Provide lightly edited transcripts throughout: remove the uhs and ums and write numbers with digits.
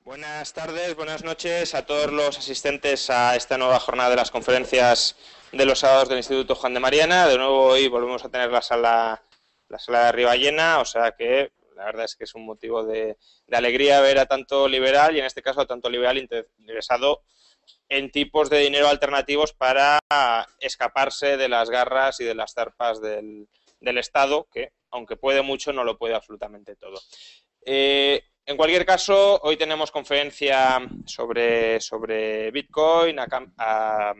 Buenas tardes, buenas noches a todos los asistentes a esta nueva jornada de las conferencias de los sábados del Instituto Juan de Mariana. De nuevo hoy volvemos a tener la sala de arriba llena, o sea que la verdad es que es un motivo de alegría ver a tanto liberal y en este caso a tanto liberal interesado en tipos de dinero alternativos para escaparse de las garras y de las zarpas del Estado, que aunque puede mucho no lo puede absolutamente todo. En cualquier caso, hoy tenemos conferencia sobre Bitcoin a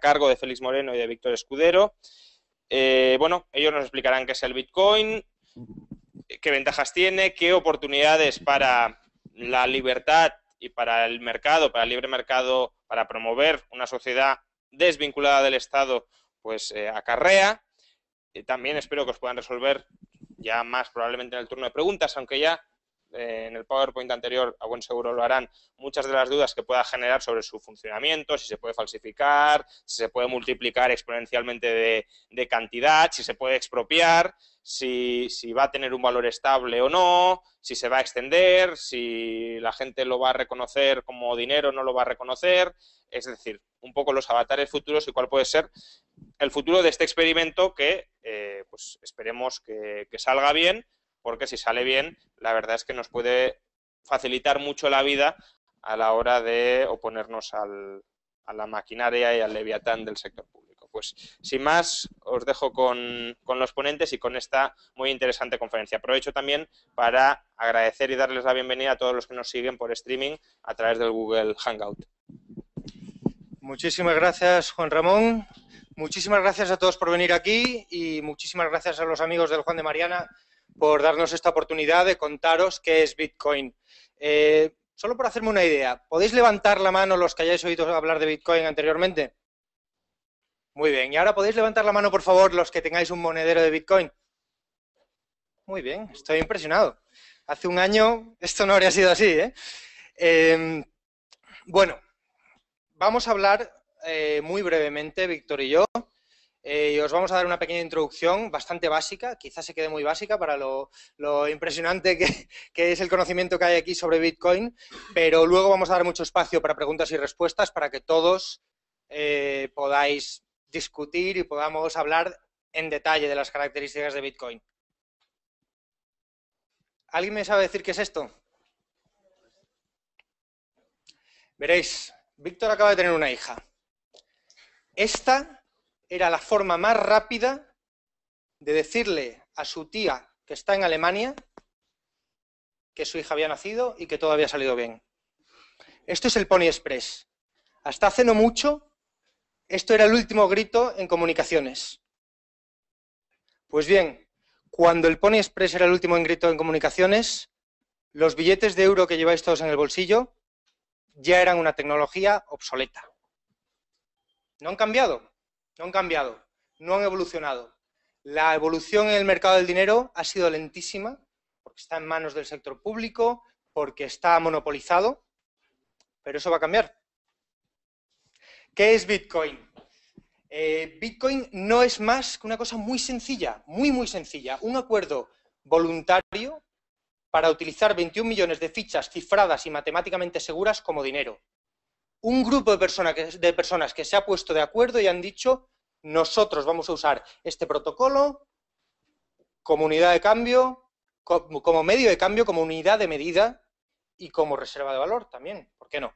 cargo de Félix Moreno y de Víctor Escudero. Bueno, ellos nos explicarán qué es el Bitcoin, qué ventajas tiene, qué oportunidades para la libertad y para el mercado, para el libre mercado, para promover una sociedad desvinculada del Estado, pues acarrea. También espero que os puedan resolver ya más probablemente en el turno de preguntas, aunque ya en el PowerPoint anterior, a buen seguro lo harán, muchas de las dudas que pueda generar sobre su funcionamiento, si se puede falsificar, si se puede multiplicar exponencialmente de cantidad, si se puede expropiar, si va a tener un valor estable o no, si se va a extender, si la gente lo va a reconocer como dinero o no lo va a reconocer, es decir, un poco los avatares futuros y cuál puede ser el futuro de este experimento que pues esperemos que salga bien, porque si sale bien, la verdad es que nos puede facilitar mucho la vida a la hora de oponernos a la maquinaria y al leviatán del sector público. Pues sin más, os dejo con los ponentes y con esta muy interesante conferencia. Aprovecho también para agradecer y darles la bienvenida a todos los que nos siguen por streaming a través del Google Hangout. Muchísimas gracias, Juan Ramón. Muchísimas gracias a todos por venir aquí y muchísimas gracias a los amigos del Juan de Mariana por darnos esta oportunidad de contaros qué es Bitcoin. Solo por hacerme una idea, ¿podéis levantar la mano los que hayáis oído hablar de Bitcoin anteriormente? Muy bien, y ahora podéis levantar la mano, por favor, los que tengáis un monedero de Bitcoin. Muy bien, estoy impresionado. Hace un año esto no habría sido así, ¿eh? Bueno, vamos a hablar muy brevemente, Víctor y yo, y os vamos a dar una pequeña introducción bastante básica, quizás se quede muy básica para lo impresionante que es el conocimiento que hay aquí sobre Bitcoin, pero luego vamos a dar mucho espacio para preguntas y respuestas para que todos podáis discutir y podamos hablar en detalle de las características de Bitcoin. ¿Alguien me sabe decir qué es esto? Veréis, Víctor acaba de tener una hija. Esta era la forma más rápida de decirle a su tía, que está en Alemania, que su hija había nacido y que todo había salido bien. Esto es el Pony Express. Hasta hace no mucho, esto era el último grito en comunicaciones. Pues bien, cuando el Pony Express era el último grito en comunicaciones, los billetes de euro que lleváis todos en el bolsillo ya eran una tecnología obsoleta. No han cambiado, no han evolucionado. La evolución en el mercado del dinero ha sido lentísima, porque está en manos del sector público, porque está monopolizado, pero eso va a cambiar. ¿Qué es Bitcoin? Bitcoin no es más que una cosa muy sencilla, muy sencilla, un acuerdo voluntario para utilizar 21 millones de fichas cifradas y matemáticamente seguras como dinero. Un grupo de personas que se ha puesto de acuerdo y han dicho, nosotros vamos a usar este protocolo como unidad de cambio, como medio de cambio, como unidad de medida y como reserva de valor también, ¿por qué no?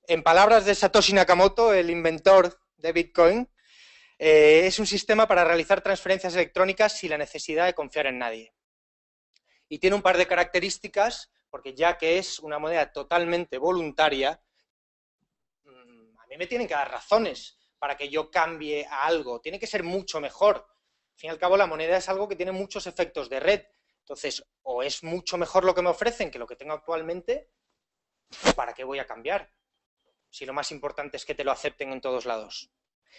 En palabras de Satoshi Nakamoto, el inventor de Bitcoin, es un sistema para realizar transferencias electrónicas sin la necesidad de confiar en nadie. Y tiene un par de características, porque ya que es una moneda totalmente voluntaria, a mí me tienen que dar razones para que yo cambie a algo. Tiene que ser mucho mejor. Al fin y al cabo, la moneda es algo que tiene muchos efectos de red. Entonces, o es mucho mejor lo que me ofrecen que lo que tengo actualmente, ¿para qué voy a cambiar? Si lo más importante es que te lo acepten en todos lados.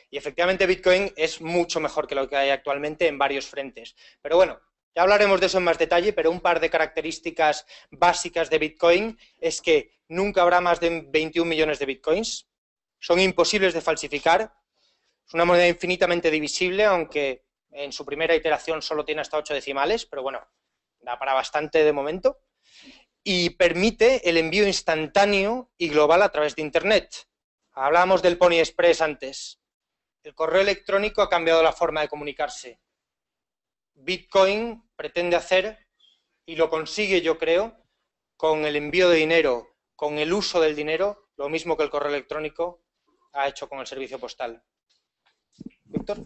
Y efectivamente Bitcoin es mucho mejor que lo que hay actualmente en varios frentes. Pero bueno, ya hablaremos de eso en más detalle, pero un par de características básicas de Bitcoin es que nunca habrá más de 21 millones de Bitcoins, son imposibles de falsificar, es una moneda infinitamente divisible, aunque en su primera iteración solo tiene hasta 8 decimales, pero bueno, da para bastante de momento. y permite el envío instantáneo y global a través de Internet. Hablábamos del Pony Express antes. El correo electrónico ha cambiado la forma de comunicarse. Bitcoin pretende hacer, y lo consigue yo creo, con el envío de dinero, con el uso del dinero, lo mismo que el correo electrónico ha hecho con el servicio postal. ¿Víctor?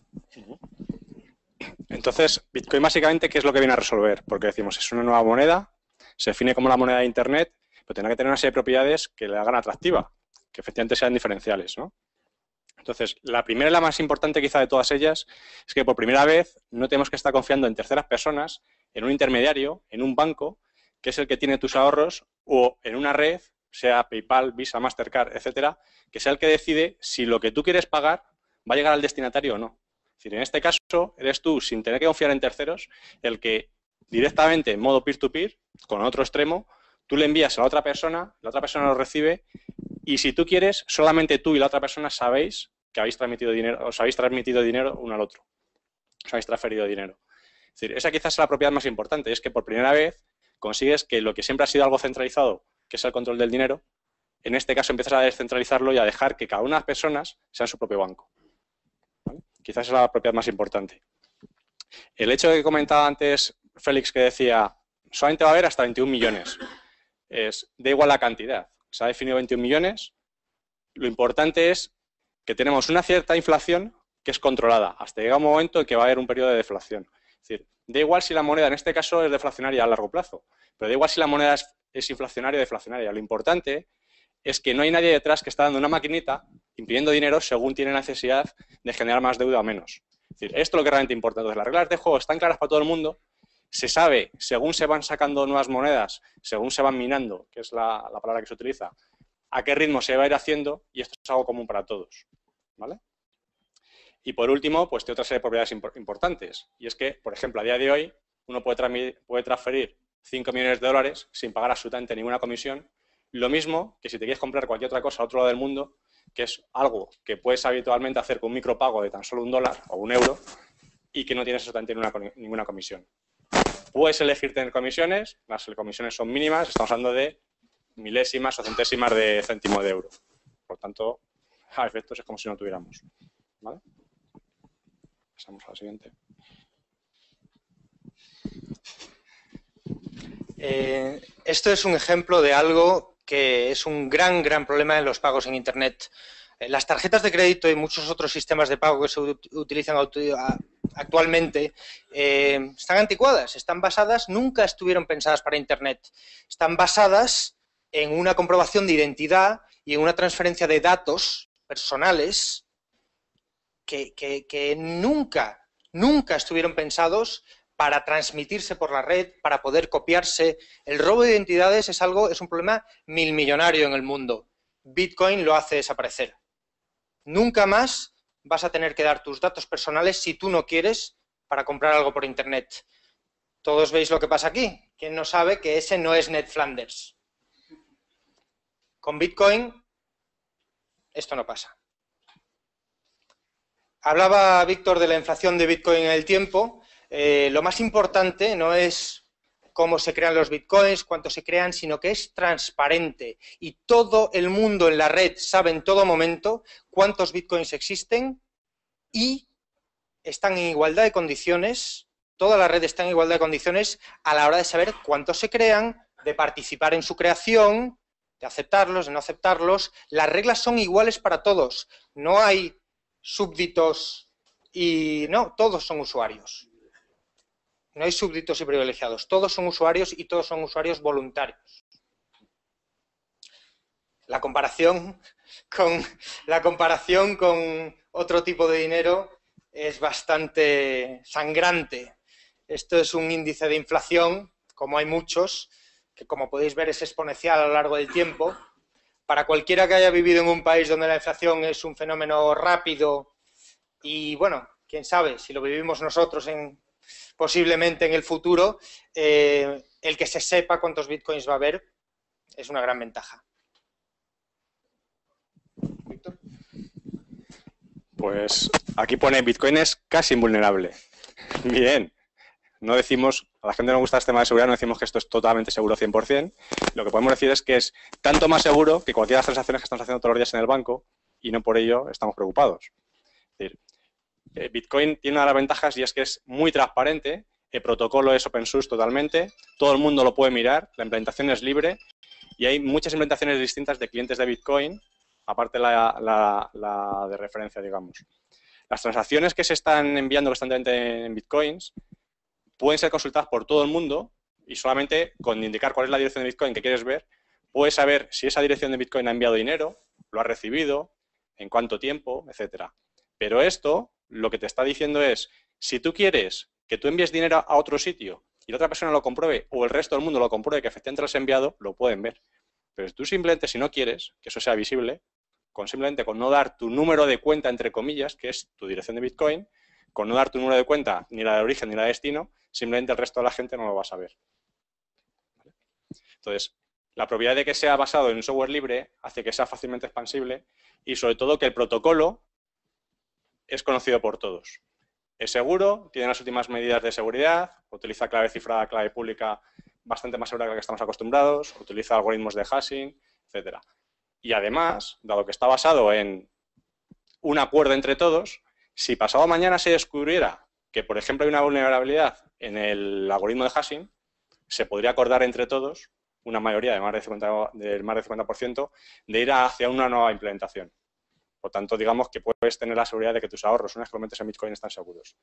Entonces, Bitcoin básicamente, ¿qué es lo que viene a resolver? Porque decimos, es una nueva moneda, se define como la moneda de Internet, pero tendrá que tener una serie de propiedades que le hagan atractiva, que efectivamente sean diferenciales, ¿no? Entonces, la primera y la más importante quizá de todas ellas es que por primera vez no tenemos que estar confiando en terceras personas, en un intermediario, en un banco, que es el que tiene tus ahorros, o en una red, sea PayPal, Visa, Mastercard, etcétera, que sea el que decide si lo que tú quieres pagar va a llegar al destinatario o no. Es decir, en este caso, eres tú, sin tener que confiar en terceros, el que directamente en modo peer-to-peer, con otro extremo, tú le envías a la otra persona lo recibe, y si tú quieres, solamente tú y la otra persona sabéis que habéis transmitido dinero, os habéis transmitido dinero uno al otro. Os habéis transferido dinero. Es decir, esa quizás es la propiedad más importante, es que por primera vez consigues que lo que siempre ha sido algo centralizado, que es el control del dinero, en este caso empiezas a descentralizarlo y a dejar que cada una de las personas sea su propio banco. ¿Vale? Quizás es la propiedad más importante. El hecho que comentaba antes Félix, que decía, solamente va a haber hasta 21 millones. Da igual la cantidad. Se ha definido 21 millones. Lo importante es que tenemos una cierta inflación que es controlada, hasta llega un momento en que va a haber un periodo de deflación. Es decir, da igual si la moneda, en este caso, es deflacionaria a largo plazo, pero da igual si la moneda es inflacionaria o deflacionaria. Lo importante es que no hay nadie detrás que está dando una maquinita imprimiendo dinero según tiene necesidad de generar más deuda o menos. Es decir, esto es lo que realmente importa. Entonces, las reglas de juego están claras para todo el mundo. Se sabe, según se van sacando nuevas monedas, según se van minando, que es la palabra que se utiliza, a qué ritmo se va a ir haciendo, y esto es algo común para todos. ¿Vale? Y por último, pues tiene otra serie de propiedades importantes. Y es que, por ejemplo, a día de hoy, uno puede transferir 5 millones de dólares sin pagar absolutamente ninguna comisión. Lo mismo que si te quieres comprar cualquier otra cosa a otro lado del mundo, que es algo que puedes habitualmente hacer con un micropago de tan solo $1 o €1 y que no tienes absolutamente ninguna comisión. Puedes elegir tener comisiones, las comisiones son mínimas, estamos hablando de milésimas o centésimas de céntimo de euro. Por lo tanto, a efectos es como si no tuviéramos. ¿Vale? Pasamos a la siguiente. Esto es un ejemplo de algo que es un gran problema en los pagos en Internet. Las tarjetas de crédito y muchos otros sistemas de pago que se utilizan actualmente están anticuadas, están basadas, nunca estuvieron pensadas para Internet. Están basadas en una comprobación de identidad y en una transferencia de datos personales que nunca estuvieron pensados para transmitirse por la red, para poder copiarse. El robo de identidades es un problema milmillonario en el mundo. Bitcoin lo hace desaparecer. Nunca más vas a tener que dar tus datos personales si tú no quieres para comprar algo por Internet. Todos veis lo que pasa aquí. ¿Quién no sabe que ese no es Ned Flanders? Con Bitcoin esto no pasa. Hablaba Víctor de la inflación de Bitcoin en el tiempo. Lo más importante no es cómo se crean los Bitcoins, cuánto se crean, sino que es transparente. Y todo el mundo en la red sabe en todo momento cuántos Bitcoins existen y están en igualdad de condiciones, toda la red está en igualdad de condiciones a la hora de saber cuántos se crean, de participar en su creación, de aceptarlos, de no aceptarlos. Las reglas son iguales para todos. No hay súbditos y no, todos son usuarios. No hay súbditos y privilegiados, todos son usuarios y todos son usuarios voluntarios. La comparación con otro tipo de dinero es bastante sangrante. Esto es un índice de inflación, como hay muchos, que como podéis ver es exponencial a lo largo del tiempo. Para cualquiera que haya vivido en un país donde la inflación es un fenómeno rápido y, bueno, quién sabe, si lo vivimos nosotros posiblemente en el futuro, el que se sepa cuántos bitcoins va a haber es una gran ventaja. ¿Víctor? Pues aquí pone Bitcoin es casi invulnerable. Bien. No decimos, a la gente no le gusta el tema de seguridad, no decimos que esto es totalmente seguro 100%. Lo que podemos decir es que es tanto más seguro que cualquiera de las transacciones que estamos haciendo todos los días en el banco y no por ello estamos preocupados. Es decir, Bitcoin tiene una de las ventajas y es que es muy transparente, el protocolo es open source totalmente, todo el mundo lo puede mirar, la implementación es libre y hay muchas implementaciones distintas de clientes de Bitcoin, aparte la de referencia, digamos. Las transacciones que se están enviando constantemente en Bitcoins pueden ser consultadas por todo el mundo y solamente con indicar cuál es la dirección de Bitcoin que quieres ver, puedes saber si esa dirección de Bitcoin ha enviado dinero, lo ha recibido, en cuánto tiempo, etcétera. Pero esto lo que te está diciendo es, si tú quieres que tú envíes dinero a otro sitio y la otra persona lo compruebe o el resto del mundo lo compruebe que efectivamente lo has enviado, lo pueden ver. Pero tú simplemente, si no quieres que eso sea visible, simplemente con no dar tu número de cuenta, entre comillas, que es tu dirección de Bitcoin, con no dar tu número de cuenta, ni la de origen ni la de destino, simplemente el resto de la gente no lo va a saber. ¿Vale? Entonces, la propiedad de que sea basado en un software libre hace que sea fácilmente expansible y sobre todo que el protocolo es conocido por todos. Es seguro, tiene las últimas medidas de seguridad, utiliza clave cifrada, clave pública bastante más segura que la que estamos acostumbrados, utiliza algoritmos de hashing, etcétera. Y además, dado que está basado en un acuerdo entre todos, si pasado mañana se descubriera que, por ejemplo, hay una vulnerabilidad en el algoritmo de hashing, se podría acordar entre todos, una mayoría del más del 50%, de ir hacia una nueva implementación. Por tanto, digamos que puedes tener la seguridad de que tus ahorros, una vez que lo metes en Bitcoin, están seguros.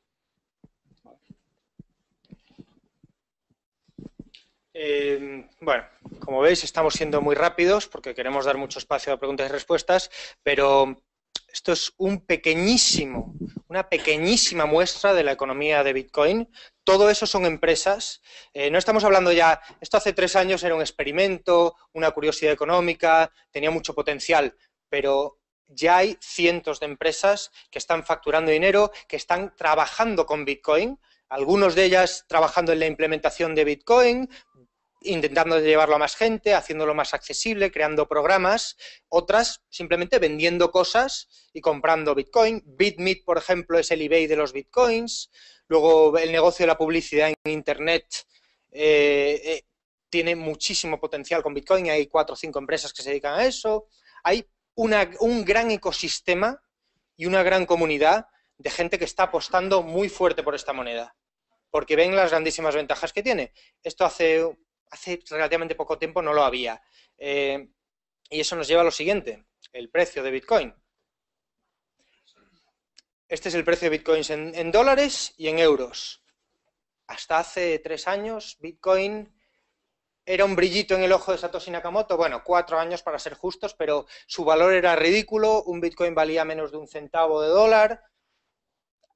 Bueno, como veis, estamos siendo muy rápidos porque queremos dar mucho espacio a preguntas y respuestas, pero esto es una pequeñísima muestra de la economía de Bitcoin. Todo eso son empresas. No estamos hablando ya, esto hace 3 años era un experimento, una curiosidad económica, tenía mucho potencial, pero ya hay cientos de empresas que están facturando dinero, que están trabajando con Bitcoin, algunos de ellas trabajando en la implementación de Bitcoin, intentando llevarlo a más gente, haciéndolo más accesible, creando programas, otras simplemente vendiendo cosas y comprando Bitcoin. BitMeet, por ejemplo, es el eBay de los Bitcoins. Luego, el negocio de la publicidad en Internet tiene muchísimo potencial con Bitcoin. Hay 4 o 5 empresas que se dedican a eso. Hay un gran ecosistema y una gran comunidad de gente que está apostando muy fuerte por esta moneda, porque ven las grandísimas ventajas que tiene. Esto hace relativamente poco tiempo no lo había. Y eso nos lleva a lo siguiente, el precio de Bitcoin. Este es el precio de Bitcoin en dólares y en euros. Hasta hace 3 años, Bitcoin era un brillito en el ojo de Satoshi Nakamoto. Bueno, 4 años para ser justos, pero su valor era ridículo. Un Bitcoin valía menos de $0.01.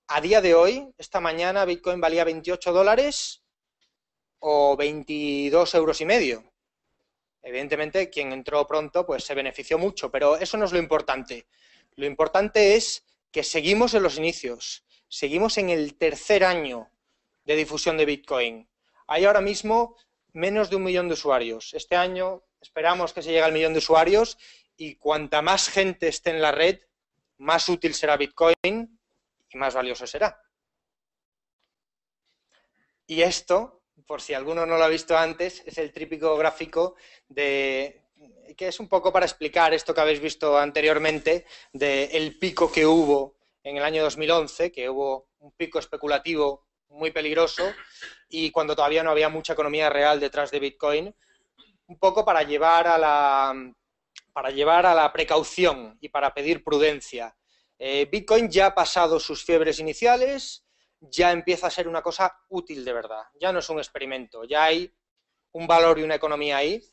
A día de hoy, esta mañana, Bitcoin valía $28 o 22,5 euros. Evidentemente, quien entró pronto pues se benefició mucho, pero eso no es lo importante. Lo importante es que seguimos en los inicios, seguimos en el 3er año de difusión de Bitcoin. Hay ahora mismo menos de 1 millón de usuarios. Este año esperamos que se llegue al 1 millón de usuarios y cuanta más gente esté en la red, más útil será Bitcoin y más valioso será. Y esto, por si alguno no lo ha visto antes, es el típico gráfico que es un poco para explicar esto que habéis visto anteriormente, del pico que hubo en el año 2011, que hubo un pico especulativo muy peligroso, y cuando todavía no había mucha economía real detrás de Bitcoin, un poco para llevar a la precaución y para pedir prudencia. Bitcoin ya ha pasado sus fiebres iniciales, ya empieza a ser una cosa útil de verdad, ya no es un experimento, ya hay un valor y una economía ahí,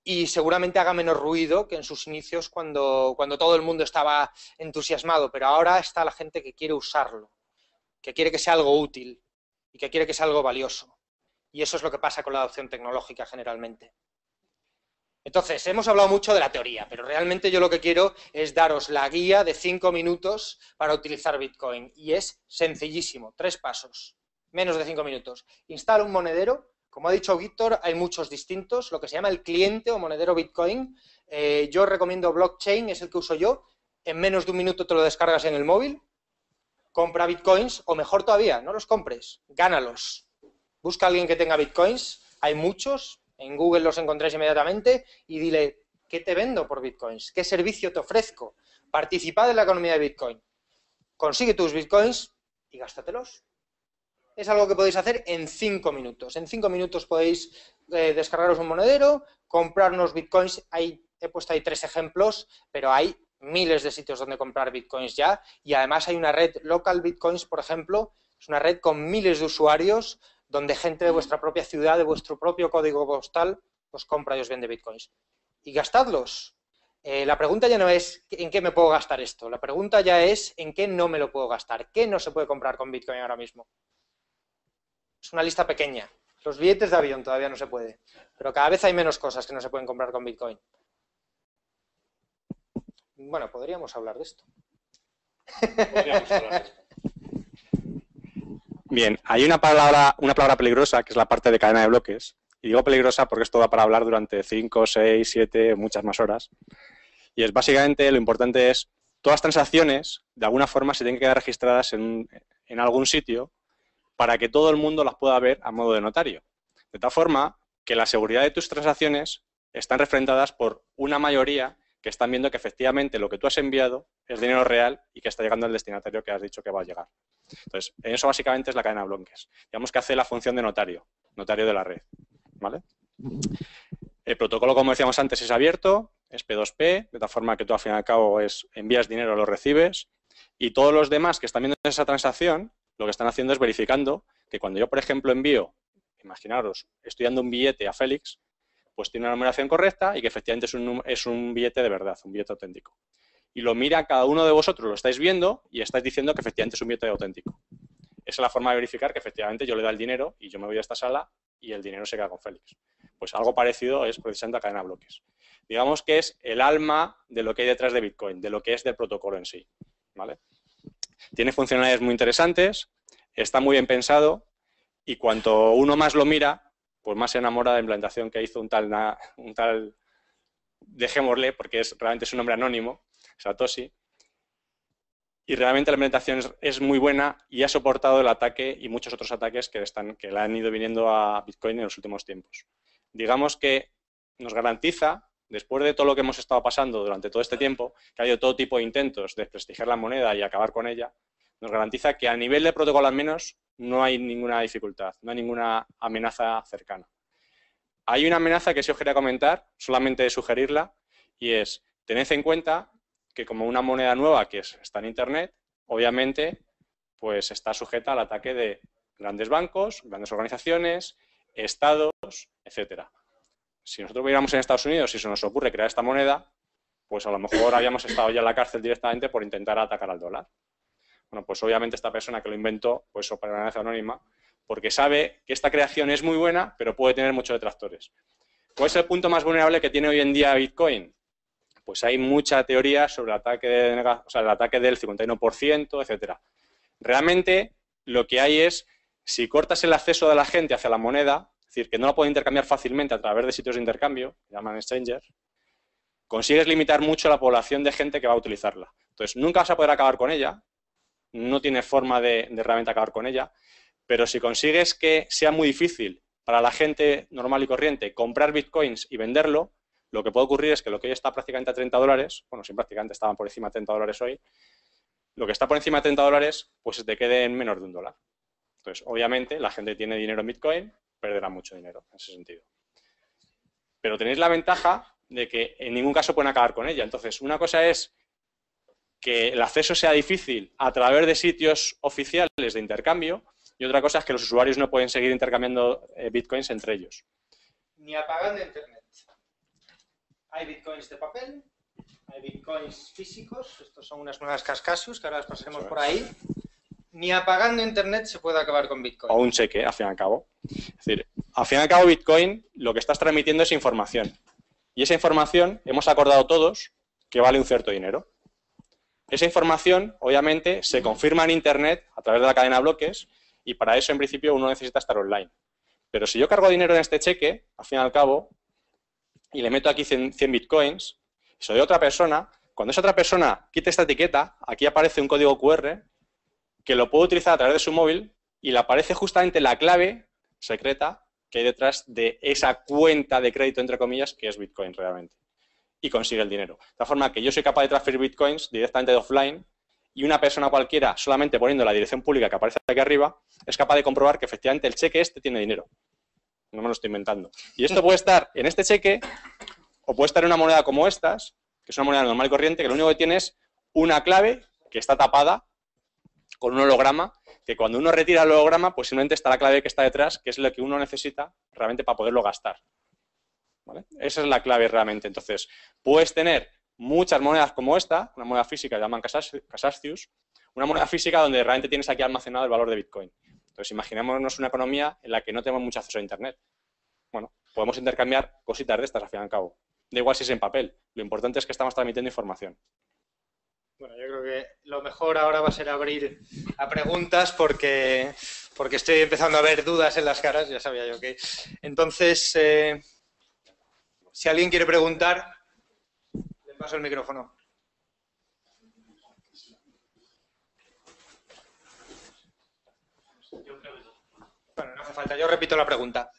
y seguramente haga menos ruido que en sus inicios cuando todo el mundo estaba entusiasmado, pero ahora está la gente que quiere usarlo, que quiere que sea algo útil y que quiere que sea algo valioso. Y eso es lo que pasa con la adopción tecnológica generalmente. Entonces, hemos hablado mucho de la teoría, pero realmente yo lo que quiero es daros la guía de 5 minutos para utilizar Bitcoin. Y es sencillísimo, 3 pasos, menos de 5 minutos. Instala un monedero. Como ha dicho Víctor, hay muchos distintos, lo que se llama el cliente o monedero Bitcoin. Yo recomiendo Blockchain, es el que uso yo. En menos de 1 minuto te lo descargas en el móvil. Compra Bitcoins, o mejor todavía, no los compres, gánalos. Busca a alguien que tenga bitcoins, hay muchos, en Google los encontráis inmediatamente, y dile, ¿qué te vendo por bitcoins? ¿Qué servicio te ofrezco? Participad en la economía de Bitcoin. Consigue tus bitcoins y gástatelos. Es algo que podéis hacer en 5 minutos. En 5 minutos podéis descargaros un monedero, comprar unos bitcoins. He puesto ahí 3 ejemplos, pero hay miles de sitios donde comprar bitcoins ya. Y además hay una red, Local Bitcoins, por ejemplo, es una red con miles de usuarios donde gente de vuestra propia ciudad, de vuestro propio código postal, os compra y os vende bitcoins. Y gastadlos. La pregunta ya no es ¿en qué me puedo gastar esto? La pregunta ya es ¿en qué no me lo puedo gastar? ¿Qué no se puede comprar con bitcoin ahora mismo? Es una lista pequeña. Los billetes de avión todavía no se puede. Pero cada vez hay menos cosas que no se pueden comprar con bitcoin. Bueno, podríamos hablar de esto. Bien, hay una palabra peligrosa que es la parte de cadena de bloques. Y digo peligrosa porque esto da para hablar durante 5, 6, 7, muchas más horas. Y es básicamente, lo importante es, todas las transacciones, de alguna forma, se tienen que quedar registradas en algún sitio para que todo el mundo las pueda ver a modo de notario. De tal forma que la seguridad de tus transacciones están refrendadas por una mayoría que están viendo que efectivamente lo que tú has enviado es dinero real y que está llegando al destinatario que has dicho que va a llegar. Entonces, eso básicamente es la cadena de bloques. Digamos que hace la función de notario de la red. ¿Vale? El protocolo, como decíamos antes, es abierto, es P2P, de tal forma que tú al fin y al cabo envías dinero, lo recibes, y todos los demás que están viendo esa transacción, lo que están haciendo es verificando que cuando yo, por ejemplo, envío, imaginaros, estoy dando un billete a Félix, pues tiene una numeración correcta y que efectivamente es un billete de verdad, un billete auténtico. Y lo mira cada uno de vosotros, lo estáis viendo y estáis diciendo que efectivamente es un billete auténtico. Esa es la forma de verificar que efectivamente yo le doy el dinero y yo me voy a esta sala y el dinero se queda con Félix. Pues algo parecido es precisamente la cadena de bloques. Digamos que es el alma de lo que hay detrás de Bitcoin, de lo que es del protocolo en sí. ¿Vale? Tiene funcionalidades muy interesantes, está muy bien pensado y cuanto uno más lo mira, pues más se enamora de la implantación que hizo un tal dejémosle, porque realmente es un nombre anónimo, Satoshi. Y realmente la implementación es muy buena y ha soportado el ataque y muchos otros ataques que le han ido viniendo a Bitcoin en los últimos tiempos. Digamos que nos garantiza, después de todo lo que hemos estado pasando durante todo este tiempo, que ha habido todo tipo de intentos de desprestigiar la moneda y acabar con ella, nos garantiza que a nivel de protocolo al menos no hay ninguna dificultad, no hay ninguna amenaza cercana. Hay una amenaza que sí os quería comentar, solamente sugerirla, y es, tened en cuenta que como una moneda nueva que está en Internet, obviamente pues está sujeta al ataque de grandes bancos, grandes organizaciones, estados, etcétera. Si nosotros viviéramos en Estados Unidos y se nos ocurre crear esta moneda, pues a lo mejor habíamos estado ya en la cárcel directamente por intentar atacar al dólar. Bueno, pues obviamente esta persona que lo inventó, pues permanece anónima, porque sabe que esta creación es muy buena, pero puede tener muchos detractores. ¿Cuál es el punto más vulnerable que tiene hoy en día Bitcoin? Pues hay mucha teoría sobre el ataque del 51%, etcétera. Realmente lo que hay es, si cortas el acceso de la gente hacia la moneda, es decir, que no la puede intercambiar fácilmente a través de sitios de intercambio, que llaman exchangers, consigues limitar mucho la población de gente que va a utilizarla. Entonces, nunca vas a poder acabar con ella, no tienes forma de realmente acabar con ella, pero si consigues que sea muy difícil para la gente normal y corriente comprar bitcoins y venderlo, lo que puede ocurrir es que lo que hoy está prácticamente a $30, bueno, si prácticamente estaban por encima de $30 hoy, lo que está por encima de $30, pues se te quede en menos de $1. Entonces, obviamente, la gente que tiene dinero en Bitcoin perderá mucho dinero en ese sentido. Pero tenéis la ventaja de que en ningún caso pueden acabar con ella. Entonces, una cosa es que el acceso sea difícil a través de sitios oficiales de intercambio y otra cosa es que los usuarios no pueden seguir intercambiando bitcoins entre ellos. Ni apagando Internet. Hay bitcoins de papel, hay bitcoins físicos, estos son unas nuevas Cascasius que ahora las pasaremos por ahí. Ni apagando Internet se puede acabar con Bitcoin. O un cheque, al fin y al cabo. Es decir, al fin y al cabo Bitcoin lo que estás transmitiendo es información. Y esa información hemos acordado todos que vale un cierto dinero. Esa información, obviamente, se confirma en Internet a través de la cadena de bloques y para eso, en principio, uno necesita estar online. Pero si yo cargo dinero en este cheque, al fin y al cabo, y le meto aquí 100 bitcoins, y se lo doy a otra persona, cuando esa otra persona quite esta etiqueta, aquí aparece un código QR que lo puedo utilizar a través de su móvil y le aparece justamente la clave secreta que hay detrás de esa cuenta de crédito, entre comillas, que es Bitcoin realmente. Y consigue el dinero. De tal forma que yo soy capaz de transferir Bitcoins directamente de offline y una persona cualquiera, solamente poniendo la dirección pública que aparece aquí arriba, es capaz de comprobar que efectivamente el cheque este tiene dinero. No me lo estoy inventando. Y esto puede estar en este cheque o puede estar en una moneda como estas, que es una moneda normal y corriente, que lo único que tiene es una clave que está tapada con un holograma, que cuando uno retira el holograma, pues simplemente está la clave que está detrás, que es lo que uno necesita realmente para poderlo gastar. ¿Vale? Esa es la clave realmente. Entonces, puedes tener muchas monedas como esta, una moneda física que llaman Casascius, una moneda física donde realmente tienes aquí almacenado el valor de Bitcoin. Entonces, imaginémonos una economía en la que no tenemos mucho acceso a Internet. Bueno, podemos intercambiar cositas de estas, al fin y al cabo. Da igual si es en papel. Lo importante es que estamos transmitiendo información. Bueno, yo creo que lo mejor ahora va a ser abrir a preguntas porque estoy empezando a ver dudas en las caras, ya sabía yo que... Entonces, si alguien quiere preguntar, le paso el micrófono. Bueno, no hace falta, yo repito la pregunta.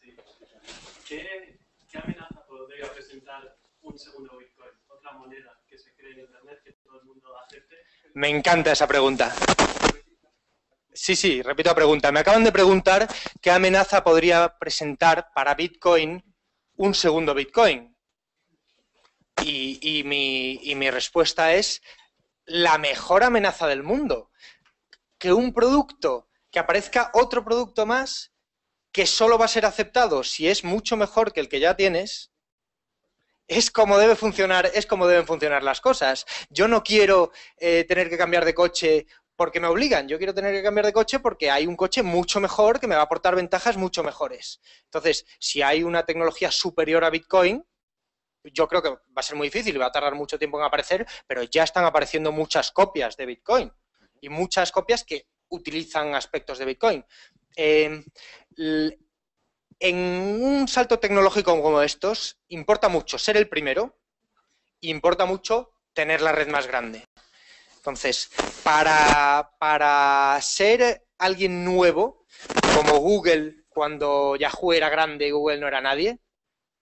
¿Qué amenaza podría presentar un segundo Bitcoin? Otra moneda que se cree en Internet que todo el mundo acepte. Me encanta esa pregunta. Sí, repito la pregunta. Me acaban de preguntar qué amenaza podría presentar para Bitcoin un segundo Bitcoin. Y mi respuesta es la mejor amenaza del mundo. Que un producto, que aparezca otro producto más que solo va a ser aceptado si es mucho mejor que el que ya tienes, es como deben funcionar las cosas. Yo no quiero tener que cambiar de coche porque me obligan. Yo quiero tener que cambiar de coche porque hay un coche mucho mejor que me va a aportar ventajas mucho mejores. Entonces, si hay una tecnología superior a Bitcoin, yo creo que va a ser muy difícil y va a tardar mucho tiempo en aparecer, pero ya están apareciendo muchas copias de Bitcoin y muchas copias que utilizan aspectos de Bitcoin. En un salto tecnológico como estos, importa mucho ser el primero, importa mucho tener la red más grande. Entonces, para ser alguien nuevo, como Google, cuando Yahoo era grande y Google no era nadie,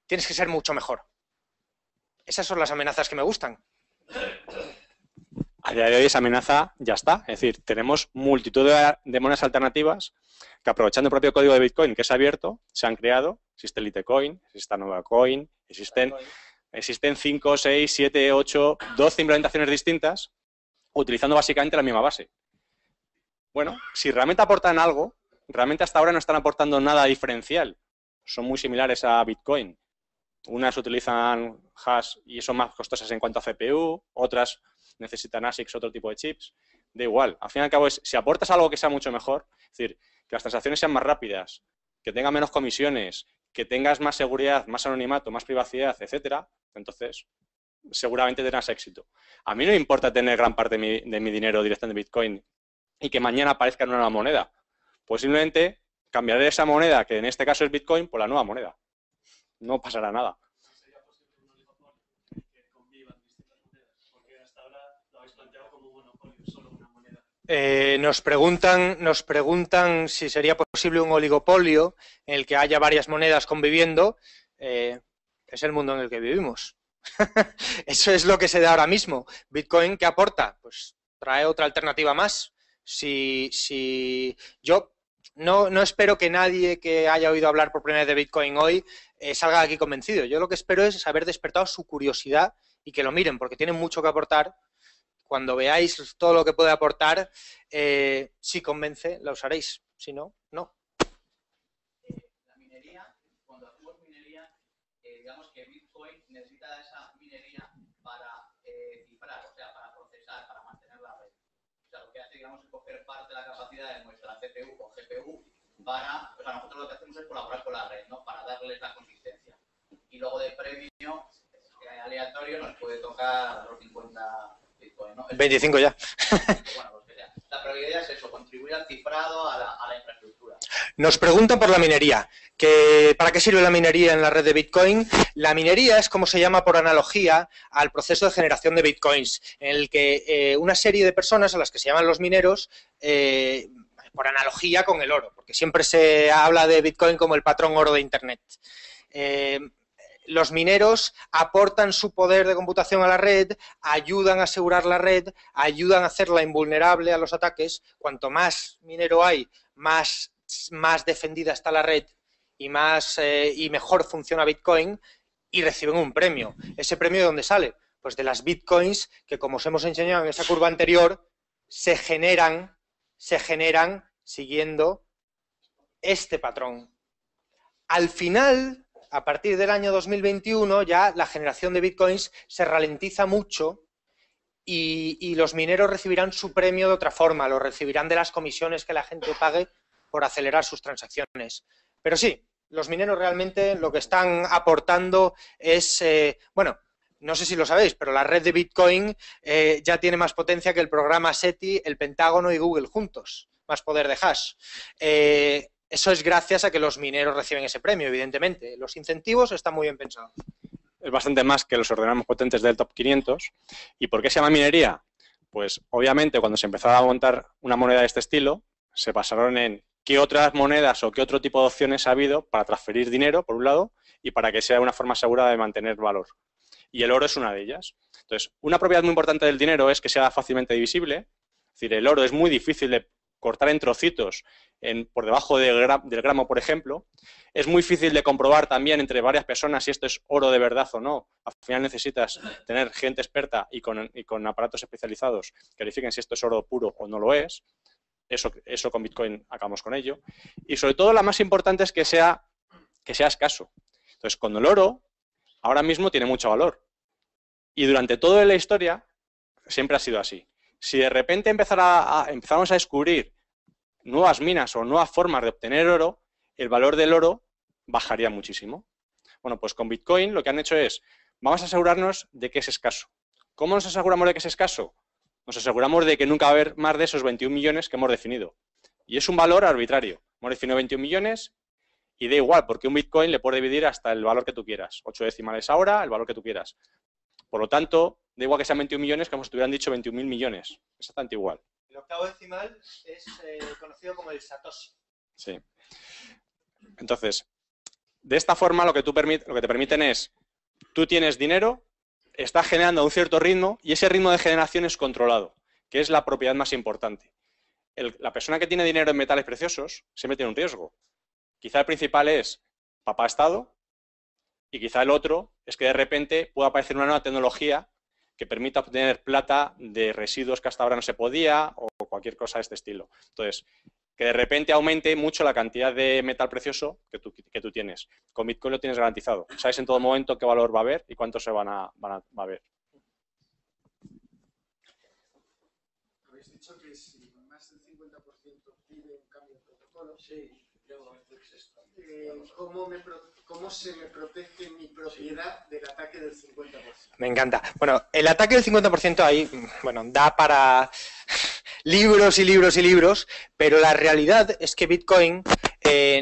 tienes que ser mucho mejor. Esas son las amenazas que me gustan. A día de hoy esa amenaza ya está. Es decir, tenemos multitud de monedas alternativas que, aprovechando el propio código de Bitcoin, que es abierto, se han creado. Existe Litecoin, existe Nova Coin, existen 5, 6, 7, 8, 12 implementaciones distintas, utilizando básicamente la misma base. Bueno, si realmente aportan algo, realmente hasta ahora no están aportando nada diferencial. Son muy similares a Bitcoin. Unas utilizan hash y son más costosas en cuanto a CPU, otras necesitan ASICs, otro tipo de chips. Da igual. Al fin y al cabo, si aportas algo que sea mucho mejor, es decir, que las transacciones sean más rápidas, que tengan menos comisiones, que tengas más seguridad, más anonimato, más privacidad, etcétera, entonces seguramente tendrás éxito. A mí no me importa tener gran parte de mi dinero directamente en Bitcoin y que mañana aparezca en una nueva moneda. Pues simplemente cambiaré esa moneda, que en este caso es Bitcoin, por la nueva moneda. No pasará nada. ¿Sería posible un oligopolio que convivan distintas monedas? Porque hasta ahora lo habéis planteado como un monopolio, solo una moneda. Nos preguntan si sería posible un oligopolio en el que haya varias monedas conviviendo. Es el mundo en el que vivimos. Eso es lo que se da ahora mismo. Bitcoin, ¿qué aporta? Pues trae otra alternativa más. Yo no espero que nadie que haya oído hablar por primera vez de Bitcoin hoy salga de aquí convencido. Yo lo que espero es haber despertado su curiosidad y que lo miren, porque tienen mucho que aportar. Cuando veáis todo lo que puede aportar, si convence, la usaréis. Si no, no. La minería, cuando hacemos minería, digamos que Bitcoin necesita esa minería para cifrar, o sea, para procesar, para mantener la red. O sea, lo que hace, digamos, es coger parte de la capacidad de nuestra CPU o GPU para, o sea, nosotros lo que hacemos es colaborar con la red, ¿no? Para darles la consistencia. Y luego de premio aleatorio nos puede tocar los 50 Bitcoin, ¿no? 25 ya. Bueno, pues que sea. La idea es eso, contribuir al cifrado, a la infraestructura. Nos preguntan por la minería. ¿Para qué sirve la minería en la red de Bitcoin? La minería es como se llama por analogía al proceso de generación de Bitcoins, en el que una serie de personas, a las que se llaman los mineros, por analogía con el oro, porque siempre se habla de Bitcoin como el patrón oro de Internet. Los mineros aportan su poder de computación a la red, ayudan a asegurar la red, ayudan a hacerla invulnerable a los ataques. Cuanto más minero hay, más defendida está la red y mejor funciona Bitcoin, y reciben un premio. ¿Ese premio de dónde sale? Pues de las Bitcoins que, como os hemos enseñado en esa curva anterior, se generan siguiendo este patrón. Al final, a partir del año 2021, ya la generación de Bitcoins se ralentiza mucho y los mineros recibirán su premio de otra forma, lo recibirán de las comisiones que la gente pague por acelerar sus transacciones. Pero sí, los mineros realmente lo que están aportando es, bueno, no sé si lo sabéis, pero la red de Bitcoin ya tiene más potencia que el programa SETI, el Pentágono y Google juntos, más poder de hash. Eso es gracias a que los mineros reciben ese premio, evidentemente. Los incentivos están muy bien pensados. Es bastante más que los ordenadores potentes del top 500. ¿Y por qué se llama minería? Pues obviamente cuando se empezó a montar una moneda de este estilo, se basaron en qué otras monedas o qué otro tipo de opciones ha habido para transferir dinero, por un lado, y para que sea una forma segura de mantener valor. Y el oro es una de ellas. Entonces, una propiedad muy importante del dinero es que sea fácilmente divisible. Es decir, el oro es muy difícil de cortar en trocitos por debajo del gramo, por ejemplo. Es muy difícil de comprobar también entre varias personas si esto es oro de verdad o no. Al final necesitas tener gente experta y con aparatos especializados que verifiquen si esto es oro puro o no lo es. Eso con Bitcoin acabamos con ello. Y sobre todo la más importante es que sea escaso. Entonces, con el oro, ahora mismo tiene mucho valor. Y durante toda la historia siempre ha sido así. Si de repente empezamos a descubrir nuevas minas o nuevas formas de obtener oro, el valor del oro bajaría muchísimo. Bueno, pues con Bitcoin lo que han hecho es, vamos a asegurarnos de que es escaso. ¿Cómo nos aseguramos de que es escaso? Nos aseguramos de que nunca va a haber más de esos 21 millones que hemos definido. Y es un valor arbitrario. Hemos definido 21 millones y da igual, porque un Bitcoin le puede dividir hasta el valor que tú quieras. 8 decimales ahora, el valor que tú quieras. Por lo tanto, da igual que sean 21 millones que como si te hubieran dicho 21.000 millones. Exactamente igual. El octavo decimal es conocido como el Satoshi. Sí. Entonces, de esta forma lo que te permiten es, tú tienes dinero, estás generando a un cierto ritmo y ese ritmo de generación es controlado, que es la propiedad más importante. La persona que tiene dinero en metales preciosos siempre tiene un riesgo. Quizá el principal es papá Estado y quizá el otro es que de repente pueda aparecer una nueva tecnología que permita obtener plata de residuos que hasta ahora no se podía o cualquier cosa de este estilo. Entonces, que de repente aumente mucho la cantidad de metal precioso que tú tienes. Con Bitcoin lo tienes garantizado. Sabes en todo momento qué valor va a haber y cuánto se va a ver. Habéis dicho que si más del 50% pide un cambio de protocolo, sí. ¿Cómo se me protege mi propiedad del ataque del 50%? Me encanta. Bueno, el ataque del 50% ahí, bueno, da para libros y libros y libros, pero la realidad es que Bitcoin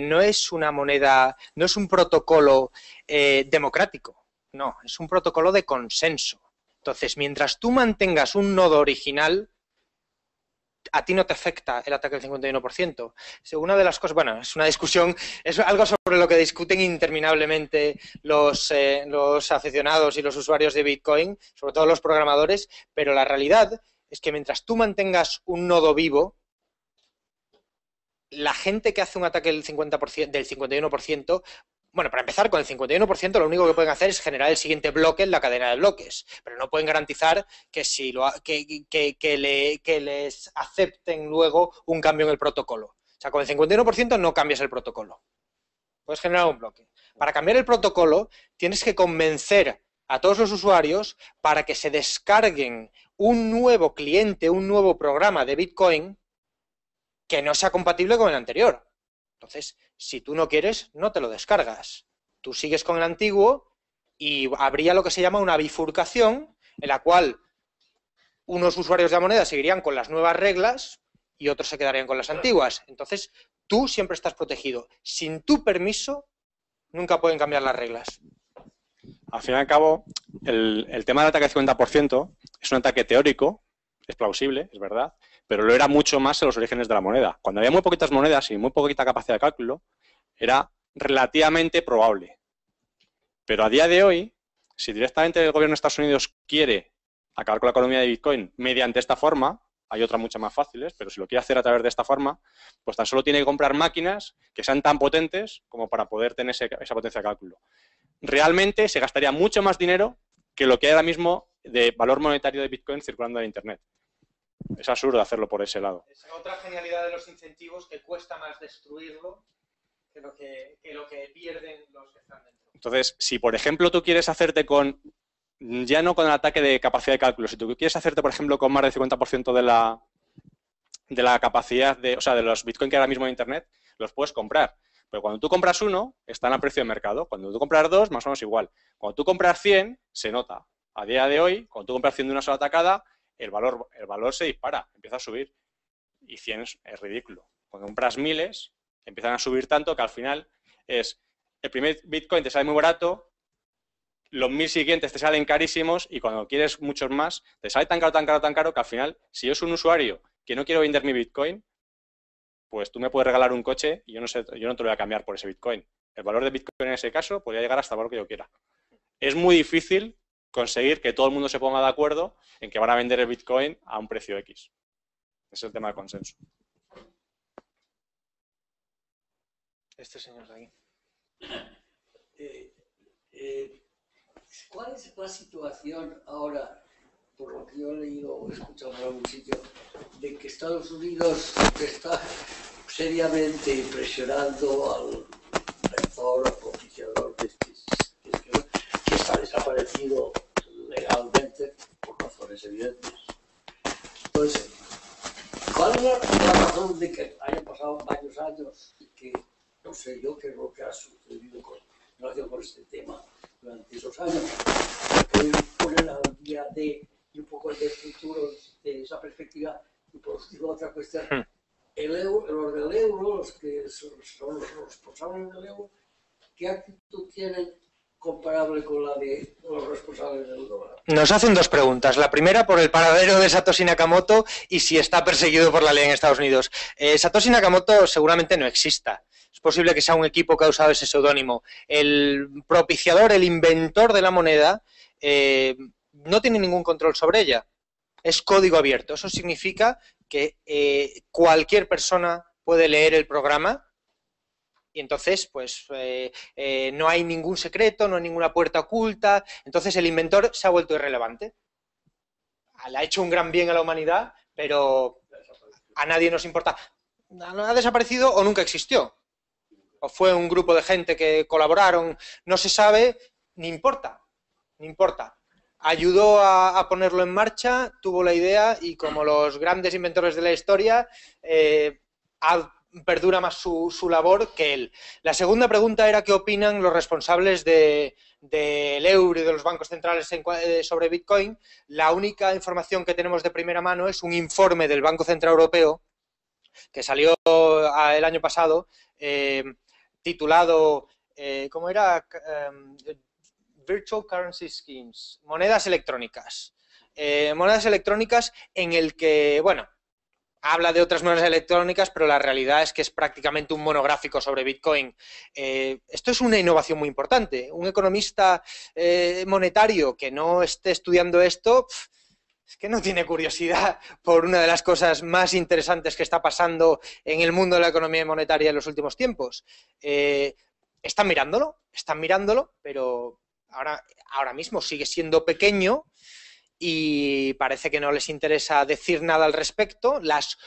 no es una moneda, no es un protocolo democrático, no, es un protocolo de consenso. Entonces, mientras tú mantengas un nodo original, a ti no te afecta el ataque del 51%. Una de las cosas, bueno, es una discusión, es algo sobre lo que discuten interminablemente los aficionados y los usuarios de Bitcoin, sobre todo los programadores, pero la realidad es que mientras tú mantengas un nodo vivo, la gente que hace un ataque del 51%, bueno, para empezar, con el 51% lo único que pueden hacer es generar el siguiente bloque en la cadena de bloques, pero no pueden garantizar que les acepten luego un cambio en el protocolo. O sea, con el 51% no cambias el protocolo. Puedes generar un bloque. Para cambiar el protocolo tienes que convencer a todos los usuarios para que se descarguen un nuevo cliente, un nuevo programa de Bitcoin que no sea compatible con el anterior. Entonces, si tú no quieres, no te lo descargas. Tú sigues con el antiguo y habría lo que se llama una bifurcación, en la cual unos usuarios de la moneda seguirían con las nuevas reglas y otros se quedarían con las antiguas. Entonces, tú siempre estás protegido. Sin tu permiso, nunca pueden cambiar las reglas. Al fin y al cabo, el tema del ataque del 50% es un ataque teórico, es plausible, es verdad, pero lo era mucho más en los orígenes de la moneda. Cuando había muy poquitas monedas y muy poquita capacidad de cálculo, era relativamente probable. Pero a día de hoy, si directamente el gobierno de Estados Unidos quiere acabar con la economía de Bitcoin mediante esta forma, hay otras muchas más fáciles, pero si lo quiere hacer a través de esta forma, pues tan solo tiene que comprar máquinas que sean tan potentes como para poder tener esa potencia de cálculo. Realmente se gastaría mucho más dinero que lo que hay ahora mismo de valor monetario de Bitcoin circulando en Internet. Es absurdo hacerlo por ese lado. Es otra genialidad de los incentivos, que cuesta más destruirlo que lo que pierden los que están dentro. Entonces, si por ejemplo tú quieres hacerte con, ya no con el ataque de capacidad de cálculo, si tú quieres hacerte por ejemplo con más del 50% de la capacidad de los Bitcoin que ahora mismo en Internet, los puedes comprar. Pero cuando tú compras uno, están a precio de mercado. Cuando tú compras dos, más o menos igual. Cuando tú compras 100, se nota. A día de hoy, cuando tú compras 100 de una sola tacada, el valor se dispara, empieza a subir. Y 100 es ridículo. Cuando compras miles, empiezan a subir tanto que al final es el primer Bitcoin te sale muy barato, los 1000 siguientes te salen carísimos y cuando quieres muchos más, te sale tan caro, tan caro, tan caro que al final, si yo soy un usuario que no quiero vender mi Bitcoin, pues tú me puedes regalar un coche y yo no te lo voy a cambiar por ese Bitcoin. El valor de Bitcoin en ese caso podría llegar hasta el valor que yo quiera. Es muy difícil conseguir que todo el mundo se ponga de acuerdo en que van a vender el Bitcoin a un precio X. Ese es el tema de consenso. Este señor de ahí. ¿Cuál es la situación ahora, por lo que yo he leído o he escuchado en algún sitio, de que Estados Unidos está seriamente presionando al lector, al propiciador que está desaparecido legalmente por razones evidentes? Entonces, ¿cuál es la razón de que hayan pasado varios años y que no sé yo qué es lo que ha sucedido en relación con este tema durante esos años? Poder poner al día de y un poco de futuro de esa perspectiva y por último otra cuestión. Los del euro, los que son los responsables del euro, ¿qué actitud tienen comparable con la de los responsables del dólar? Nos hacen dos preguntas. La primera, por el paradero de Satoshi Nakamoto y si está perseguido por la ley en Estados Unidos. Satoshi Nakamoto seguramente no exista. Es posible que sea un equipo que ha usado ese seudónimo. El propiciador, el inventor de la moneda, no tiene ningún control sobre ella. Es código abierto. Eso significa que cualquier persona puede leer el programa y entonces pues no hay ningún secreto, no hay ninguna puerta oculta. Entonces el inventor se ha vuelto irrelevante. Le ha hecho un gran bien a la humanidad, pero a nadie nos importa. Ha desaparecido o nunca existió. O fue un grupo de gente que colaboraron, no se sabe, ni importa, ni importa. Ayudó a ponerlo en marcha, tuvo la idea y como los grandes inventores de la historia, perdura más su labor que él. La segunda pregunta era qué opinan los responsables del euro y de los bancos centrales sobre Bitcoin. La única información que tenemos de primera mano es un informe del Banco Central Europeo que salió el año pasado, titulado, ¿cómo era? Virtual Currency Schemes, monedas electrónicas. Monedas electrónicas en el que, bueno, habla de otras monedas electrónicas, pero la realidad es que es prácticamente un monográfico sobre Bitcoin. Esto es una innovación muy importante. Un economista monetario que no esté estudiando esto, es que no tiene curiosidad por una de las cosas más interesantes que está pasando en el mundo de la economía monetaria en los últimos tiempos. Están mirándolo, pero ahora mismo sigue siendo pequeño y parece que no les interesa decir nada al respecto. Las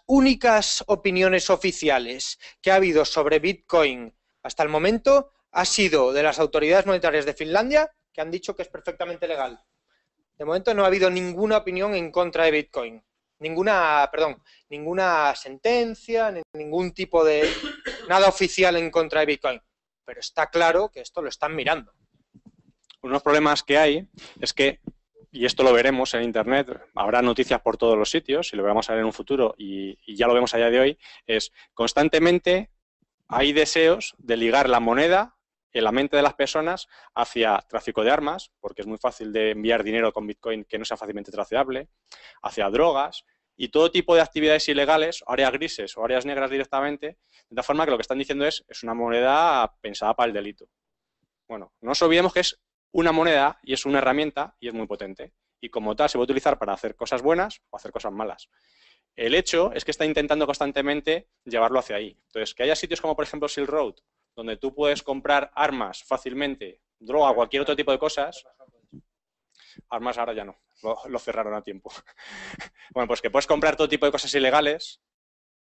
únicas opiniones oficiales que ha habido sobre Bitcoin hasta el momento ha sido de las autoridades monetarias de Finlandia, que han dicho que es perfectamente legal. De momento no ha habido ninguna opinión en contra de Bitcoin. Ninguna sentencia, ningún tipo de nada oficial en contra de Bitcoin. Pero está claro que esto lo están mirando. Unos problemas que hay es que, y esto lo veremos en Internet, habrá noticias por todos los sitios, y lo vamos a ver en un futuro, y ya lo vemos a día de hoy, es constantemente hay deseos de ligar la moneda en la mente de las personas hacia tráfico de armas, porque es muy fácil de enviar dinero con Bitcoin que no sea fácilmente traceable, hacia drogas, y todo tipo de actividades ilegales, áreas grises o áreas negras directamente, de tal forma que lo que están diciendo es una moneda pensada para el delito. Bueno, no nos olvidemos que es una moneda y es una herramienta y es muy potente. Y como tal se puede utilizar para hacer cosas buenas o hacer cosas malas. El hecho es que está intentando constantemente llevarlo hacia ahí. Entonces, que haya sitios como, por ejemplo, Silk Road, donde tú puedes comprar armas fácilmente, droga, cualquier otro tipo de cosas. Armas ahora ya no, lo cerraron a tiempo. Bueno, pues que puedes comprar todo tipo de cosas ilegales,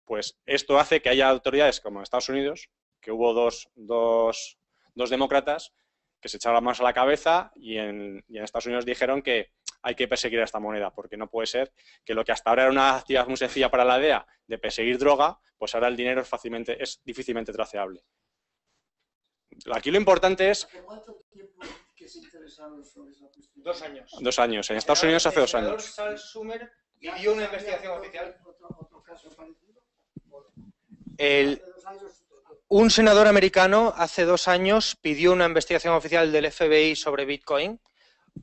pues esto hace que haya autoridades como en Estados Unidos, que hubo dos demócratas que se echaron las manos a la cabeza y en Estados Unidos dijeron que hay que perseguir a esta moneda, porque no puede ser que lo que hasta ahora era una actividad muy sencilla para la DEA de perseguir droga, pues ahora el dinero es difícilmente traceable. Aquí lo importante es... ¿Hace cuánto tiempo que se interesaron sobre esa cuestión? 2 años. 2 años. En Estados Unidos hace 2 años. El senador Sal Schumer pidió una investigación oficial. ¿Otro caso parecido? El, Hace 2 años. Un senador americano hace 2 años pidió una investigación oficial del FBI sobre Bitcoin.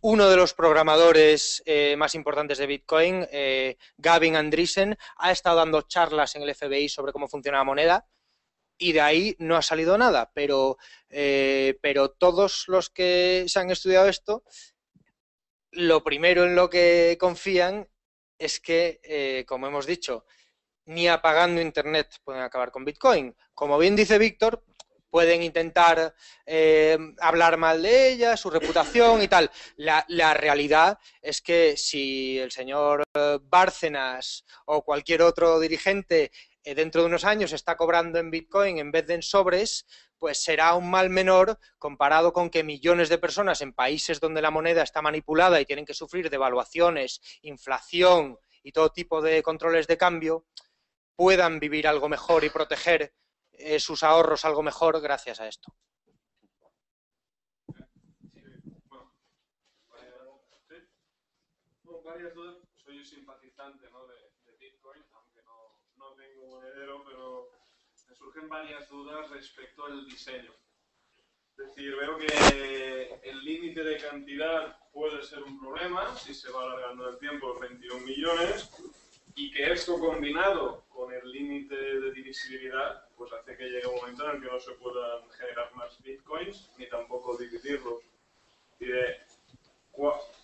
Uno de los programadores más importantes de Bitcoin, Gavin Andreessen, ha estado dando charlas en el FBI sobre cómo funciona la moneda y de ahí no ha salido nada. Pero todos los que se han estudiado esto, lo primero en lo que confían es que, como hemos dicho, ni apagando Internet pueden acabar con Bitcoin. Como bien dice Víctor, pueden intentar hablar mal de ella, su reputación y tal. La realidad es que si el señor Bárcenas o cualquier otro dirigente dentro de unos años está cobrando en Bitcoin en vez de en sobres, pues será un mal menor comparado con que millones de personas en países donde la moneda está manipulada y tienen que sufrir devaluaciones, inflación y todo tipo de controles de cambio, puedan vivir algo mejor y proteger sus ahorros algo mejor gracias a esto. Varias dudas. Soy simpatizante, ¿no? de Bitcoin, aunque no tengo monedero, pero me surgen varias dudas respecto al diseño. Es decir, veo que el límite de cantidad puede ser un problema si se va alargando el tiempo, 21 millones, y que esto combinado con el límite de divisibilidad pues hace que llegue un momento en el que no se puedan generar más bitcoins ni tampoco dividirlos.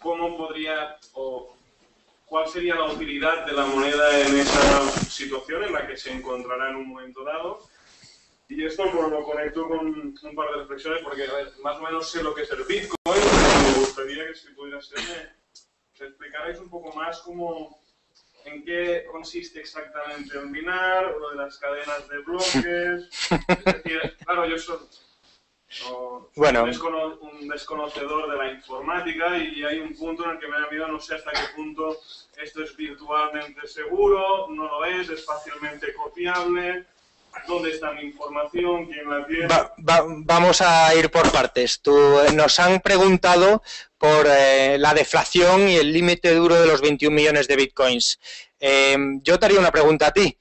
¿Cómo podría o cuál sería la utilidad de la moneda en esa situación en la que se encontrará en un momento dado? Y esto lo conecto con un par de reflexiones porque más o menos sé lo que es el bitcoin, pero me gustaría que si pudiera ser me explicarais un poco más cómo... ¿En qué consiste exactamente el minar, lo de las cadenas de bloques? Es decir, claro, yo soy un desconocedor de la informática y hay un punto en el que me da miedo, no sé hasta qué punto esto es virtualmente seguro, no lo es fácilmente copiable, dónde está mi información, quién la tiene... Vamos a ir por partes. Nos han preguntado por la deflación y el límite duro de los 21 millones de bitcoins. Yo te haría una pregunta a ti.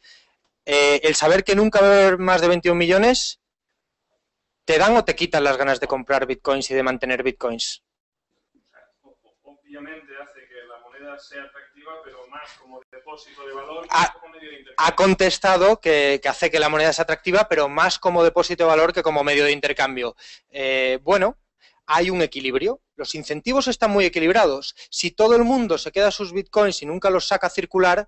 ¿El saber que nunca va a haber más de 21 millones, te dan o te quitan las ganas de comprar bitcoins y de mantener bitcoins? Obviamente hace que la moneda sea atractiva, pero más como depósito de valor que como medio de intercambio. Ha contestado que hace que la moneda sea atractiva, pero más como depósito de valor que como medio de intercambio. Bueno, hay un equilibrio. Los incentivos están muy equilibrados. Si todo el mundo se queda sus bitcoins y nunca los saca a circular,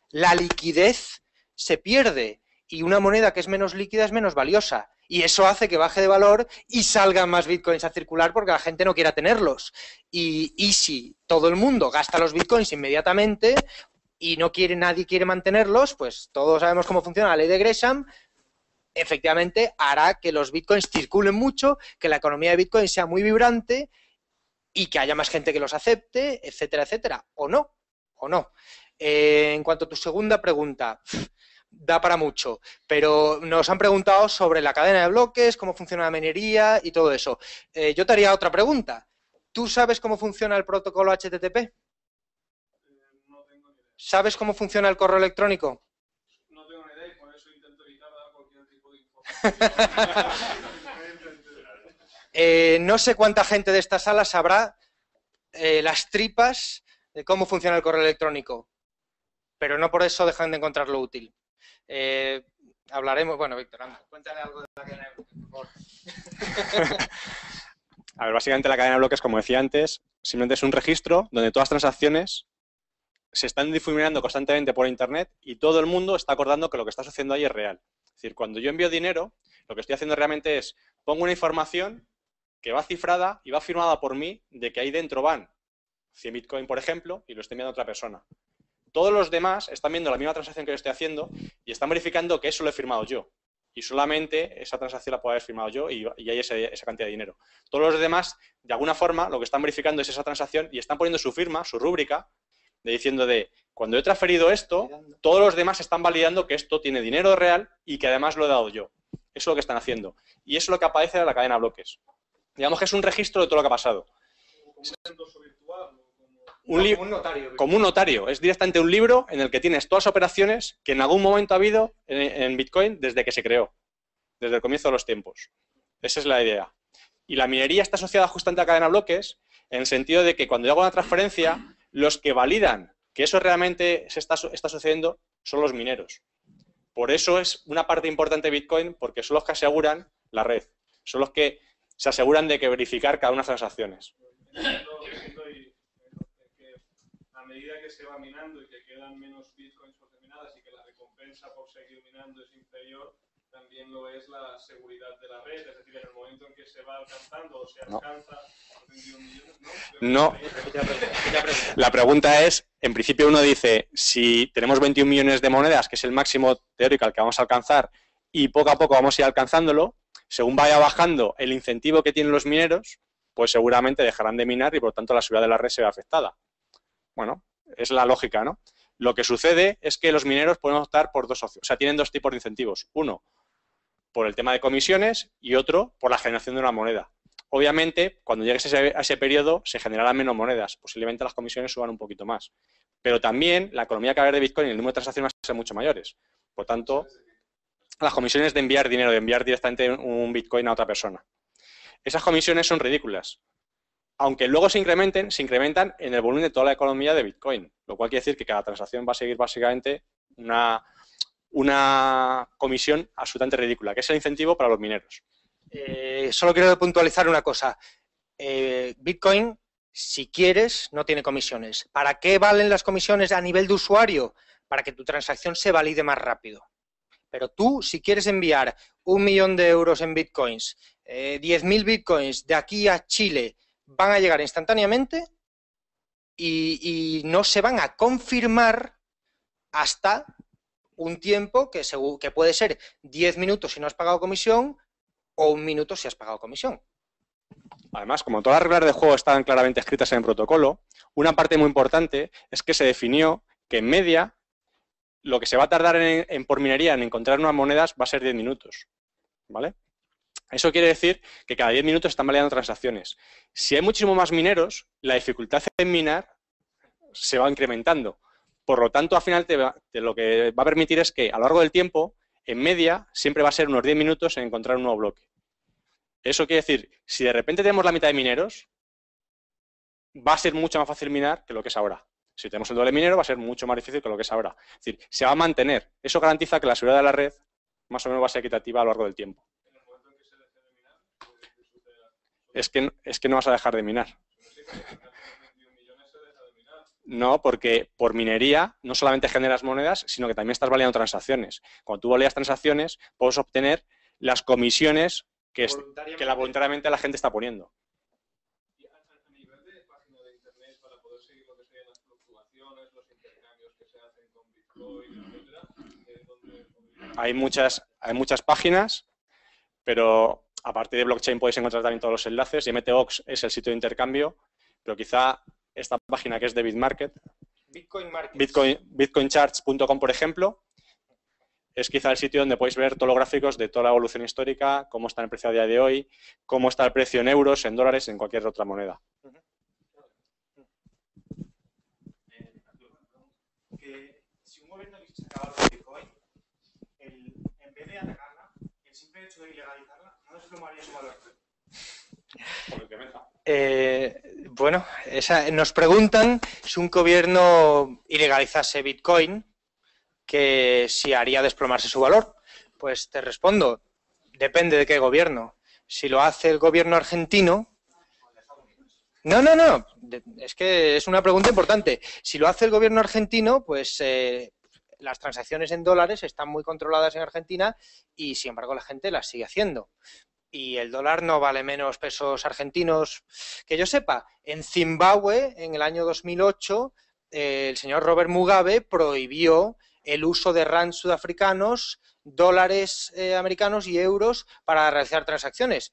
la liquidez se pierde y una moneda que es menos líquida es menos valiosa. Y eso hace que baje de valor y salgan más bitcoins a circular porque la gente no quiera tenerlos. Y si todo el mundo gasta los bitcoins inmediatamente y nadie quiere mantenerlos, pues todos sabemos cómo funciona la ley de Gresham, efectivamente hará que los bitcoins circulen mucho, que la economía de bitcoin sea muy vibrante y que haya más gente que los acepte, etcétera, etcétera. O no. En cuanto a tu segunda pregunta, da para mucho, pero nos han preguntado sobre la cadena de bloques, cómo funciona la minería y todo eso. Yo te haría otra pregunta. ¿Tú sabes cómo funciona el protocolo HTTP? No tengo ni idea. ¿Sabes cómo funciona el correo electrónico? No tengo ni idea y por eso intento evitar dar cualquier tipo de información. No sé cuánta gente de esta sala sabrá las tripas de cómo funciona el correo electrónico. pero no por eso dejan de encontrarlo útil. Hablaremos, bueno, Víctor, anda, cuéntale algo de la cadena de bloques, por favor. A ver, básicamente la cadena de bloques, como decía antes, simplemente es un registro donde todas las transacciones se están difuminando constantemente por Internet y todo el mundo está acordando que lo que está sucediendo ahí es real. Es decir, cuando yo envío dinero, lo que estoy haciendo realmente es pongo una información que va cifrada y va firmada por mí de que ahí dentro van 100 Bitcoin, por ejemplo, y lo estoy enviando a otra persona. Todos los demás están viendo la misma transacción que yo estoy haciendo y están verificando que eso lo he firmado yo. Y solamente esa transacción la puedo haber firmado yo y hay esa cantidad de dinero. Todos los demás, de alguna forma, lo que están verificando es esa transacción y están poniendo su firma, su rúbrica, diciendo cuando he transferido esto, todos los demás están validando que esto tiene dinero real y que además lo he dado yo. Eso es lo que están haciendo. Y eso es lo que aparece en la cadena de bloques. Digamos que es un registro de todo lo que ha pasado. Como un notario. Es directamente un libro en el que tienes todas las operaciones que en algún momento ha habido en Bitcoin desde que se creó, desde el comienzo de los tiempos. Esa es la idea. Y la minería está asociada justamente a la cadena de bloques en el sentido de que cuando yo hago una transferencia, los que validan que eso realmente está sucediendo son los mineros. Por eso es una parte importante de Bitcoin, porque son los que aseguran la red. Son los que se aseguran de que verificar cada una de las transacciones. A medida que se va minando y que quedan menos bitcoins por terminadas y que la recompensa por seguir minando es inferior, también lo es la seguridad de la red. Es decir, en el momento en que se va alcanzando o se alcanza los 21 millones, ¿no? No. La pregunta es, en principio uno dice, si tenemos 21 millones de monedas, que es el máximo teórico al que vamos a alcanzar, y poco a poco vamos a ir alcanzándolo, según vaya bajando el incentivo que tienen los mineros, pues seguramente dejarán de minar y por lo tanto la seguridad de la red se ve afectada. Bueno, es la lógica, ¿no? Lo que sucede es que los mineros pueden optar por dos opciones. O sea, tienen dos tipos de incentivos. Uno, por el tema de comisiones y otro, por la generación de una moneda. Obviamente, cuando llegues a ese periodo, se generarán menos monedas. Posiblemente las comisiones suban un poquito más. Pero también la economía que va a haber de Bitcoin y el número de transacciones van a ser mucho mayores. Por tanto, las comisiones de enviar dinero, de enviar directamente un Bitcoin a otra persona. Esas comisiones son ridículas. Aunque luego se incrementan en el volumen de toda la economía de Bitcoin, lo cual quiere decir que cada transacción va a seguir básicamente una comisión absolutamente ridícula, que es el incentivo para los mineros. Solo quiero puntualizar una cosa. Bitcoin, si quieres, no tiene comisiones. ¿Para qué valen las comisiones a nivel de usuario? Para que tu transacción se valide más rápido. Pero tú, si quieres enviar 1 millón de euros en Bitcoins, 10.000 Bitcoins de aquí a Chile, van a llegar instantáneamente y no se van a confirmar hasta un tiempo que puede ser 10 minutos si no has pagado comisión o 1 minuto si has pagado comisión. Además, como todas las reglas de juego estaban claramente escritas en el protocolo, una parte muy importante es que se definió que en media lo que se va a tardar por minería en encontrar unas monedas va a ser 10 minutos, ¿vale? Eso quiere decir que cada 10 minutos están validando transacciones. Si hay muchísimo más mineros, la dificultad en minar se va incrementando. Por lo tanto, al final lo que va a permitir es que a lo largo del tiempo, en media, siempre va a ser unos 10 minutos en encontrar un nuevo bloque. Eso quiere decir, si de repente tenemos la mitad de mineros, va a ser mucho más fácil minar que lo que es ahora. Si tenemos el doble minero, va a ser mucho más difícil que lo que es ahora. Es decir, se va a mantener. Eso garantiza que la seguridad de la red más o menos va a ser equitativa a lo largo del tiempo. Es que no vas a dejar de minar. No, porque por minería no solamente generas monedas, sino que también estás validando transacciones. Cuando tú validas transacciones, puedes obtener las comisiones que voluntariamente la gente está poniendo. Y a nivel de página de internet, para poder seguir lo que serían las fluctuaciones, los intercambios que se hacen con Bitcoin, etcétera, Hay muchas páginas, pero aparte de blockchain podéis encontrar también todos los enlaces. Y MTGOX es el sitio de intercambio, pero quizá esta página que es de Bitmarket, bitcoincharts.com, por ejemplo, es quizá el sitio donde podéis ver todos los gráficos de toda la evolución histórica, cómo está el precio a día de hoy, cómo está el precio en euros, en dólares, en cualquier otra moneda. Que si un gobierno quisiese acabar con Bitcoin, en vez de atacarla, el simple hecho de ilegalizarla, ¿no desplomaría su valor? Bueno, nos preguntan si un gobierno ilegalizase Bitcoin, que si haría desplomarse su valor. Pues te respondo, depende de qué gobierno. Si lo hace el gobierno argentino... No, es que es una pregunta importante. Si lo hace el gobierno argentino, pues las transacciones en dólares están muy controladas en Argentina y, sin embargo, la gente las sigue haciendo. Y el dólar no vale menos pesos argentinos que yo sepa. En Zimbabue, en el año 2008, el señor Robert Mugabe prohibió el uso de rands sudafricanos, dólares americanos y euros para realizar transacciones.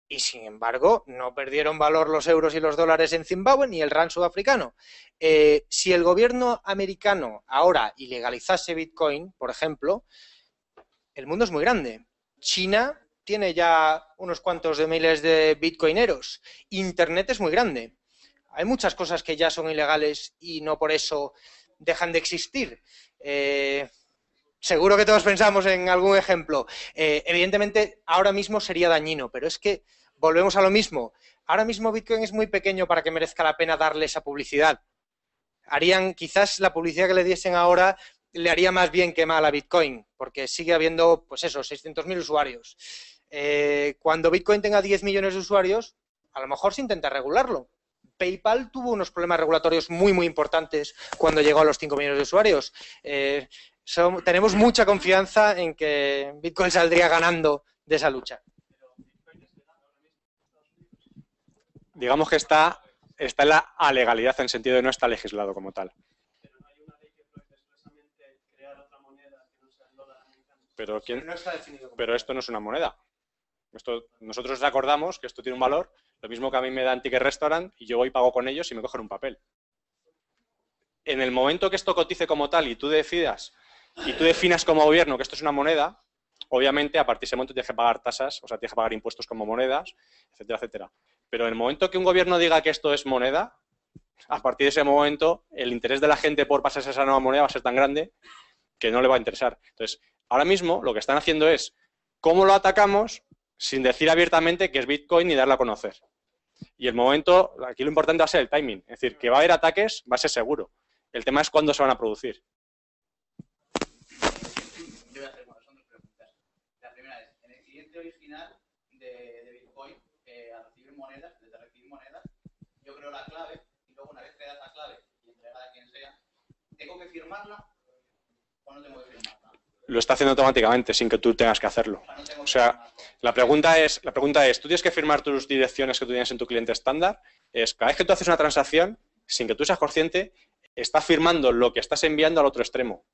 Y, sin embargo, no perdieron valor los euros y los dólares en Zimbabue ni el rand sudafricano. Si el gobierno americano ahora ilegalizase Bitcoin, por ejemplo, el mundo es muy grande. China tiene ya unos cuantos de miles de bitcoineros. Internet es muy grande. Hay muchas cosas que ya son ilegales y no por eso dejan de existir. Seguro que todos pensamos en algún ejemplo. Evidentemente, ahora mismo sería dañino, pero es que volvemos a lo mismo. Ahora mismo Bitcoin es muy pequeño para que merezca la pena darle esa publicidad. Quizás la publicidad que le diesen ahora le haría más bien que mal a Bitcoin, porque sigue habiendo, pues eso, 600.000 usuarios. Cuando Bitcoin tenga 10 millones de usuarios, a lo mejor se intenta regularlo. PayPal tuvo unos problemas regulatorios muy, muy importantes cuando llegó a los 5 millones de usuarios. Tenemos mucha confianza en que Bitcoin saldría ganando de esa lucha. Digamos que está en la alegalidad, en sentido de no está legislado como tal. Pero no hay una ley que prohíbe expresamente crear otra moneda que no sea el dólar americano. Pero esto no es una moneda. Nosotros acordamos que esto tiene un valor, lo mismo que a mí me dan Ticket Restaurant y yo voy y pago con ellos y me cogen un papel. En el momento que esto cotice como tal y tú definas como gobierno que esto es una moneda, obviamente a partir de ese momento tienes que pagar tasas, o sea, tienes que pagar impuestos como monedas, etcétera, etcétera. Pero en el momento que un gobierno diga que esto es moneda, a partir de ese momento el interés de la gente por pasarse a esa nueva moneda va a ser tan grande que no le va a interesar. Entonces, ahora mismo lo que están haciendo es cómo lo atacamos sin decir abiertamente que es Bitcoin ni darlo a conocer. Y el momento, aquí lo importante va a ser el timing, es decir, que va a haber ataques, va a ser seguro. El tema es cuándo se van a producir. Yo voy a hacer, son dos preguntas. La primera es, en el cliente original de Bitcoin, al recibir monedas, desde recibir monedas, yo creo la clave, y luego una vez que das la clave y entregar a quien sea, ¿tengo que firmarla o no tengo que firmarla? Lo está haciendo automáticamente sin que tú tengas que hacerlo. O sea, la pregunta es, ¿tú tienes que firmar tus direcciones que tú tienes en tu cliente estándar? Es cada vez que tú haces una transacción, sin que tú seas consciente, está firmando lo que estás enviando al otro extremo.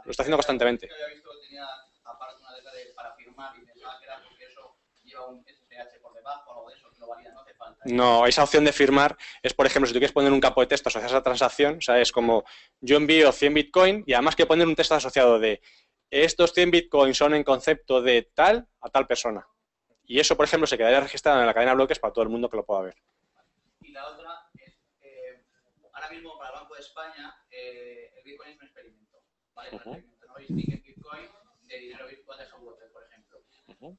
Lo está haciendo constantemente. Yo había visto que tenía aparte una letra para firmar y pensaba que era porque eso lleva un SSH por debajo o algo de eso, que no valía, no hace falta. No, esa opción de firmar es, por ejemplo, si tú quieres poner un campo de texto asociado a esa transacción, o sea, es como yo envío 100 Bitcoin y además que poner un texto asociado de estos 100 Bitcoin son en concepto de tal a tal persona. Y eso, por ejemplo, se quedaría registrado en la cadena de bloques para todo el mundo que lo pueda ver. Y la otra es, ahora mismo para el Banco de España, el Bitcoin es un experimento, ¿vale? Un experimento, no distinguen Bitcoin de dinero virtual de software, por ejemplo.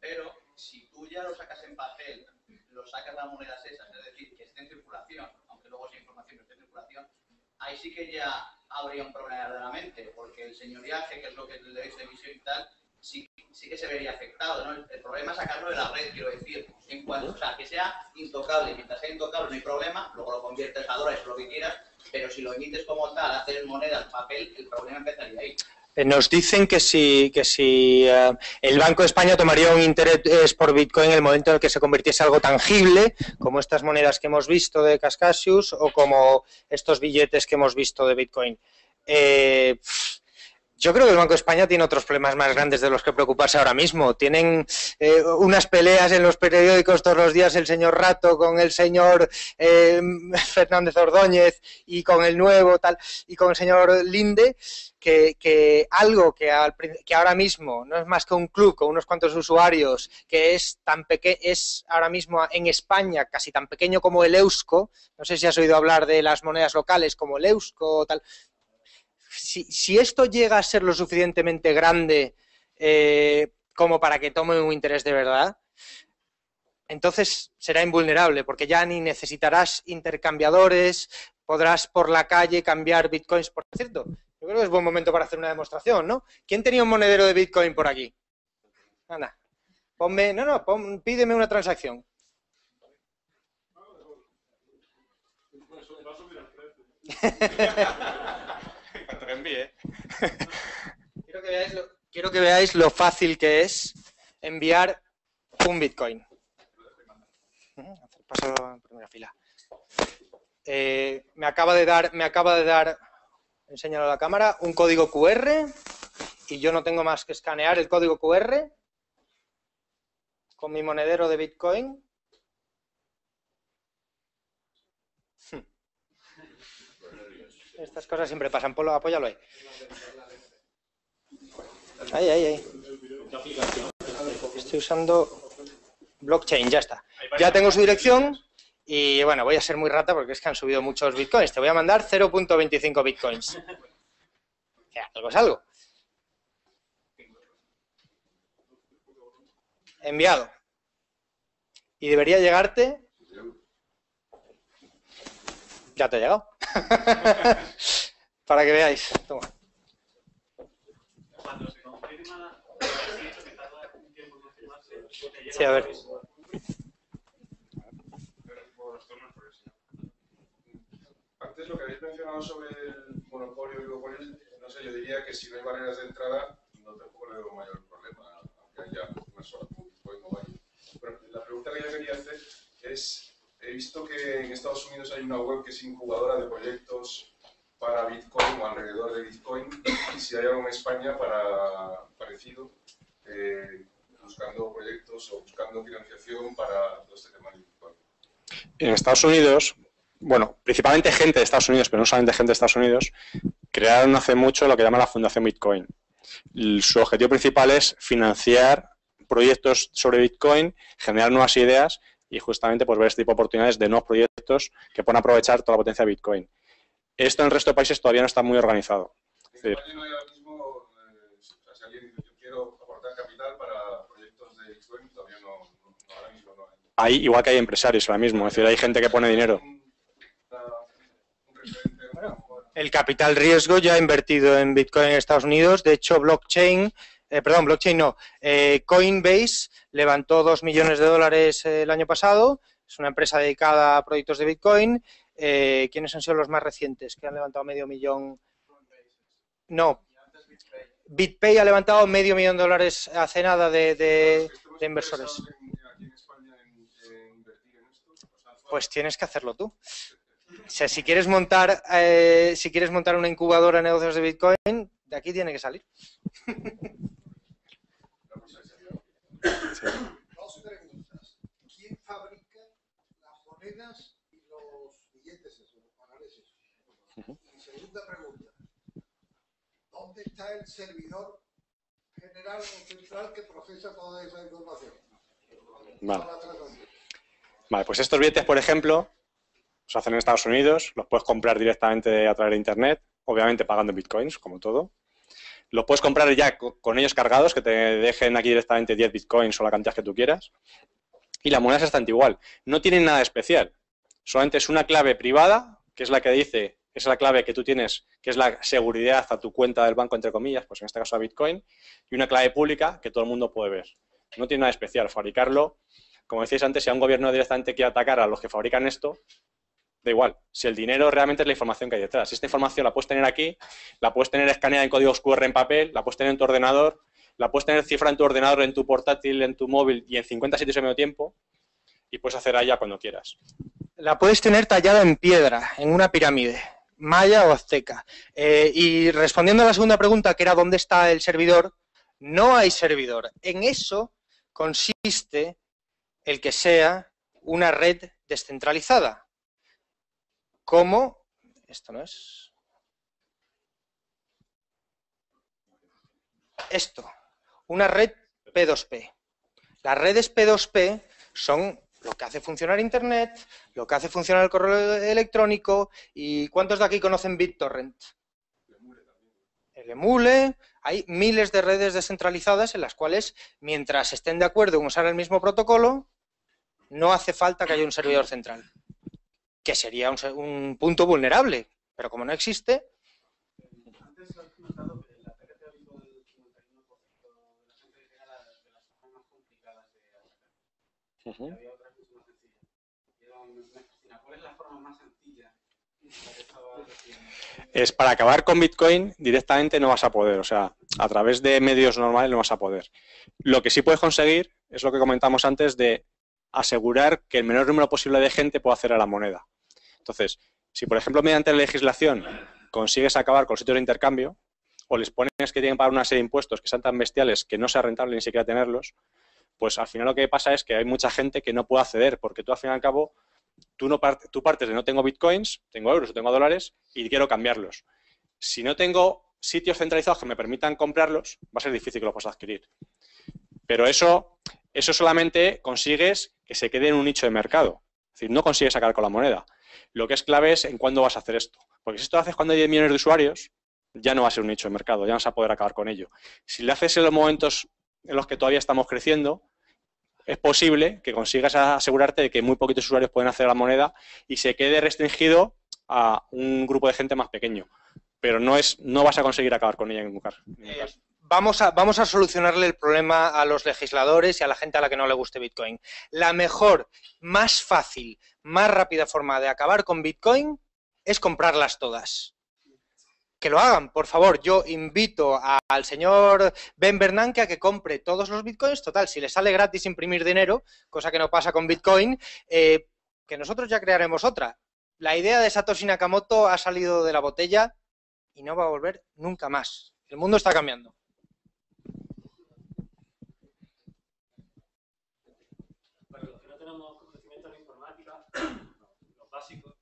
Pero si tú ya lo sacas en papel, lo sacas las monedas esas, es decir, que esté en circulación, aunque luego esa información no esté en circulación, ahí sí que ya habría un problema verdaderamente, porque el señoriaje, que es lo que es el derecho de emisión y tal, sí que se vería afectado, ¿no? El problema es sacarlo de la red, quiero decir, en cuanto, o sea, que sea intocable, mientras sea intocable no hay problema, luego lo conviertes a dólares o lo que quieras, pero si lo emites como tal, haces monedas, papel, el problema empezaría ahí. Nos dicen que si el Banco de España tomaría un interés por Bitcoin en el momento en el que se convirtiese en algo tangible, como estas monedas que hemos visto de Cascasius o como estos billetes que hemos visto de Bitcoin. Yo creo que el Banco de España tiene otros problemas más grandes de los que preocuparse ahora mismo. Tienen unas peleas en los periódicos todos los días, el señor Rato con el señor Fernández Ordóñez y con el nuevo tal y con el señor Linde, que algo que ahora mismo no es más que un club con unos cuantos usuarios, que es ahora mismo en España casi tan pequeño como el Eusko. No sé si has oído hablar de las monedas locales como el Eusko o tal. Si esto llega a ser lo suficientemente grande como para que tome un interés de verdad, entonces será invulnerable, porque ya ni necesitarás intercambiadores, podrás por la calle cambiar bitcoins. Por cierto, Yo creo que es buen momento para hacer una demostración, ¿no? ¿Quién tenía un monedero de Bitcoin por aquí? Anda. Ponme, pídeme una transacción. Cuanto que envíe. Quiero que veáis lo fácil que es enviar un Bitcoin. Paso a primera fila. Me acaba de dar, enséñalo a la cámara, un código QR y yo no tengo más que escanear el código QR con mi monedero de Bitcoin. Estas cosas siempre pasan. Polo, apóyalo ahí. Ahí. Estoy usando blockchain, ya está. Ya tengo su dirección y bueno, voy a ser muy rata porque es que han subido muchos bitcoins. Te voy a mandar 0.25 bitcoins. O sea, algo es algo. Enviado. Y debería llegarte... Ya te ha llegado. Para que veáis. Toma. Cuando se confirma, que tarda un tiempo en confirmarse. Sí, a ver. Antes lo que habéis mencionado sobre el monopolio y oligopolio, no sé, yo diría que si no hay barreras de entrada, no tampoco le veo mayor problema, aunque haya una sola Bitcoin o varios. Pero la pregunta que yo quería hacer es, he visto que en Estados Unidos hay una web que es incubadora de proyectos para Bitcoin o alrededor de Bitcoin, y si hay algo en España para parecido, buscando proyectos o buscando financiación para todo este tema de Bitcoin. En Estados Unidos, bueno, principalmente gente de Estados Unidos, pero no solamente gente de Estados Unidos, crearon hace mucho lo que llama la Fundación Bitcoin. Su objetivo principal es financiar proyectos sobre Bitcoin, generar nuevas ideas y justamente pues ver este tipo de oportunidades de nuevos proyectos que puedan aprovechar toda la potencia de Bitcoin. Esto en el resto de países todavía no está muy organizado. En España no hay ahora mismo, o sea, si alguien dice, yo quiero aportar capital para proyectos de Bitcoin, todavía no, ahora mismo no hay. Hay, igual que hay empresarios ahora mismo, es decir, hay gente que pone dinero. El capital riesgo ya ha invertido en Bitcoin en Estados Unidos. De hecho, Coinbase levantó $2 millones el año pasado. Es una empresa dedicada a proyectos de Bitcoin. ¿Quiénes han sido los más recientes que han levantado $500,000? No. BitPay ha levantado $500,000 hace nada de inversores. Pues tienes que hacerlo tú. O sea, si quieres montar una incubadora de negocios de Bitcoin, de aquí tiene que salir. Dos preguntas. ¿Quién fabrica las monedas y los billetes, los pagares? Y segunda pregunta. ¿Dónde está el servidor general o central que procesa toda esa información? Vale, pues estos billetes, por ejemplo, se hacen en Estados Unidos, los puedes comprar directamente a través de Internet, obviamente pagando bitcoins, como todo. Los puedes comprar ya con ellos cargados, que te dejen aquí directamente 10 bitcoins o la cantidad que tú quieras. Y la moneda es bastante igual. No tienen nada especial. Solamente es una clave privada, que es la que dice, es la clave que tú tienes, que es la seguridad a tu cuenta del banco, entre comillas, pues en este caso a Bitcoin, y una clave pública que todo el mundo puede ver. No tiene nada especial. Fabricarlo, como decíais antes, si a un gobierno directamente quiere atacar a los que fabrican esto, da igual. Si el dinero realmente es la información que hay detrás. Si esta información la puedes tener aquí, la puedes tener escaneada en códigos QR en papel, la puedes tener en tu ordenador, la puedes tener cifrada en tu ordenador, en tu portátil, en tu móvil y en 50 sitios al mismo tiempo, y puedes hacer allá cuando quieras. La puedes tener tallada en piedra, en una pirámide, maya o azteca. Y respondiendo a la segunda pregunta, que era ¿dónde está el servidor? No hay servidor. En eso consiste el que sea una red descentralizada. Como, esto no es, esto, una red P2P. Las redes P2P son lo que hace funcionar Internet, lo que hace funcionar el correo electrónico. ¿Y cuántos de aquí conocen BitTorrent? El Emule. Hay miles de redes descentralizadas en las cuales, mientras estén de acuerdo en usar el mismo protocolo, no hace falta que haya un servidor central, que sería un punto vulnerable, pero como no existe... Antes Ujú. Y había otra que es más sencilla. Cristina, ¿cuál es la forma más sencilla de la que estabas haciendo? Es para acabar con Bitcoin directamente no vas a poder, o sea, a través de medios normales no vas a poder. Lo que sí puedes conseguir es lo que comentamos antes de asegurar que el menor número posible de gente pueda acceder a la moneda. Entonces, si por ejemplo mediante la legislación consigues acabar con los sitios de intercambio o les pones que tienen que pagar una serie de impuestos que sean tan bestiales que no sea rentable ni siquiera tenerlos, pues al final lo que pasa es que hay mucha gente que no puede acceder porque tú al fin y al cabo tú partes de no tengo bitcoins, tengo euros o tengo dólares y quiero cambiarlos. Si no tengo sitios centralizados que me permitan comprarlos, va a ser difícil que los puedas adquirir. Pero eso solamente consigues que se quede en un nicho de mercado. Es decir, no consigues acabar con la moneda. Lo que es clave es en cuándo vas a hacer esto. Porque si esto lo haces cuando hay 10 millones de usuarios, ya no va a ser un nicho de mercado, ya no vas a poder acabar con ello. Si lo haces en los momentos en los que todavía estamos creciendo, es posible que consigas asegurarte de que muy poquitos usuarios pueden acceder a la moneda y se quede restringido a un grupo de gente más pequeño. Pero no vas a conseguir acabar con ella en ningún caso. Vamos a solucionarle el problema a los legisladores y a la gente a la que no le guste Bitcoin. La mejor, más fácil, más rápida forma de acabar con Bitcoin es comprarlas todas. Que lo hagan, por favor. Yo invito al señor Ben Bernanke a que compre todos los Bitcoins. Total, si le sale gratis imprimir dinero, cosa que no pasa con Bitcoin, que nosotros ya crearemos otra. La idea de Satoshi Nakamoto ha salido de la botella y no va a volver nunca más. El mundo está cambiando. Para los que no tenemos conocimientos de informática, los básicos,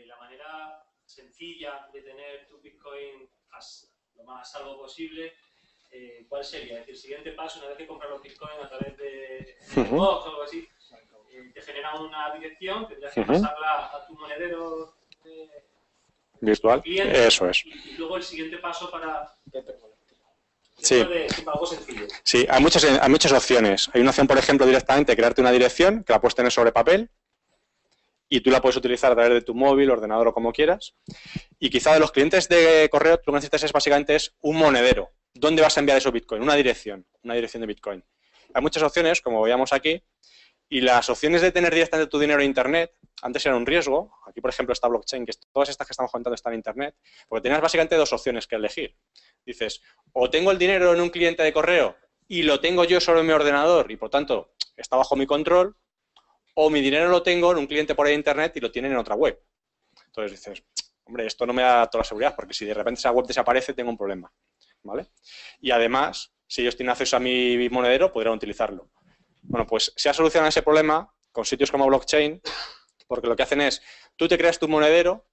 la manera sencilla de tener tu Bitcoin lo más a salvo posible, ¿cuál sería? Es decir, el siguiente paso, una vez que compras los Bitcoin a través de Box o algo así, te genera una dirección, tendrás que pasarla a tu monedero virtual, cliente, eso es. Y luego el siguiente paso para... Sí. Algo sencillo. Sí, hay muchas opciones. Hay una opción, por ejemplo, directamente crearte una dirección que la puedes tener sobre papel y tú la puedes utilizar a través de tu móvil, ordenador o como quieras. Y quizá de los clientes de correo, lo que necesitas básicamente es un monedero. ¿Dónde vas a enviar esos Bitcoin? Una dirección de Bitcoin. Hay muchas opciones, como veíamos aquí, y las opciones de tener directamente tu dinero en Internet, antes era un riesgo. Aquí, por ejemplo, está blockchain, que todas estas que estamos comentando están en Internet, porque tenías básicamente dos opciones que elegir. Dices, o tengo el dinero en un cliente de correo y lo tengo yo solo en mi ordenador y, por tanto, está bajo mi control, o mi dinero lo tengo en un cliente por ahí de Internet y lo tienen en otra web. Entonces dices, hombre, esto no me da toda la seguridad, porque si de repente esa web desaparece, tengo un problema, ¿vale? Y además, si ellos tienen acceso a mi monedero, podrán utilizarlo. Bueno, pues se ha solucionado ese problema con sitios como blockchain, porque lo que hacen es, tú te creas tu monedero,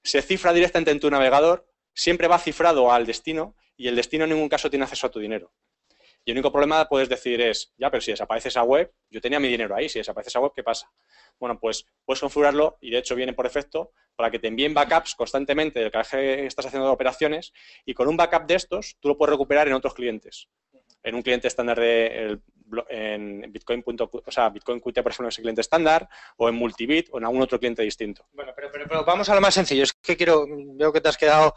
se cifra directamente en tu navegador, siempre va cifrado al destino y el destino en ningún caso tiene acceso a tu dinero. Y el único problema puedes decir es, ya, pero si desaparece esa web, yo tenía mi dinero ahí, si desaparece esa web, ¿qué pasa? Bueno, pues puedes configurarlo y de hecho viene por defecto para que te envíen backups constantemente del que estás haciendo de operaciones y con un backup de estos tú lo puedes recuperar en otros clientes. En un cliente estándar en Bitcoin.qt, o sea, Bitcoin.qt, por ejemplo, es el cliente estándar, o en Multibit, o en algún otro cliente distinto. Bueno, pero vamos a lo más sencillo. Es que veo que te has quedado...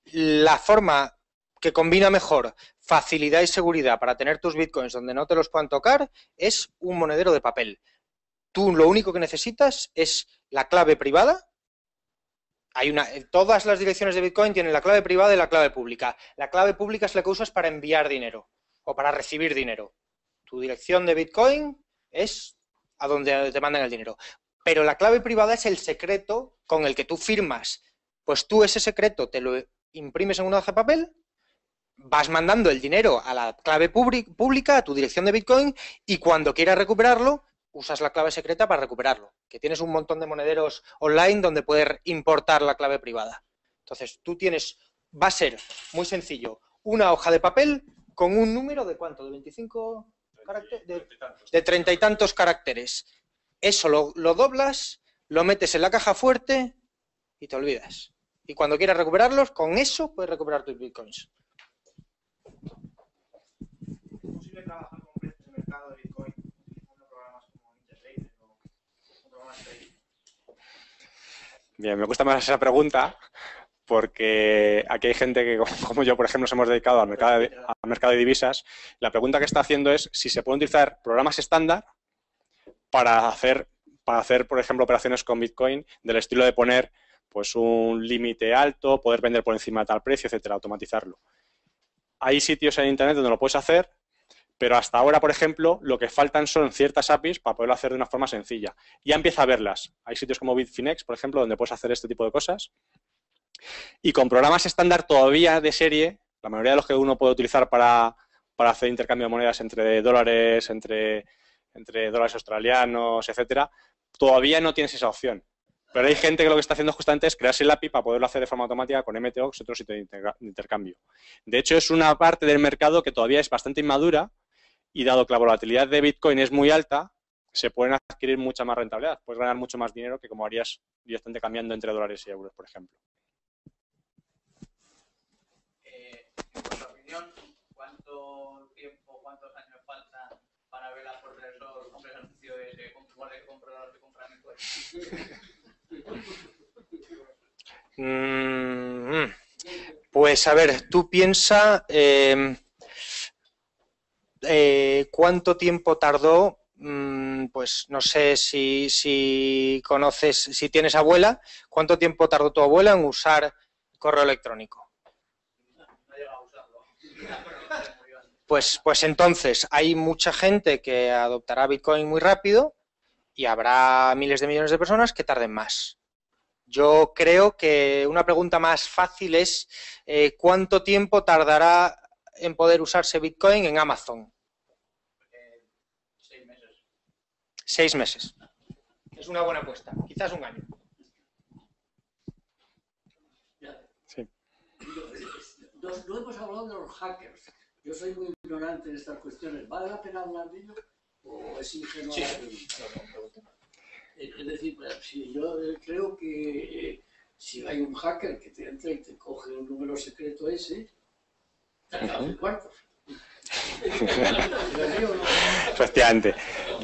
la forma que combina mejor facilidad y seguridad para tener tus Bitcoins donde no te los puedan tocar es un monedero de papel. Tú lo único que necesitas es la clave privada. Todas las direcciones de Bitcoin tienen la clave privada y la clave pública. La clave pública es la que usas para enviar dinero o para recibir dinero. Tu dirección de Bitcoin es a donde te mandan el dinero. Pero la clave privada es el secreto con el que tú firmas. Pues tú ese secreto te lo imprimes en una hoja de papel, vas mandando el dinero a la clave pública, a tu dirección de Bitcoin, y cuando quieras recuperarlo, usas la clave secreta para recuperarlo. Que tienes un montón de monederos online donde puedes importar la clave privada. Entonces, va a ser muy sencillo, una hoja de papel con un número de ¿cuánto? ¿De 25 caracteres? De 30 y tantos caracteres. Eso lo doblas, lo metes en la caja fuerte y te olvidas. Y cuando quieras recuperarlos, con eso puedes recuperar tus Bitcoins. ¿Es posible trabajar con precios de mercado de Bitcoin utilizando programas como Intertrader o programas de trading? Bien, me gusta más esa pregunta porque aquí hay gente que, como yo, por ejemplo, nos hemos dedicado al mercado de divisas. La pregunta que está haciendo es si se pueden utilizar programas estándar para hacer, por ejemplo, operaciones con Bitcoin del estilo de poner pues un límite alto, poder vender por encima de tal precio, etcétera, automatizarlo. Hay sitios en Internet donde lo puedes hacer, pero hasta ahora, por ejemplo, lo que faltan son ciertas APIs para poderlo hacer de una forma sencilla. Ya empieza a verlas. Hay sitios como Bitfinex, por ejemplo, donde puedes hacer este tipo de cosas. Y con programas estándar todavía de serie, la mayoría de los que uno puede utilizar para hacer intercambio de monedas entre dólares, entre dólares australianos, etcétera, todavía no tienes esa opción. Pero hay gente que lo que está haciendo justamente es crearse el API para poderlo hacer de forma automática con MTOX y otros sitios de intercambio. De hecho, es una parte del mercado que todavía es bastante inmadura y dado que la volatilidad de Bitcoin es muy alta, se pueden adquirir mucha más rentabilidad. Puedes ganar mucho más dinero que como harías directamente cambiando entre dólares y euros, por ejemplo. En vuestra opinión, ¿cuánto tiempo, cuántos años faltan para ver a progresor hombres anuncios de cuáles compradores que compran Bitcoin? Pues a ver, tú piensa cuánto tiempo tardó, pues no sé si conoces, si tienes abuela, cuánto tiempo tardó tu abuela en usar correo electrónico. No llega a usarlo. Pues entonces hay mucha gente que adoptará Bitcoin muy rápido y habrá miles de millones de personas que tarden más. Yo creo que una pregunta más fácil es ¿cuánto tiempo tardará en poder usarse Bitcoin en Amazon? 6 meses. 6 meses. Es una buena apuesta. Quizás un año. Sí. No hemos hablado de los hackers. Yo soy muy ignorante en estas cuestiones. ¿Vale la pena hablar de ello? ¿O es ingenuo? Sí. Es decir, si yo creo que si hay un hacker que te entra y te coge un número secreto ese, te has dado 3 cuartos. Efectivamente.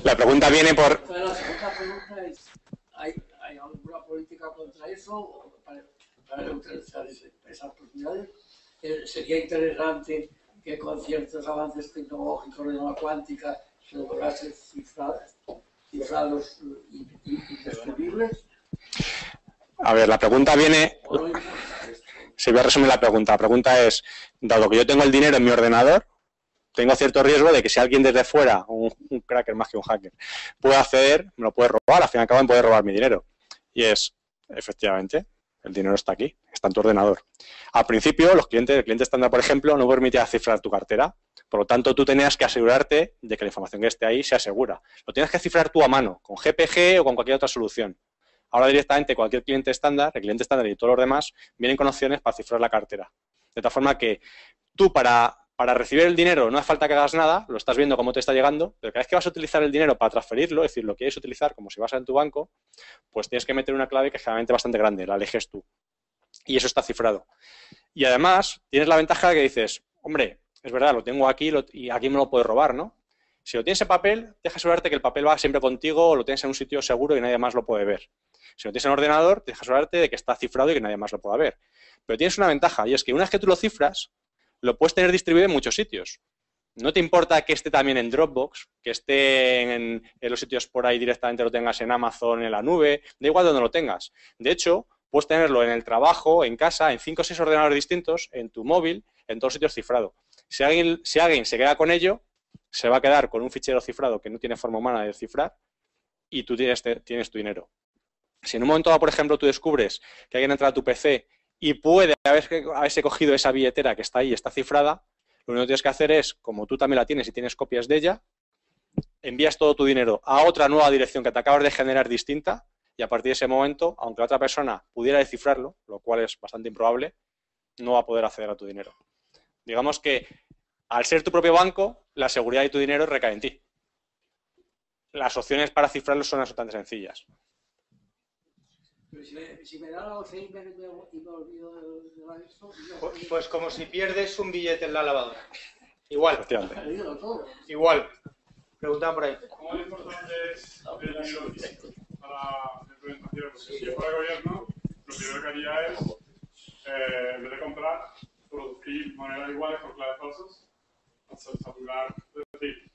La pregunta viene por... La segunda pregunta es, ¿hay alguna política contra eso para utilizar esas posibilidades? Sería interesante que con ciertos avances tecnológicos de la cuántica se lograse cifrados indescriptibles. A ver, la pregunta viene... Si voy a resumir la pregunta. La pregunta es, dado que yo tengo el dinero en mi ordenador, tengo cierto riesgo de que si alguien desde fuera, un cracker más que un hacker, puede acceder, me lo puede robar, al fin y al cabo me puede robar mi dinero. Y es, efectivamente, el dinero está aquí, está en tu ordenador. Al principio, el cliente estándar, por ejemplo, no permitía cifrar tu cartera. Por lo tanto, tú tenías que asegurarte de que la información que esté ahí sea segura. Lo tienes que cifrar tú a mano, con GPG o con cualquier otra solución. Ahora directamente cualquier cliente estándar, el cliente estándar y todos los demás, vienen con opciones para cifrar la cartera. De tal forma que tú para recibir el dinero no hace falta que hagas nada, lo estás viendo cómo te está llegando, pero cada vez que vas a utilizar el dinero para transferirlo, es decir, lo quieres utilizar como si vas en tu banco, pues tienes que meter una clave que es generalmente bastante grande, la eliges tú. Y eso está cifrado. Y además tienes la ventaja que dices, hombre, es verdad, lo tengo aquí y aquí me lo puedes robar, ¿no? Si lo tienes en papel, deja asegurarte que el papel va siempre contigo o lo tienes en un sitio seguro y nadie más lo puede ver. Si lo tienes en ordenador, deja asegurarte de que está cifrado y que nadie más lo pueda ver. Pero tienes una ventaja y es que una vez que tú lo cifras, lo puedes tener distribuido en muchos sitios. No te importa que esté también en Dropbox, que esté en los sitios por ahí directamente lo tengas en Amazon, en la nube, da igual donde lo tengas. De hecho, puedes tenerlo en el trabajo, en casa, en 5 o 6 ordenadores distintos, en tu móvil, en todos sitios cifrado. Si alguien se queda con ello, se va a quedar con un fichero cifrado que no tiene forma humana de cifrar y tú tienes tu dinero. Si en un momento dado, por ejemplo, tú descubres que alguien entra a tu PC y puede haberse cogido esa billetera que está ahí, está cifrada, lo único que tienes que hacer es, como tú también la tienes y tienes copias de ella, envías todo tu dinero a otra nueva dirección que te acabas de generar distinta y a partir de ese momento, aunque la otra persona pudiera descifrarlo, lo cual es bastante improbable, no va a poder acceder a tu dinero. Digamos que al ser tu propio banco, la seguridad de tu dinero recae en ti. Las opciones para cifrarlo son absolutamente sencillas. Pero si me da la OCI y me olvido de esto... Pues como si pierdes un billete en la lavadora. Igual. Igual. Preguntaban por ahí. ¿Cómo importante es el dinero físico para la implementación? Porque si yo fuera gobierno, lo primero que haría es, en vez de comprar, producir monedas iguales por claves falsas, saturar, es decir,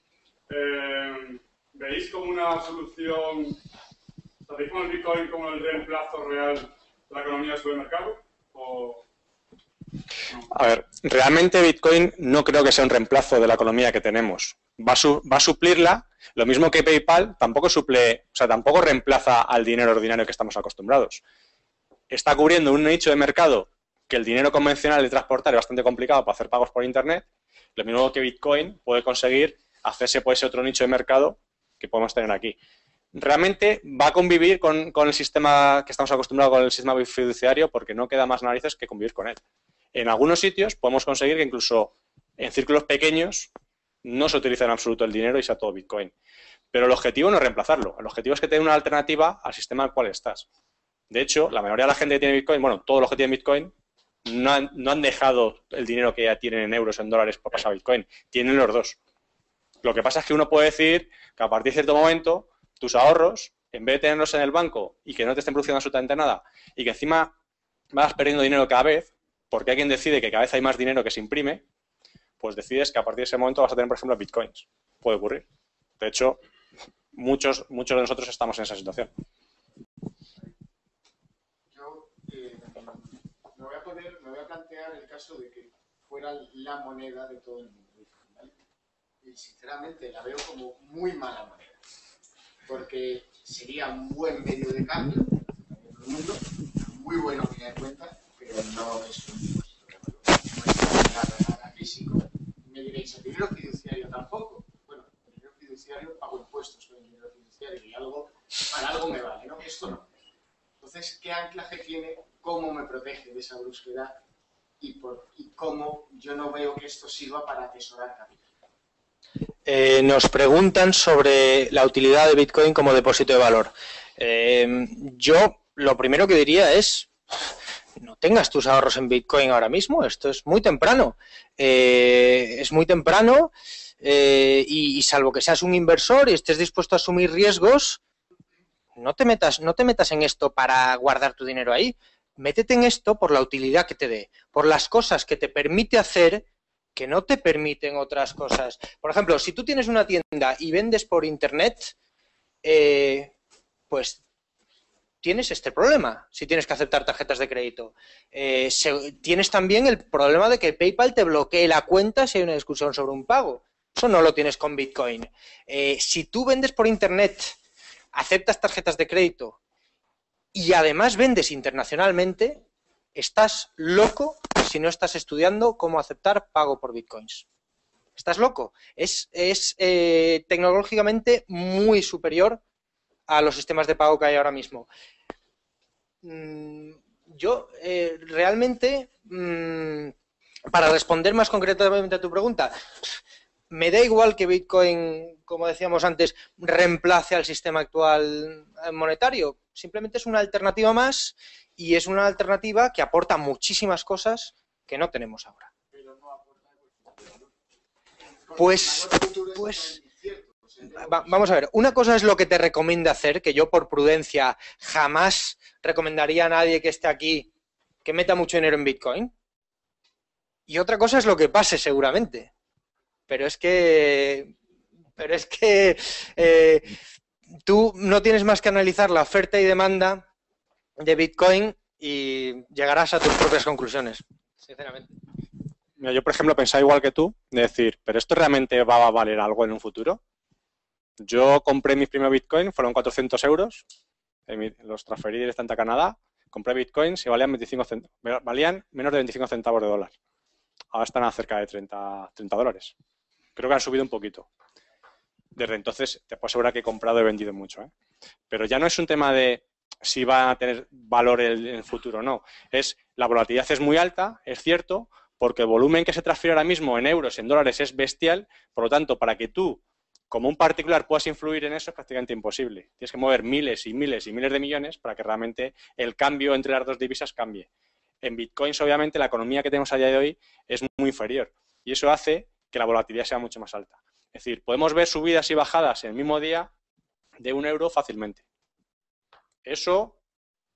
ver ¿veis como una solución, veis como el Bitcoin como el reemplazo real de la economía de supermercado? ¿O A ver, realmente Bitcoin no creo que sea un reemplazo de la economía que tenemos. Va a suplirla, lo mismo que PayPal tampoco suple, o sea, tampoco reemplaza al dinero ordinario que estamos acostumbrados. Está cubriendo un nicho de mercado que el dinero convencional de transportar es bastante complicado para hacer pagos por Internet, lo mismo que Bitcoin puede conseguir hacerse por ese otro nicho de mercado que podemos tener aquí. Realmente va a convivir con el sistema que estamos acostumbrados, con el sistema fiduciario, porque no queda más narices que convivir con él. En algunos sitios podemos conseguir que incluso en círculos pequeños no se utilice en absoluto el dinero y sea todo Bitcoin. Pero el objetivo no es reemplazarlo. El objetivo es que tenga una alternativa al sistema al cual estás. De hecho, la mayoría de la gente que tiene Bitcoin, bueno, todos los que tienen Bitcoin, no han dejado el dinero que ya tienen en euros, en dólares, por pasar a Bitcoin. Tienen los dos. Lo que pasa es que uno puede decir que a partir de cierto momento, tus ahorros, en vez de tenerlos en el banco y que no te estén produciendo absolutamente nada, y que encima vas perdiendo dinero cada vez, porque hay quien decide que cada vez hay más dinero que se imprime, pues decides que a partir de ese momento vas a tener, por ejemplo, Bitcoins. Puede ocurrir. De hecho, muchos de nosotros estamos en esa situación. Yo me voy a plantear el caso de que fuera la moneda de todo el mundo, ¿vale? Y sinceramente la veo como muy mala moneda, porque sería un buen medio de cambio para todo el mundo, muy bueno a tener en cuenta, pero no es un depósito de valor, no es nada físico. Me diréis, ¿el dinero fiduciario tampoco? Bueno, el dinero fiduciario pago impuestos con el dinero fiduciario y para algo me vale, ¿no? Esto no. Entonces, ¿qué anclaje tiene? ¿Cómo me protege de esa brusquedad? Y cómo yo no veo que esto sirva para atesorar capital. Nos preguntan sobre la utilidad de Bitcoin como depósito de valor. Yo lo primero que diría es, no tengas tus ahorros en Bitcoin ahora mismo, esto es muy temprano. Es muy temprano y salvo que seas un inversor y estés dispuesto a asumir riesgos, no te metas en esto para guardar tu dinero ahí. Métete en esto por la utilidad que te dé, por las cosas que te permite hacer que no te permiten otras cosas. Por ejemplo, si tú tienes una tienda y vendes por Internet, pues tienes este problema, si tienes que aceptar tarjetas de crédito. Tienes también el problema de que PayPal te bloquee la cuenta si hay una discusión sobre un pago. Eso no lo tienes con Bitcoin. Si tú vendes por Internet, aceptas tarjetas de crédito y además vendes internacionalmente, estás loco si no estás estudiando cómo aceptar pago por Bitcoins. ¿Estás loco? Es tecnológicamente muy superior a los sistemas de pago que hay ahora mismo. Yo realmente, para responder más concretamente a tu pregunta, me da igual que Bitcoin, como decíamos antes, reemplace al sistema actual monetario. Simplemente es una alternativa más y es una alternativa que aporta muchísimas cosas que no tenemos ahora. Pues vamos a ver, una cosa es lo que te recomienda hacer, que yo por prudencia jamás recomendaría a nadie que esté aquí que meta mucho dinero en Bitcoin. Y otra cosa es lo que pase seguramente. Pero es que tú no tienes más que analizar la oferta y demanda de Bitcoin y llegarás a tus propias conclusiones, sinceramente. Mira, yo, por ejemplo, pensaba igual que tú, de decir, ¿pero esto realmente va a valer algo en un futuro? Yo compré mis primeros Bitcoin, fueron 400 euros, los transferí directamente a Canadá, compré Bitcoins y valían menos de 25 centavos de dólar. Ahora están a cerca de 30 dólares. Creo que han subido un poquito. Desde entonces, te puedo asegurar que he comprado y vendido mucho, ¿eh? Pero ya no es un tema de si va a tener valor en el futuro o no. La volatilidad es muy alta, es cierto, porque el volumen que se transfiere ahora mismo en euros, en dólares, es bestial. Por lo tanto, para que tú, como un particular, puedas influir en eso es prácticamente imposible. Tienes que mover miles y miles y miles de millones para que realmente el cambio entre las dos divisas cambie. En Bitcoins, obviamente, la economía que tenemos a día de hoy es muy inferior. Y eso hace que la volatilidad sea mucho más alta. Es decir, podemos ver subidas y bajadas en el mismo día de €1 fácilmente. Eso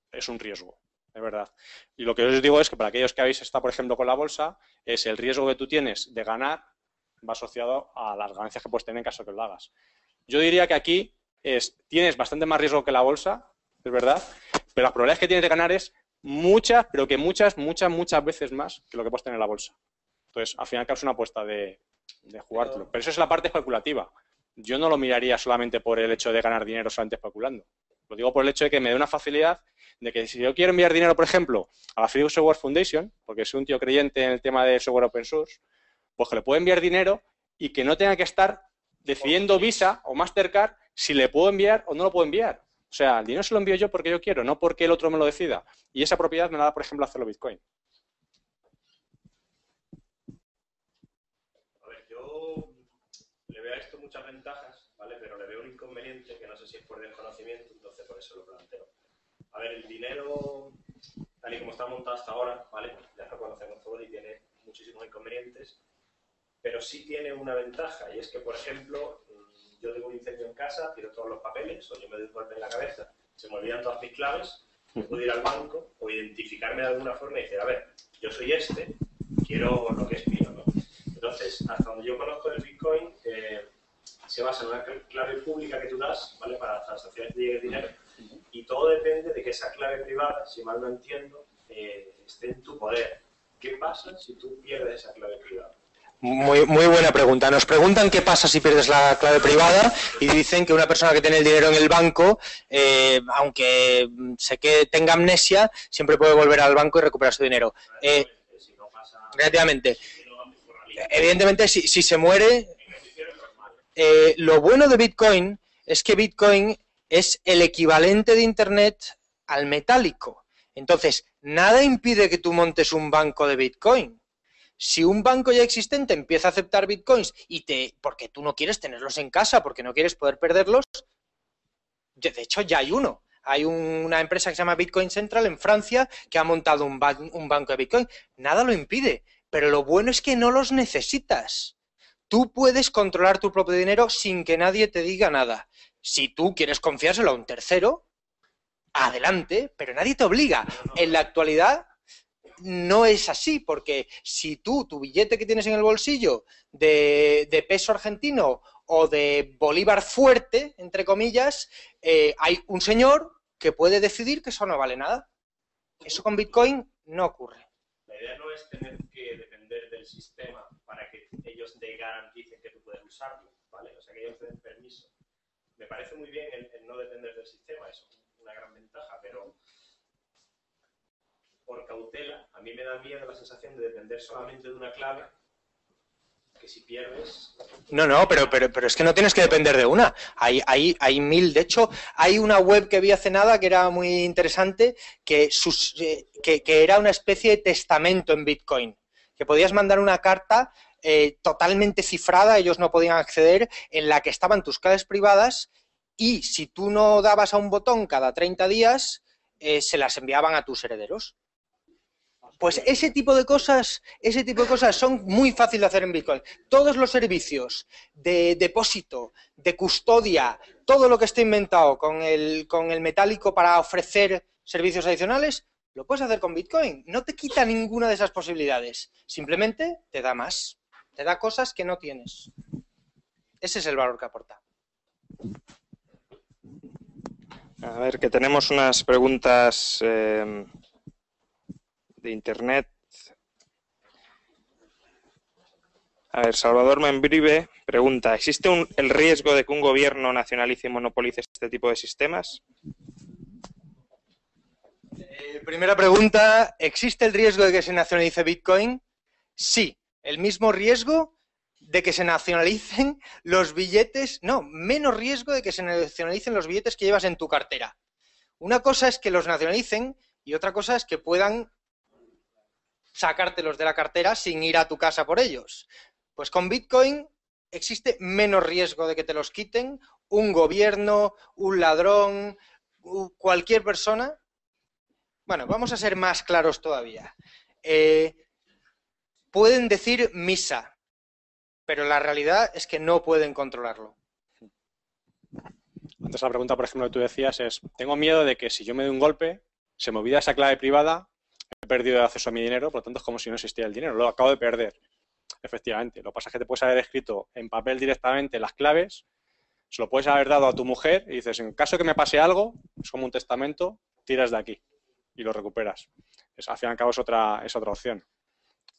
es un riesgo, de verdad. Y lo que os digo es que para aquellos que habéis estado, por ejemplo, con la bolsa, es el riesgo que tú tienes de ganar va asociado a las ganancias que puedes tener en caso que lo hagas. Yo diría que aquí tienes bastante más riesgo que la bolsa, es verdad, pero las probabilidades que tienes de ganar es muchas, pero que muchas veces más que lo que puedes tener en la bolsa. Entonces, al final es una apuesta de jugártelo. Pero eso es la parte especulativa. Yo no lo miraría solamente por el hecho de ganar dinero solamente especulando. Lo digo por el hecho de que me dé una facilidad de que si yo quiero enviar dinero, por ejemplo, a la Free Software Foundation, porque soy un tío creyente en el tema del software open source, pues que le puedo enviar dinero y que no tenga que estar decidiendo Visa o Mastercard si le puedo enviar o no lo puedo enviar. O sea, el dinero se lo envío yo porque yo quiero, no porque el otro me lo decida. Y esa propiedad me la da, por ejemplo, hacerlo Bitcoin. A ver, yo le veo a esto muchas ventajas, ¿vale? Pero le veo un inconveniente que no sé si es por desconocimiento, entonces por eso lo planteo. A ver, el dinero, tal y como está montado hasta ahora, ¿vale? Ya lo conocemos todos y tiene muchísimos inconvenientes, pero sí tiene una ventaja, y es que, por ejemplo, yo tengo un incendio en casa, tiro todos los papeles, o yo me doy un golpe en la cabeza, se me olvidan todas mis claves, puedo ir al banco o identificarme de alguna forma y decir, a ver, yo soy quiero lo que es mío, ¿no? Entonces, hasta donde yo conozco el Bitcoin, se basa en una clave pública que tú das, ¿vale? Para las transacciones que llegue dinero, y todo depende de que esa clave privada, si mal no entiendo, esté en tu poder. ¿Qué pasa si tú pierdes esa clave privada? Muy buena pregunta. Nos preguntan qué pasa si pierdes la clave privada y dicen que una persona que tiene el dinero en el banco, aunque tenga amnesia, siempre puede volver al banco y recuperar su dinero. Relativamente. Evidentemente, si se muere... lo bueno de Bitcoin es que Bitcoin es el equivalente de Internet al metálico. Entonces, nada impide que tú montes un banco de Bitcoin. Si un banco ya existente empieza a aceptar Bitcoins porque tú no quieres tenerlos en casa, porque no quieres poder perderlos, de hecho ya hay uno. Hay una empresa que se llama Bitcoin Central en Francia que ha montado un banco de Bitcoin. Nada lo impide, pero lo bueno es que no los necesitas. Tú puedes controlar tu propio dinero sin que nadie te diga nada. Si tú quieres confiárselo a un tercero, adelante, pero nadie te obliga. En la actualidad no es así, porque si tu billete que tienes en el bolsillo de peso argentino o de bolívar fuerte, entre comillas, hay un señor que puede decidir que eso no vale nada. Eso con Bitcoin no ocurre. La idea no es tener que depender del sistema para que ellos te garanticen que tú puedes usarlo, ¿vale? O sea, que ellos te den permiso. Me parece muy bien el no depender del sistema, eso es una gran ventaja, pero por cautela, a mí me da miedo la sensación de depender solamente de una clave, que si pierdes... No, pero es que no tienes que depender de una. Hay mil. De hecho, hay una web que vi hace nada que era muy interesante, que era una especie de testamento en Bitcoin, que podías mandar una carta totalmente cifrada, ellos no podían acceder, en la que estaban tus claves privadas, y si tú no dabas a un botón cada 30 días, se las enviaban a tus herederos. Pues ese tipo de cosas son muy fáciles de hacer en Bitcoin. Todos los servicios de depósito, de custodia, todo lo que esté inventado con el metálico para ofrecer servicios adicionales, lo puedes hacer con Bitcoin. No te quita ninguna de esas posibilidades. Simplemente te da más. Te da cosas que no tienes. Ese es el valor que aporta. A ver, que tenemos unas preguntas de internet. A ver, Salvador Membrive pregunta, ¿existe el riesgo de que un gobierno nacionalice y monopolice este tipo de sistemas? Primera pregunta, ¿existe el riesgo de que se nacionalice Bitcoin? Sí, el mismo riesgo de que se nacionalicen los billetes, no, menos riesgo de que se nacionalicen los billetes que llevas en tu cartera. Una cosa es que los nacionalicen y otra cosa es que puedan sacártelos de la cartera sin ir a tu casa por ellos. Pues con Bitcoin existe menos riesgo de que te los quiten un gobierno, un ladrón, cualquier persona. Bueno, vamos a ser más claros todavía. Pueden decir misa, pero la realidad es que no pueden controlarlo. Antes la pregunta, por ejemplo, que tú decías es, tengo miedo de que si yo me doy un golpe, se me olvida esa clave privada, he perdido el acceso a mi dinero, por lo tanto es como si no existiera el dinero, lo acabo de perder. Efectivamente, lo que pasa es que te puedes haber escrito en papel directamente las claves, Se lo puedes haber dado a tu mujer y dices, en caso que me pase algo, es como un testamento, tiras de aquí y lo recuperas. Al fin y al cabo es otra opción.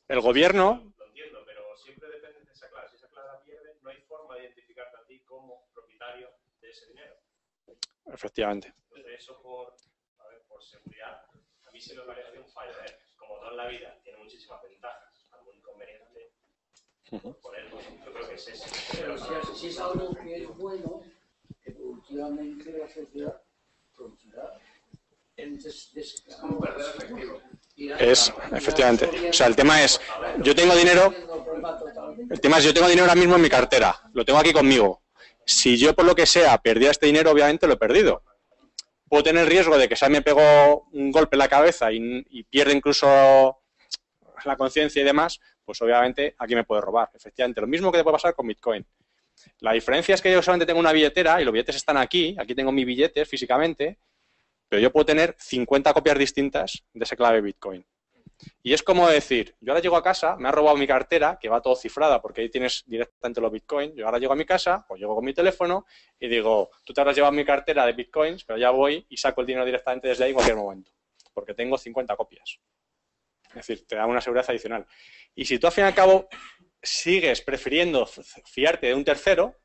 El gobierno... Lo entiendo, pero siempre depende de esa clave. Si esa clave la pierde, no hay forma de identificarte a ti como propietario de ese dinero. Efectivamente. Entonces eso por seguridad, a mí se me parece un fallo. Como todo en la vida, tiene muchísimas ventajas. Algún inconveniente, por él, yo creo que es ese. Pero si es algo que es bueno, evolutivamente la sociedad producirá entes como perder efectivo. Efectivamente. O sea, el tema es, yo tengo dinero, yo tengo dinero ahora mismo en mi cartera, lo tengo aquí conmigo. Si yo por lo que sea perdía este dinero, obviamente lo he perdido. Puedo tener riesgo de que se me pegó un golpe en la cabeza y pierda incluso la conciencia y demás, pues obviamente aquí me puede robar. Efectivamente, lo mismo que te puede pasar con Bitcoin. La diferencia es que yo solamente tengo una billetera y los billetes están aquí tengo mis billetes físicamente, pero yo puedo tener 50 copias distintas de esa clave Bitcoin. Y es como decir, yo ahora llego a casa, me ha robado mi cartera, que va todo cifrada porque ahí tienes directamente los Bitcoins, yo ahora llego a mi casa o llego con mi teléfono y digo, tú te habrás llevado mi cartera de Bitcoins, pero ya voy y saco el dinero directamente desde ahí en cualquier momento, porque tengo 50 copias. Es decir, te da una seguridad adicional. Y si tú al fin y al cabo sigues prefiriendo fiarte de un tercero,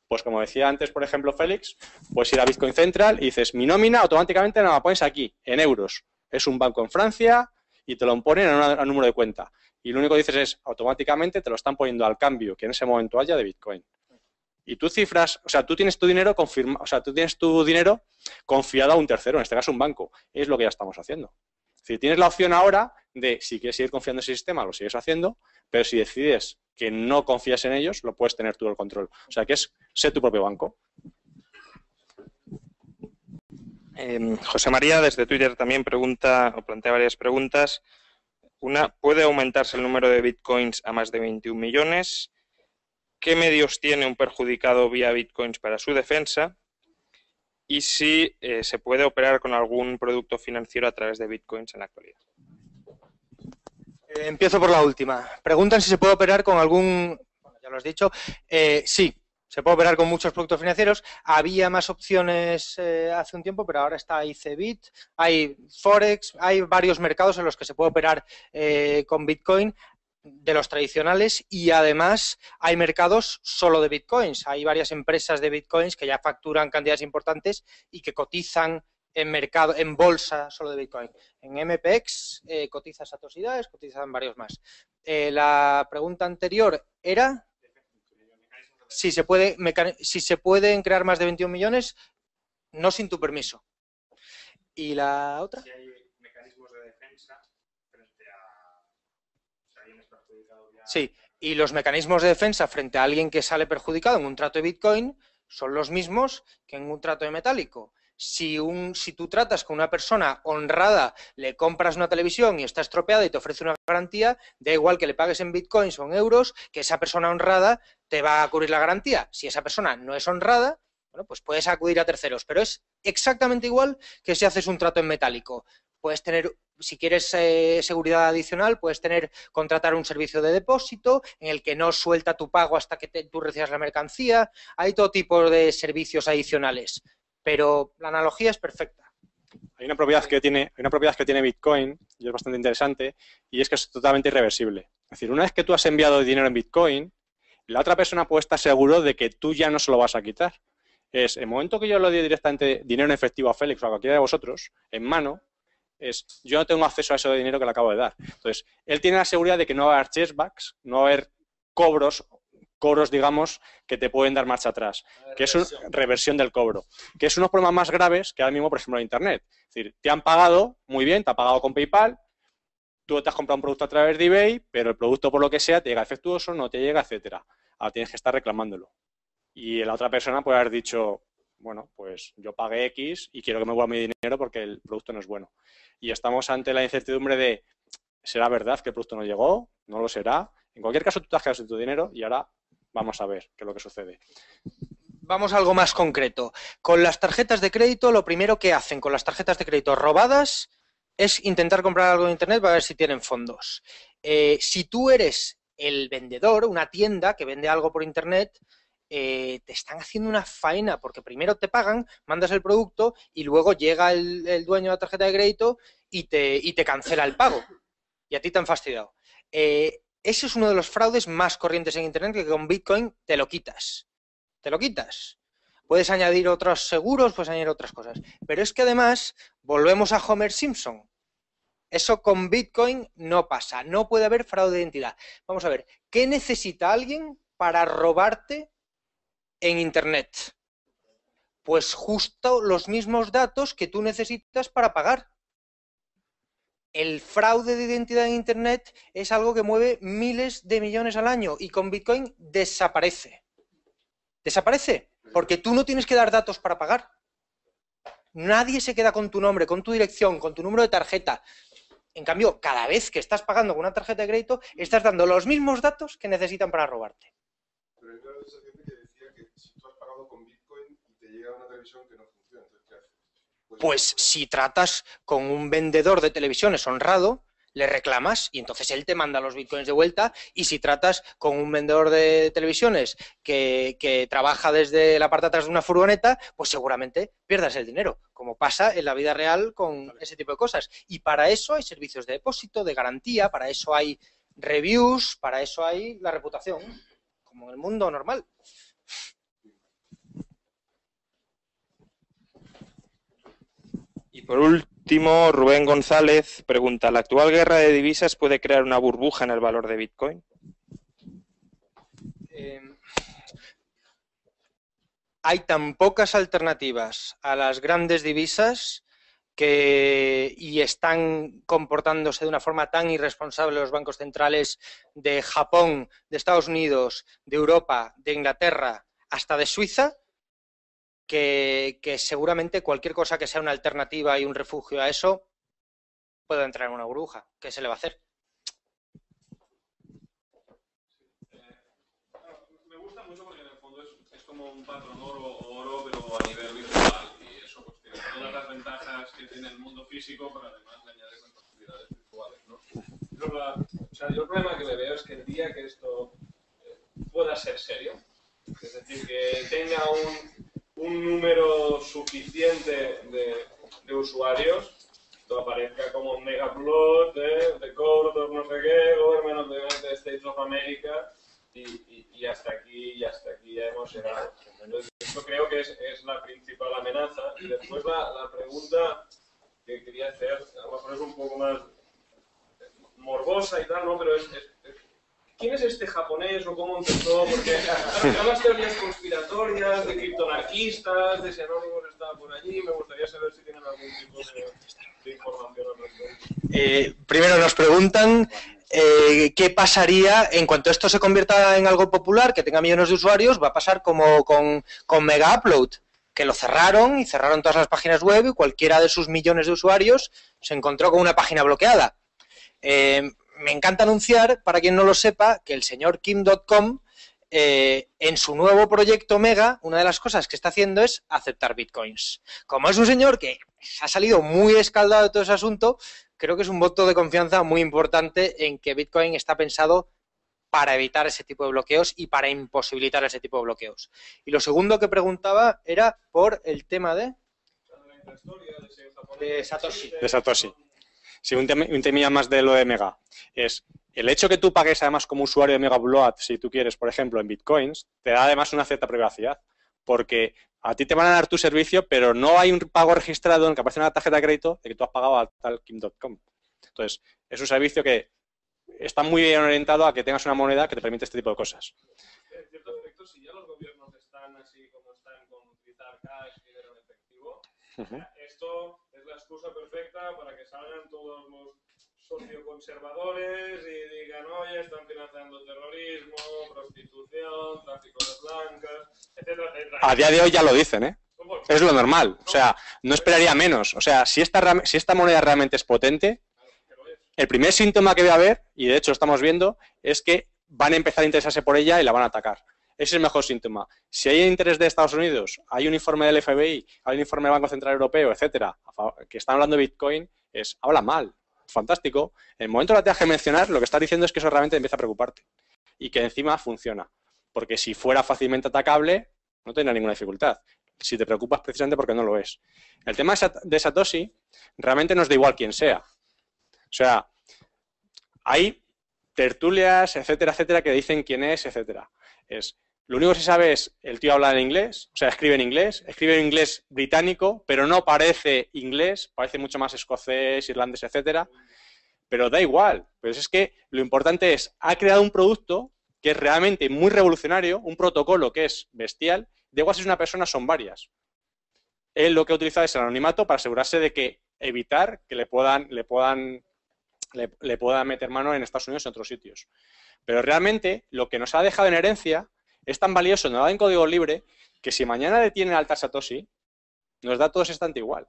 pues como decía antes, por ejemplo, Félix, puedes ir a Bitcoin Central y dices, mi nómina automáticamente no la pones aquí, en euros. Es un banco en Francia y te lo ponen a un número de cuenta. Y lo único que dices es, automáticamente te lo están poniendo al cambio que en ese momento haya de Bitcoin. Y tú cifras, o sea, tú tienes tu dinero confiado a un tercero, en este caso un banco. Es lo que ya estamos haciendo. Es decir, tienes la opción ahora de, si quieres seguir confiando en ese sistema, lo sigues haciendo, pero si decides que no confías en ellos, lo puedes tener tú el control. O sea, que es ser tu propio banco. José María, desde Twitter también plantea varias preguntas. Una, ¿puede aumentarse el número de bitcoins a más de 21 millones? ¿Qué medios tiene un perjudicado vía bitcoins para su defensa? Y si se puede operar con algún producto financiero a través de bitcoins en la actualidad. Empiezo por la última. Preguntan si se puede operar con algún... Bueno, ya lo has dicho. Sí, se puede operar con muchos productos financieros. Había más opciones hace un tiempo, pero ahora está ICBit, hay Forex, hay varios mercados en los que se puede operar con Bitcoin de los tradicionales y además hay mercados solo de Bitcoins. Hay varias empresas de Bitcoins que ya facturan cantidades importantes y que cotizan en bolsa solo de Bitcoin. En MPX cotiza Satoshi Dice, cotizan varios más. La pregunta anterior era si se pueden crear más de 21 millones, no sin tu permiso. ¿Y la otra? Si hay mecanismos de defensa frente a si alguien es perjudicado ya. Sí, y los mecanismos de defensa frente a alguien que sale perjudicado en un trato de Bitcoin son los mismos que en un trato de metálico. Si tú tratas con una persona honrada, le compras una televisión y está estropeada y te ofrece una garantía, da igual que le pagues en bitcoins o en euros, que esa persona honrada te va a cubrir la garantía. Si esa persona no es honrada, bueno, pues puedes acudir a terceros, pero es exactamente igual que si haces un trato en metálico. Puedes tener, si quieres seguridad adicional, puedes contratar un servicio de depósito en el que no suelta tu pago hasta que tú recibas la mercancía. Hay todo tipo de servicios adicionales. Pero la analogía es perfecta. Hay una propiedad que tiene Bitcoin, y es bastante interesante, y es que es totalmente irreversible. Es decir, una vez que tú has enviado dinero en Bitcoin, la otra persona puede estar seguro de que tú ya no se lo vas a quitar. Es el momento que yo le doy directamente dinero en efectivo a Félix o a cualquiera de vosotros, en mano, yo no tengo acceso a ese dinero que le acabo de dar. Entonces, él tiene la seguridad de que no va a haber chasebacks, no va a haber cobros, digamos, que te pueden dar marcha atrás, que es una reversión del cobro, que es unos problemas más graves que ahora mismo, por ejemplo, en Internet. Es decir, te han pagado, muy bien, te ha pagado con PayPal, tú te has comprado un producto a través de eBay, pero el producto, por lo que sea, te llega defectuoso, no te llega, etcétera. Ahora tienes que estar reclamándolo. Y la otra persona puede haber dicho, bueno, pues yo pagué X y quiero que me vuelva mi dinero porque el producto no es bueno. Y estamos ante la incertidumbre de, ¿será verdad que el producto no llegó? ¿No lo será? En cualquier caso, tú te has quedado sin tu dinero y ahora vamos a ver qué es lo que sucede. Vamos a algo más concreto. Con las tarjetas de crédito, lo primero que hacen con las tarjetas de crédito robadas es intentar comprar algo en Internet para ver si tienen fondos. Si tú eres el vendedor, una tienda que vende algo por Internet, te están haciendo una faena, porque primero te pagan, mandas el producto y luego llega el dueño de la tarjeta de crédito y te cancela el pago. Y a ti te han fastidiado. Ese es uno de los fraudes más corrientes en Internet, que con Bitcoin te lo quitas. Te lo quitas. Puedes añadir otros seguros, puedes añadir otras cosas. Pero es que además, volvemos a Homer Simpson. Eso con Bitcoin no pasa. No puede haber fraude de identidad. Vamos a ver, ¿qué necesita alguien para robarte en Internet? Pues justo los mismos datos que tú necesitas para pagar. El fraude de identidad en Internet es algo que mueve miles de millones al año y con Bitcoin desaparece. Desaparece, porque tú no tienes que dar datos para pagar. Nadie se queda con tu nombre, con tu dirección, con tu número de tarjeta. En cambio, cada vez que estás pagando con una tarjeta de crédito, estás dando los mismos datos que necesitan para robarte. Pero hay una sensación que decía que si tú has pagado con Bitcoin y te llega una televisión que no funciona, entonces ¿qué haces? Pues si tratas con un vendedor de televisiones honrado, le reclamas y entonces él te manda los bitcoins de vuelta, y si tratas con un vendedor de televisiones que trabaja desde la parte de atrás de una furgoneta, pues seguramente pierdas el dinero, como pasa en la vida real con ese tipo de cosas. Y para eso hay servicios de depósito, de garantía, para eso hay reviews, para eso hay la reputación, como en el mundo normal. Y por último, Rubén González pregunta, ¿la actual guerra de divisas puede crear una burbuja en el valor de Bitcoin? Hay tan pocas alternativas a las grandes divisas y están comportándose de una forma tan irresponsable los bancos centrales de Japón, de Estados Unidos, de Europa, de Inglaterra, hasta de Suiza, que seguramente cualquier cosa que sea una alternativa y un refugio a eso puede entrar en una burbuja. ¿Qué se le va a hacer? Me gusta mucho porque en el fondo es como un patrón oro, pero a nivel virtual. Y eso pues tiene todas las ventajas que tiene el mundo físico, pero además le añade con posibilidades virtuales, ¿no? Yo el problema que le veo es que el día que esto pueda ser serio, es decir, que tenga un número suficiente de usuarios, esto aparezca como un megaplot de Cordor, no sé qué, Government of the United States of America, y hasta aquí ya hemos llegado. Entonces, esto creo que es la principal amenaza. Y después la pregunta que quería hacer, a lo mejor es un poco más morbosa y tal, ¿no? Pero ¿quién es este japonés o cómo empezó? Porque hay las teorías conspiratorias de criptonarquistas, de si Anonymous estaba por allí. Me gustaría saber si tienen algún tipo de información al respecto. Primero nos preguntan qué pasaría en cuanto esto se convierta en algo popular, que tenga millones de usuarios. Va a pasar como con Mega Upload, que lo cerraron y cerraron todas las páginas web y cualquiera de sus millones de usuarios se encontró con una página bloqueada. Me encanta anunciar, para quien no lo sepa, que el señor Kim.com, en su nuevo proyecto Mega, una de las cosas que está haciendo es aceptar bitcoins. Como es un señor que ha salido muy escaldado de todo ese asunto, creo que es un voto de confianza muy importante en que Bitcoin está pensado para evitar ese tipo de bloqueos y para imposibilitar ese tipo de bloqueos. Y lo segundo que preguntaba era por el tema de Satoshi. De Satoshi. Sí, un temilla más de lo de Mega. Es el hecho que tú pagues además como usuario de Mega Upload, si tú quieres, por ejemplo, en Bitcoins, te da además una cierta privacidad. Porque a ti te van a dar tu servicio, pero no hay un pago registrado en el que aparece una tarjeta de crédito de que tú has pagado a tal Kim.com. Entonces, es un servicio que está muy bien orientado a que tengas una moneda que te permite este tipo de cosas. En cierto aspecto, si ya los gobiernos están así como están con utilizar cash y dinero en efectivo, esto es la excusa perfecta para que salgan todos los socioconservadores y digan, oye, están financiando terrorismo, prostitución, tráfico de blancas, etcétera, etcétera. A día de hoy ya lo dicen, ¿eh? Es lo normal. O sea, no esperaría menos. O sea, si esta moneda realmente es potente, el primer síntoma que va a haber, y de hecho lo estamos viendo, es que van a empezar a interesarse por ella y la van a atacar. Ese es el mejor síntoma. Si hay interés de Estados Unidos, hay un informe del FBI, hay un informe del Banco Central Europeo, etcétera, que están hablando de Bitcoin, habla mal. Fantástico. En el momento que la tengas que mencionar, lo que estás diciendo es que eso realmente empieza a preocuparte. Y que encima funciona. porque si fuera fácilmente atacable, no tendría ninguna dificultad. Si te preocupas precisamente porque no lo es. El tema de Satoshi realmente nos da igual quién sea. O sea, hay tertulias, etcétera, etcétera, que dicen quién es, etcétera. Lo único que se sabe es, el tío habla en inglés, o sea, escribe en inglés británico, pero no parece inglés, parece mucho más escocés, irlandés, etcétera. Pero da igual. Pues es que lo importante es, ha creado un producto que es realmente muy revolucionario, un protocolo que es bestial. Da igual si es una persona, son varias. Él lo que ha utilizado es el anonimato para asegurarse de que evitar que le puedan meter mano en Estados Unidos y en otros sitios. Pero realmente lo que nos ha dejado en herencia es tan valioso, nos da en código libre, que si mañana detienen al tal Satoshi, nos da todo exactamente igual.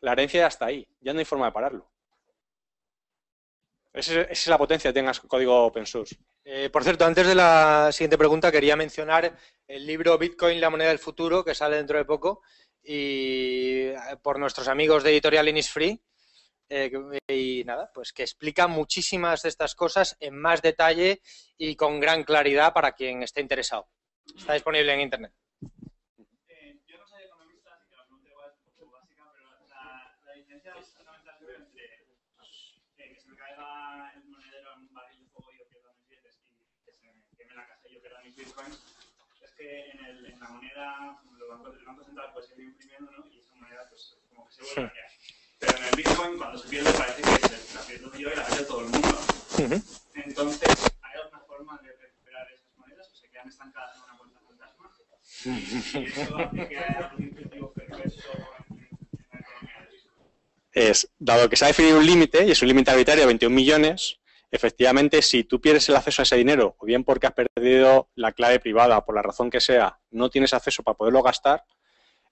La herencia ya está ahí, ya no hay forma de pararlo. Esa es la potencia que tengas código open source. Por cierto, antes de la siguiente pregunta, quería mencionar el libro Bitcoin, la moneda del futuro, que sale dentro de poco, y por nuestros amigos de Editorial Innisfree. Y nada, pues que explica muchísimas de estas cosas en más detalle y con gran claridad para quien esté interesado. Está disponible en internet. Yo no soy economista, así que la pregunta igual es un poco básica, pero la diferencia fundamental entre que se me caiga el monedero en un barril de fuego y yo pierda mis billetes y que se me queme la casa y yo pierda mis bitcoins, es que en la moneda, el Banco Central puede seguir imprimiendo, ¿no? Y esa moneda pues como que se vuelve a crear. Pero en el Bitcoin, cuando se pierde, parece que la pierdo yo y la pierde todo el mundo. Entonces, ¿hay alguna forma de recuperar esas monedas o se quedan estancadas en una cuenta fantasma? ¿Y eso hace que haya algún incentivo perverso en la economía del Bitcoin? Dado que se ha definido un límite, y es un límite arbitrario de 21 millones, efectivamente, si tú pierdes el acceso a ese dinero, o bien porque has perdido la clave privada, o por la razón que sea, no tienes acceso para poderlo gastar,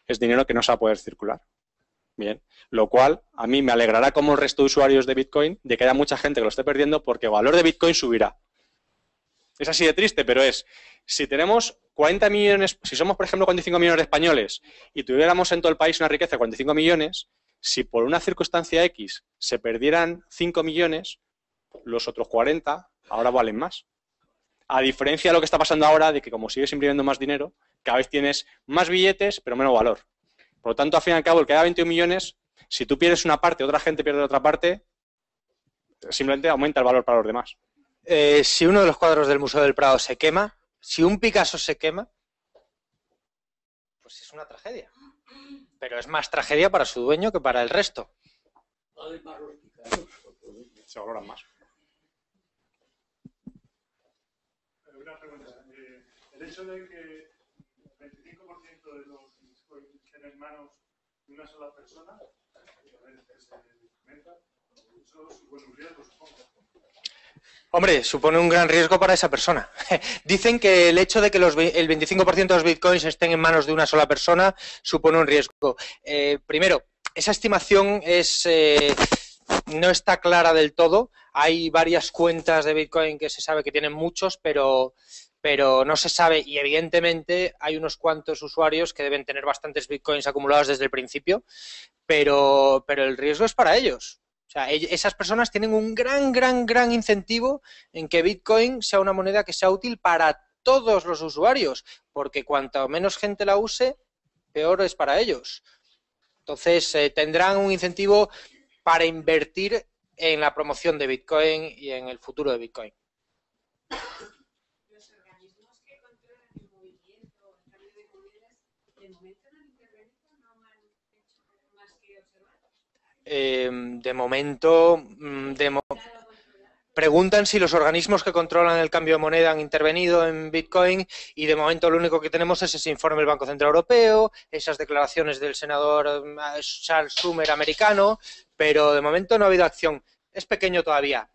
es dinero que no se va a poder circular. Bien, lo cual a mí me alegrará como el resto de usuarios de Bitcoin de que haya mucha gente que lo esté perdiendo porque el valor de Bitcoin subirá. Es así de triste, pero si tenemos 40 millones, si somos por ejemplo 45 millones de españoles y tuviéramos en todo el país una riqueza de 45 millones, si por una circunstancia X se perdieran 5 millones, los otros 40 ahora valen más. A diferencia de lo que está pasando ahora, de que como sigues imprimiendo más dinero, cada vez tienes más billetes pero menos valor. Por lo tanto, al fin y al cabo, el que da 21 millones, si tú pierdes una parte, otra gente pierde otra parte, simplemente aumenta el valor para los demás. Si uno de los cuadros del Museo del Prado se quema, si un Picasso se quema, pues es una tragedia. Pero es más tragedia para su dueño que para el resto. Se valoran más. Una pregunta. El hecho de que el 25% de los bitcoins estén en manos de una sola persona, eso supone un riesgo, supongo. Hombre, supone un gran riesgo para esa persona. Dicen que el hecho de que el 25% de los bitcoins estén en manos de una sola persona supone un riesgo. Primero, esa estimación no está clara del todo. Hay varias cuentas de bitcoin que se sabe que tienen muchos, pero no se sabe, y evidentemente hay unos cuantos usuarios que deben tener bastantes bitcoins acumulados desde el principio, pero el riesgo es para ellos. O sea, esas personas tienen un gran incentivo en que Bitcoin sea una moneda que sea útil para todos los usuarios, porque cuanto menos gente la use, peor es para ellos. Entonces, tendrán un incentivo para invertir en la promoción de Bitcoin y en el futuro de Bitcoin. Los organismos que controlan el movimiento, el cambio de monedas, de momento no han intervenido, no han hecho más que observar. De momento, preguntan si los organismos que controlan el cambio de moneda han intervenido en Bitcoin y de momento lo único que tenemos es ese informe del Banco Central Europeo, esas declaraciones del senador Charles Schumer americano, pero de momento no ha habido acción. Es pequeño todavía.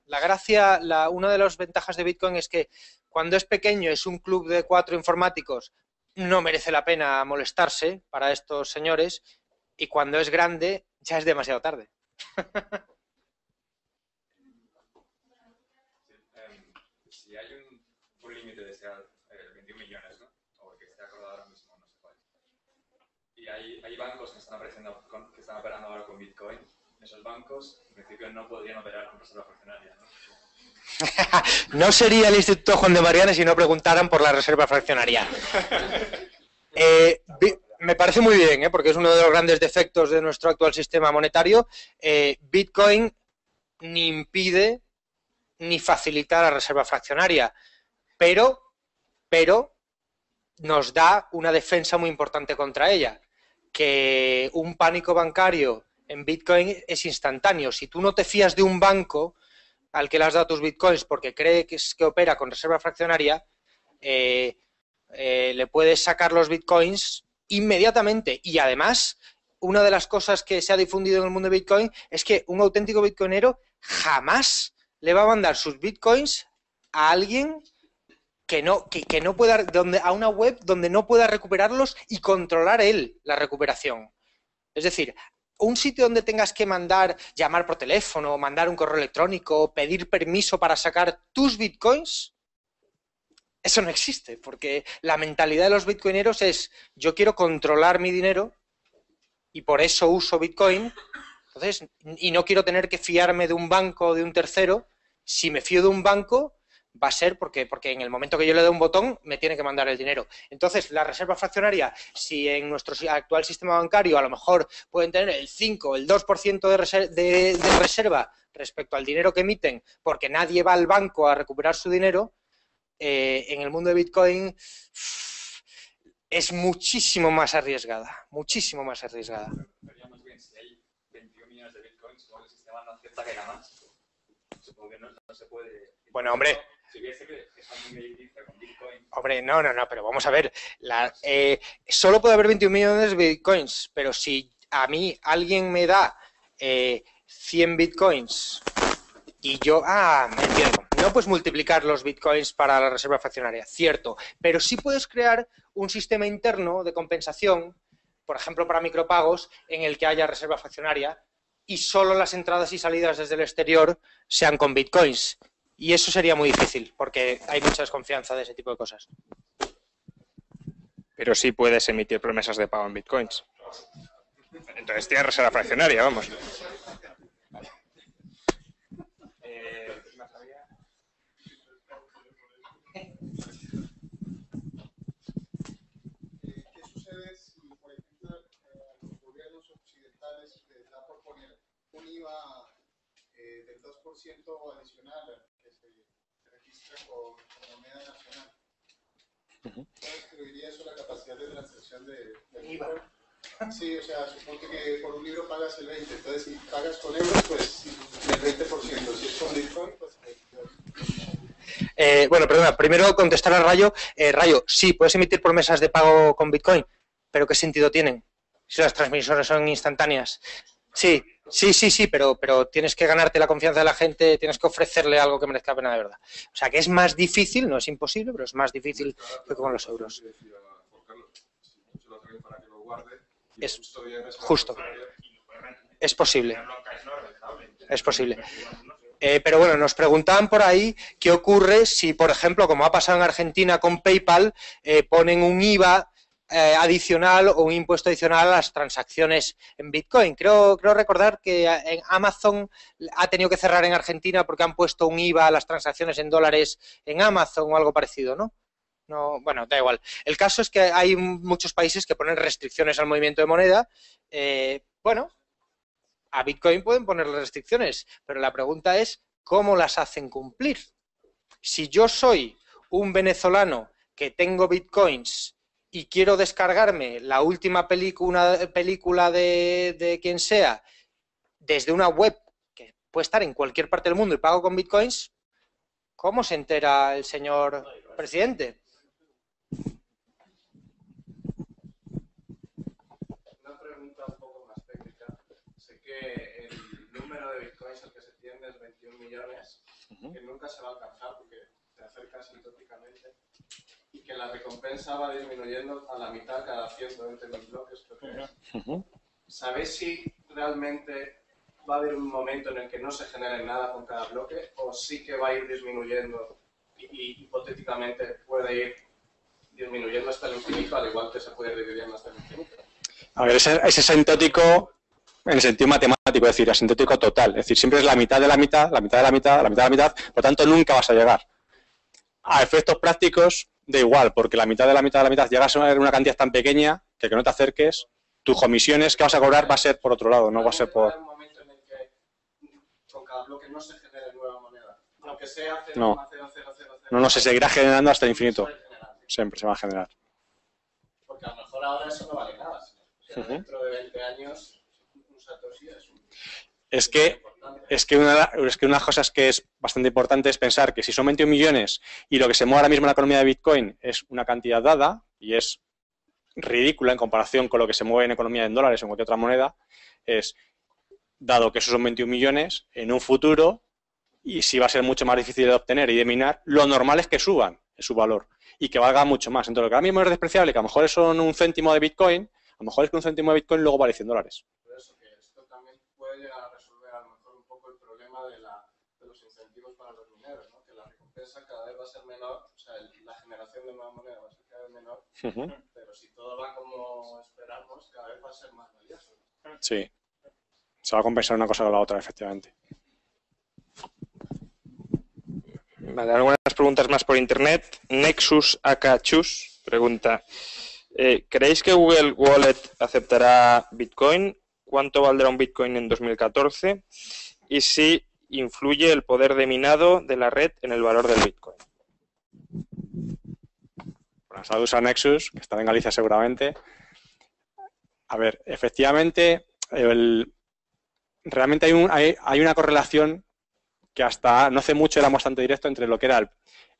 Una de las ventajas de Bitcoin es que cuando es pequeño, es un club de 4 informáticos, no merece la pena molestarse para estos señores, y cuando es grande ya es demasiado tarde. Si hay un límite de 21 millones, ¿no? O el que esté acordado ahora mismo, no sé cuál. Y hay bancos que están operando ahora con Bitcoin. Esos bancos, en principio, no podrían operar con reserva fraccionaria, ¿no? No sería el Instituto Juan de Mariana si no preguntaran por la reserva fraccionaria. Me parece muy bien, porque es uno de los grandes defectos de nuestro actual sistema monetario. Bitcoin ni impide ni facilita la reserva fraccionaria, pero nos da una defensa muy importante contra ella, que un pánico bancario en Bitcoin es instantáneo. Si tú no te fías de un banco al que le has dado tus Bitcoins porque cree que opera con reserva fraccionaria, le puedes sacar los Bitcoins inmediatamente. Y además, una de las cosas que se ha difundido en el mundo de Bitcoin es que un auténtico bitcoinero jamás le va a mandar sus Bitcoins a alguien que no pueda, a una web donde no pueda recuperarlos y controlar él la recuperación. Es decir, un sitio donde tengas que llamar por teléfono, mandar un correo electrónico, pedir permiso para sacar tus Bitcoins, eso no existe, porque la mentalidad de los bitcoineros es: yo quiero controlar mi dinero y por eso uso Bitcoin, entonces, y no quiero tener que fiarme de un banco o de un tercero. Si me fío de un banco, va a ser porque en el momento que yo le doy un botón me tiene que mandar el dinero. Entonces, la reserva fraccionaria, si en nuestro actual sistema bancario a lo mejor pueden tener el 5 o el 2% de reserva respecto al dinero que emiten, porque nadie va al banco a recuperar su dinero, en el mundo de Bitcoin es muchísimo más arriesgada, muchísimo más arriesgada. Pero más bien, si hay 21 millones de Bitcoins, el sistema no acepta que haya más. Supongo que no se puede... Bueno, hombre... Si hubiese que alguien me dice con Bitcoin... Hombre, no, pero vamos a ver. Solo puede haber 21 millones de Bitcoins, pero si a mí alguien me da 100 Bitcoins y yo... me entiendo. No puedes multiplicar los Bitcoins para la reserva fraccionaria, cierto, pero sí puedes crear un sistema interno de compensación, por ejemplo, para micropagos, en el que haya reserva fraccionaria y solo las entradas y salidas desde el exterior sean con Bitcoins. Y eso sería muy difícil, porque hay mucha desconfianza de ese tipo de cosas. Pero sí puedes emitir promesas de pago en Bitcoins. Entonces tienes reserva fraccionaria, vamos. ¿Qué sucede si, por ejemplo, los gobiernos occidentales les da por poner un IVA del 2% adicional que se registra con moneda nacional? ¿No destruiría eso la capacidad de transacción de IVA? Sí, o sea, suponte que por un libro pagas el 20%, entonces si pagas con euros, pues el 20%, si es con Bitcoin, pues bueno, perdona, primero contestar a Rayo. Rayo, sí, puedes emitir promesas de pago con Bitcoin, pero ¿qué sentido tienen si las transmisiones son instantáneas? Sí, pero tienes que ganarte la confianza de la gente, tienes que ofrecerle algo que merezca la pena de verdad. O sea, que es más difícil, no es imposible, pero es más difícil que con los euros. Es justo. Es posible. Es posible. Pero bueno, nos preguntaban por ahí qué ocurre si, por ejemplo, como ha pasado en Argentina con PayPal, ponen un IVA adicional o un impuesto adicional a las transacciones en Bitcoin. Creo recordar que en Amazon ha tenido que cerrar en Argentina porque han puesto un IVA a las transacciones en dólares en Amazon o algo parecido, ¿no? No, bueno, da igual. El caso es que hay muchos países que ponen restricciones al movimiento de moneda. Bueno, a Bitcoin pueden ponerle restricciones, pero la pregunta es ¿cómo las hacen cumplir? Si yo soy un venezolano que tengo Bitcoins y quiero descargarme la última película de quien sea desde una web que puede estar en cualquier parte del mundo y pago con Bitcoins, ¿cómo se entera el señor presidente? Una pregunta un poco más técnica. Sé que el número de Bitcoins al que se tiende es 21 millones, que nunca se va a alcanzar porque se acerca asintóticamente, y que la recompensa va disminuyendo a la mitad cada 120.000 bloques, creo que es. ¿Sabéis si realmente va a haber un momento en el que no se genere nada con cada bloque, o sí que va a ir disminuyendo y hipotéticamente puede ir disminuyendo hasta el infinito, al igual que se puede ir dividiendo hasta el infinito? A ver, ese asintótico en el sentido matemático, es decir, asintótico total. Es decir, siempre es la mitad de la mitad, la mitad de la mitad, la mitad de la mitad, por lo tanto nunca vas a llegar. A efectos prácticos, da igual, porque la mitad de la mitad de la mitad llegas a una cantidad tan pequeña que no te acerques, tus comisiones que vas a cobrar va a ser por otro lado, no va a ser por... un momento en el que con cada bloque no se genere nueva moneda, aunque sea 0,000000. No, se seguirá generando hasta el infinito. Siempre se va a generar. Porque a lo mejor ahora eso no vale nada. O sea, dentro de 20 años, un Satoshi es un... Es que una de las cosas que es bastante importante es pensar que si son 21 millones y lo que se mueve ahora mismo en la economía de Bitcoin es una cantidad dada y es ridícula en comparación con lo que se mueve en economía en dólares o en cualquier otra moneda, es, dado que esos son 21 millones, en un futuro, y si va a ser mucho más difícil de obtener y de minar, lo normal es que suban en su valor y que valga mucho más. Entonces, lo que ahora mismo es despreciable, que a lo mejor son un céntimo de Bitcoin, a lo mejor es que un céntimo de Bitcoin luego vale 100 dólares. Por eso que esto también puede llegar a resolver a lo mejor un poco el problema de los incentivos para los mineros, ¿no? Que la recompensa cada vez va a ser menor, o sea, la generación de nueva moneda va a ser cada vez menor, pero si todo va como esperamos, cada vez va a ser más valioso. Sí, se va a compensar una cosa con la otra, efectivamente. Vale, algunas preguntas más por internet. Nexus Akachus pregunta: ¿creéis que Google Wallet aceptará Bitcoin? ¿Cuánto valdrá un Bitcoin en 2014? Y si influye el poder de minado de la red en el valor del Bitcoin. Bueno, saludos a Nexus, que estará en Galicia seguramente. A ver, efectivamente, realmente hay una correlación que hasta no hace mucho era bastante directo entre lo que era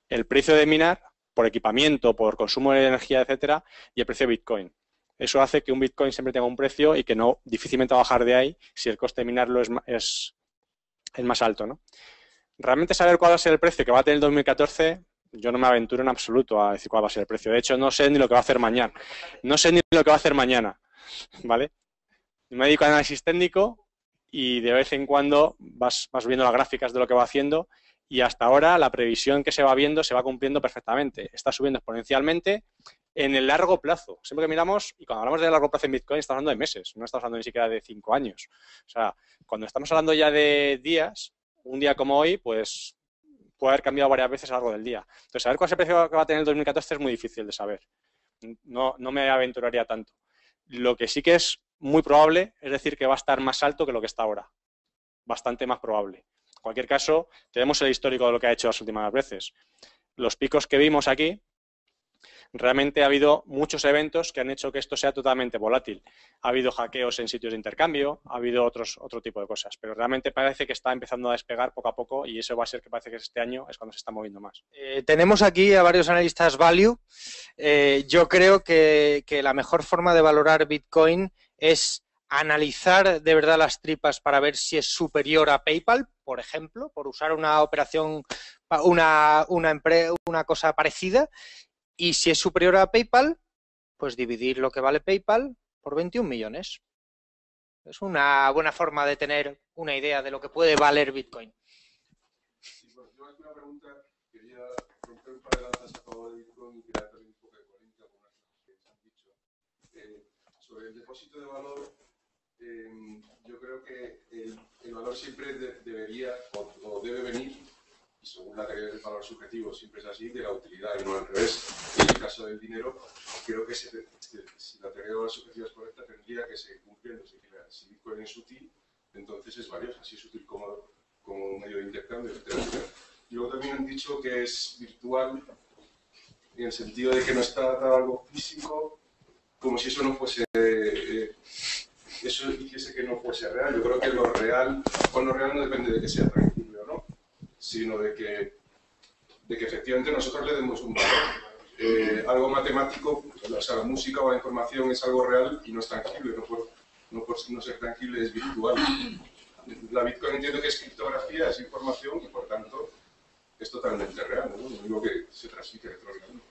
el precio de minar por equipamiento, por consumo de energía, etcétera, y el precio de Bitcoin. Eso hace que un Bitcoin siempre tenga un precio y que no difícilmente va a bajar de ahí si el coste de minarlo es más alto, ¿no? Realmente saber cuál va a ser el precio que va a tener el 2014, yo no me aventuro en absoluto a decir cuál va a ser el precio. De hecho, no sé ni lo que va a hacer mañana. No sé ni lo que va a hacer mañana, ¿vale? Me dedico a análisis técnico y de vez en cuando vas viendo las gráficas de lo que va haciendo y hasta ahora la previsión que se va viendo se va cumpliendo perfectamente. Está subiendo exponencialmente en el largo plazo. Siempre que miramos, y cuando hablamos de largo plazo en Bitcoin, estamos hablando de meses, no estamos hablando ni siquiera de 5 años. O sea, cuando estamos hablando ya de días, un día como hoy, pues puede haber cambiado varias veces a lo largo del día. Entonces, saber cuál es el precio que va a tener el 2014 es muy difícil de saber. No me aventuraría tanto. Lo que sí que es muy probable es decir que va a estar más alto que lo que está ahora. Bastante más probable. En cualquier caso, tenemos el histórico de lo que ha hecho las últimas veces. Los picos que vimos aquí, realmente ha habido muchos eventos que han hecho que esto sea totalmente volátil. Ha habido hackeos en sitios de intercambio, ha habido otro tipo de cosas, pero realmente parece que está empezando a despegar poco a poco y eso va a ser que parece que este año es cuando se está moviendo más. Tenemos aquí a varios analistas value. Yo creo que la mejor forma de valorar Bitcoin es analizar de verdad las tripas para ver si es superior a PayPal, por ejemplo, por usar una operación, una cosa parecida. Y si es superior a PayPal, pues dividir lo que vale PayPal por 21 millones. Es una buena forma de tener una idea de lo que puede valer Bitcoin. Sí, bueno, yo aquí una pregunta, quería romper un par de lanzas a favor de Bitcoin y crear también un poco de coherencia con las que se han dicho. Sobre el depósito de valor, yo creo que el valor siempre debería o debe venir, y según la teoría del valor subjetivo siempre es así, de la utilidad y no al revés. En el caso del dinero, creo que si la teoría del valor subjetivo es correcta, tendría que seguir cumpliéndose. Si Bitcoin es útil, entonces es valiosa, si es útil como medio de intercambio, etc. Y luego también han dicho que es virtual en el sentido de que no está atado a algo físico, como si eso no fuese... eso hiciese que no fuese real. Yo creo que lo real o no real no depende de que sea tangible o no, sino de que efectivamente nosotros le demos un valor. Algo matemático, o sea, la música o la información es algo real y no es tangible, no por no ser tangible es virtual. La Bitcoin entiendo que es criptografía, es información y por tanto es totalmente real, ¿no? Lo único que se transmite electrónicamente.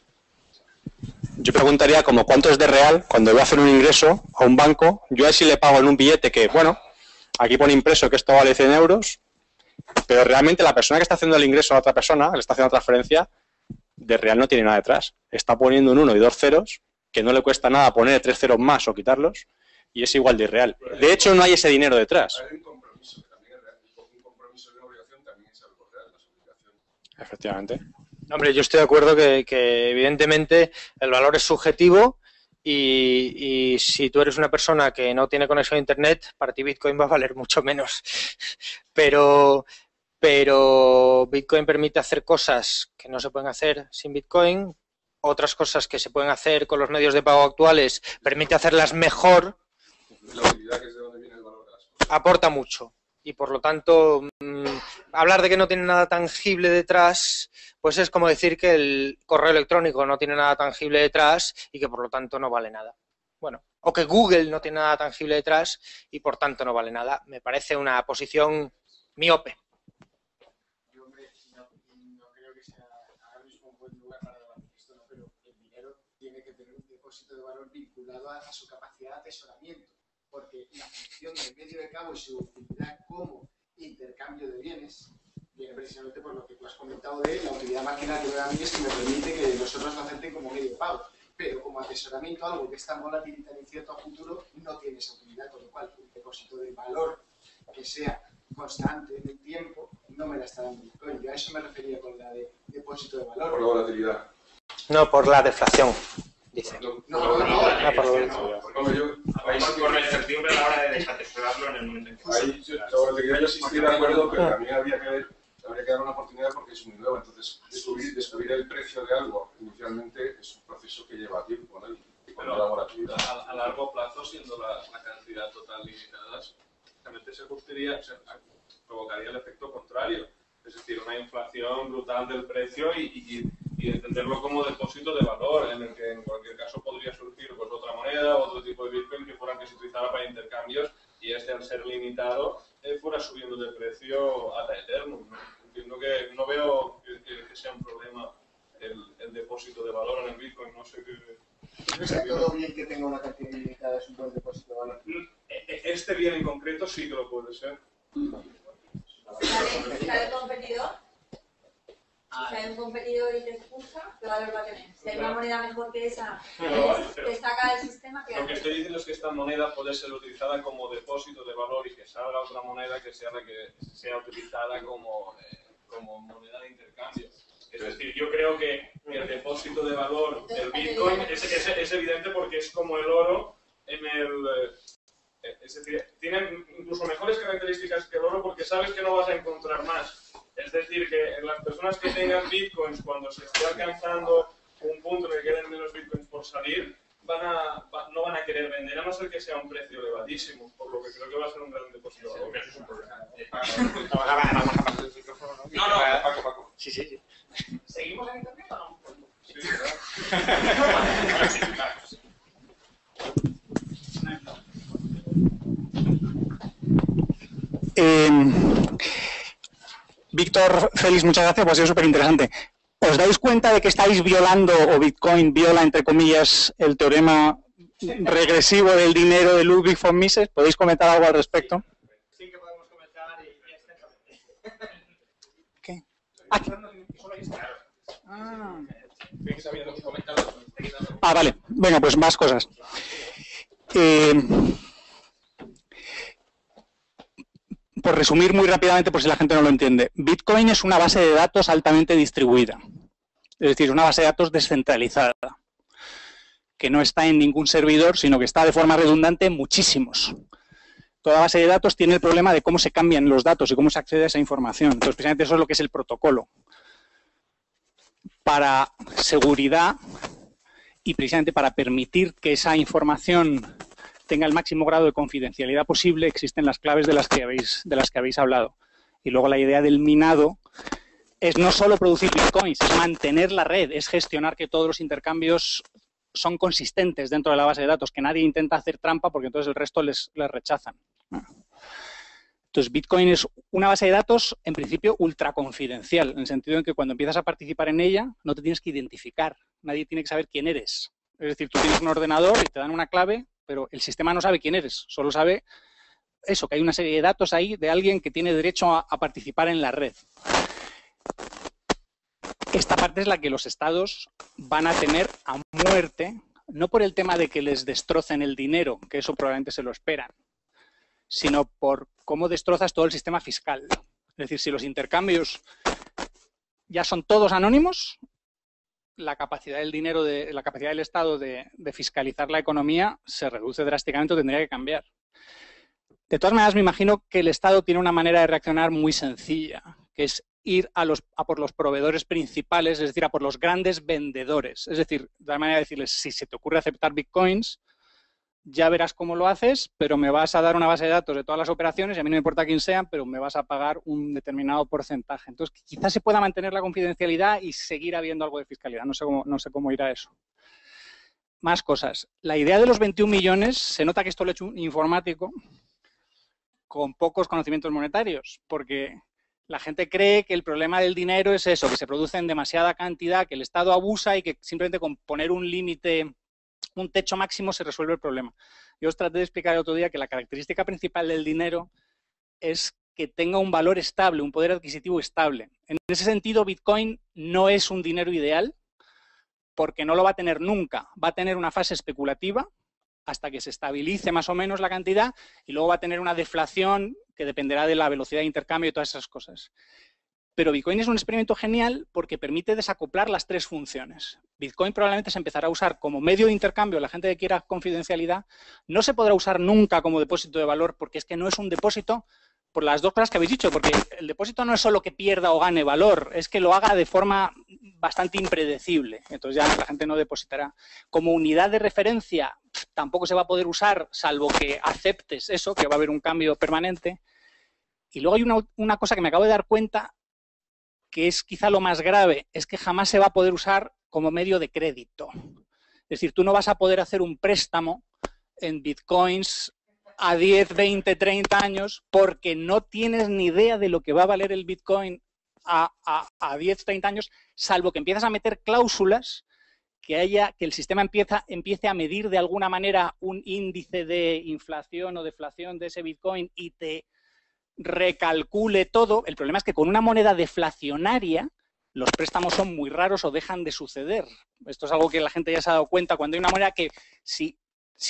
Yo preguntaría como cuánto es de real cuando voy a hacer un ingreso a un banco, yo a si le pago en un billete que, bueno, aquí pone impreso que esto vale 100 euros, pero realmente la persona que está haciendo el ingreso a otra persona, le está haciendo la transferencia, de real no tiene nada detrás. Está poniendo un 1 y 2 ceros, que no le cuesta nada poner 3 ceros más o quitarlos, y es igual de irreal. De hecho, no hay ese dinero detrás. Hay un compromiso, que también es real. Un compromiso de una obligación también es algo real, las obligaciones. Efectivamente. Hombre, yo estoy de acuerdo que evidentemente el valor es subjetivo y si tú eres una persona que no tiene conexión a Internet, para ti Bitcoin va a valer mucho menos. Pero Bitcoin permite hacer cosas que no se pueden hacer sin Bitcoin, otras cosas que se pueden hacer con los medios de pago actuales, permite hacerlas mejor, La utilidad, que es de donde viene el valor de las cosas. aporta mucho. Y por lo tanto, hablar de que no tiene nada tangible detrás, pues es como decir que el correo electrónico no tiene nada tangible detrás y que por lo tanto no vale nada. Bueno, o que Google no tiene nada tangible detrás y por tanto no vale nada. Me parece una posición miope. Yo, hombre, no creo que sea ahora mismo un buen lugar para debatir esto, ¿no? Pero el dinero tiene que tener un depósito de valor vinculado a su capacidad de atesoramiento, porque la función del medio de cambio y su utilidad como intercambio de bienes viene precisamente por lo que tú has comentado de la utilidad máquina que me da a mí es que me permite que nosotros lo acepten como medio de pago, pero como atesoramiento algo que es tan volátil y tan incierto a futuro no tiene esa utilidad, con lo cual un depósito de valor que sea constante en el tiempo no me la está dando Bitcoin. Yo a eso me refería con la de depósito de valor. Por la volatilidad. No, por la deflación, dice. No, por la incertidumbre a la hora de desatesorarlo en el momento en que Ahí, la volatilidad yo sí estoy de acuerdo, pero también habría que dar una oportunidad porque es muy nuevo. Entonces, descubrir el precio de algo inicialmente es un proceso que lleva tiempo, ¿no? Y con la volatilidad. A largo plazo, siendo la cantidad total limitada, realmente provocaría el efecto contrario. Es decir, una inflación brutal del precio y entenderlo como depósito de valor, en el que en cualquier caso podría surgir pues, otra moneda, otro tipo de Bitcoin que se utilizara para intercambios y al ser limitado fuera subiendo de precio ad eternum, ¿no? Entiendo que no veo que sea un problema el depósito de valor en el Bitcoin, no sé qué... ¿No está todo bien que tenga una cantidad limitada de su buen depósito de valor? Este bien en concreto sí que lo puede ser. ¿Sale un competidor? Si hay un competidor y te expulsa, ¿qué valor va a tener? Si hay una moneda mejor que esa, te saca del sistema, ¿qué Lo que haces? estoy diciendo es que esta moneda puede ser utilizada como depósito de valor y que salga otra moneda que sea la que sea utilizada como moneda de intercambio. Es decir, yo creo que el depósito de valor del Bitcoin es evidente porque es como el oro en el... Es decir, tiene incluso mejores características que el oro porque sabes que no vas a encontrar más. Es decir, que las personas que tengan Bitcoins cuando se esté alcanzando un punto en el que queden menos Bitcoins por salir, no van a querer vender, a no ser que sea un precio elevadísimo, por lo que creo que va a ser un gran depósito de valor. Eso es un problema. Paco. Sí. ¿Seguimos en internet o no? Sí, ¿verdad? Víctor, Félix, muchas gracias, pues ha sido súper interesante. ¿Os dais cuenta de que estáis violando, o Bitcoin viola, entre comillas, el teorema regresivo del dinero de Ludwig von Mises? ¿Podéis comentar algo al respecto? Sí que podemos comentar y extensamente. ¿Qué? Vale. Venga, pues más cosas. Por resumir muy rápidamente, por si la gente no lo entiende, Bitcoin es una base de datos altamente distribuida. Es decir, una base de datos descentralizada, que no está en ningún servidor, sino que está de forma redundante en muchísimos. Toda base de datos tiene el problema de cómo se cambian los datos y cómo se accede a esa información. Entonces, precisamente eso es lo que es el protocolo. Para seguridad y precisamente para permitir que esa información tenga el máximo grado de confidencialidad posible, existen las claves de las que habéis hablado. Y luego la idea del minado es no solo producir bitcoins, es mantener la red, es gestionar que todos los intercambios son consistentes dentro de la base de datos, que nadie intenta hacer trampa porque entonces el resto les rechazan. Entonces, Bitcoin es una base de datos, en principio, ultra confidencial, en el sentido en que cuando empiezas a participar en ella, no te tienes que identificar, nadie tiene que saber quién eres. Es decir, tú tienes un ordenador y te dan una clave, pero el sistema no sabe quién eres, solo sabe eso, que hay una serie de datos ahí de alguien que tiene derecho a participar en la red. Esta parte es la que los estados van a tener a muerte no por el tema de que les destrocen el dinero, que eso probablemente se lo esperan, sino por cómo destrozas todo el sistema fiscal. Es decir, si los intercambios ya son todos anónimos, la capacidad del dinero, la capacidad del Estado de fiscalizar la economía se reduce drásticamente o tendría que cambiar. De todas maneras, me imagino que el Estado tiene una manera de reaccionar muy sencilla, que es ir a por los proveedores principales, es decir, a por los grandes vendedores. Es decir, de la manera de decirles, si se te ocurre aceptar bitcoins, ya verás cómo lo haces, pero me vas a dar una base de datos de todas las operaciones, y a mí no me importa quién sean, pero me vas a pagar un determinado porcentaje. Entonces, quizás se pueda mantener la confidencialidad y seguir habiendo algo de fiscalidad. No sé cómo irá eso. Más cosas. La idea de los 21 millones, se nota que esto lo ha hecho un informático con pocos conocimientos monetarios, porque la gente cree que el problema del dinero es eso, que se produce en demasiada cantidad, que el Estado abusa y que simplemente con poner un límite, un techo máximo se resuelve el problema. Yo os traté de explicar el otro día que la característica principal del dinero es que tenga un valor estable, un poder adquisitivo estable. En ese sentido, Bitcoin no es un dinero ideal porque no lo va a tener nunca. Va a tener una fase especulativa hasta que se estabilice más o menos la cantidad y luego va a tener una deflación que dependerá de la velocidad de intercambio y todas esas cosas. Pero Bitcoin es un experimento genial porque permite desacoplar las tres funciones. Bitcoin probablemente se empezará a usar como medio de intercambio, la gente que quiera confidencialidad. No se podrá usar nunca como depósito de valor porque es que no es un depósito por las dos cosas que habéis dicho, porque el depósito no es solo que pierda o gane valor, es que lo haga de forma bastante impredecible. Entonces ya la gente no depositará. Como unidad de referencia tampoco se va a poder usar salvo que aceptes eso, que va a haber un cambio permanente. Y luego hay una cosa que me acabo de dar cuenta que es quizá lo más grave, es que jamás se va a poder usar como medio de crédito. Es decir, tú no vas a poder hacer un préstamo en bitcoins a 10, 20, 30 años porque no tienes ni idea de lo que va a valer el bitcoin a 10, 30 años, salvo que empiezas a meter cláusulas que el sistema empiece a medir de alguna manera un índice de inflación o deflación de ese bitcoin y te recalcule todo. El problema es que con una moneda deflacionaria los préstamos son muy raros o dejan de suceder. Esto es algo que la gente ya se ha dado cuenta. Cuando hay una moneda que si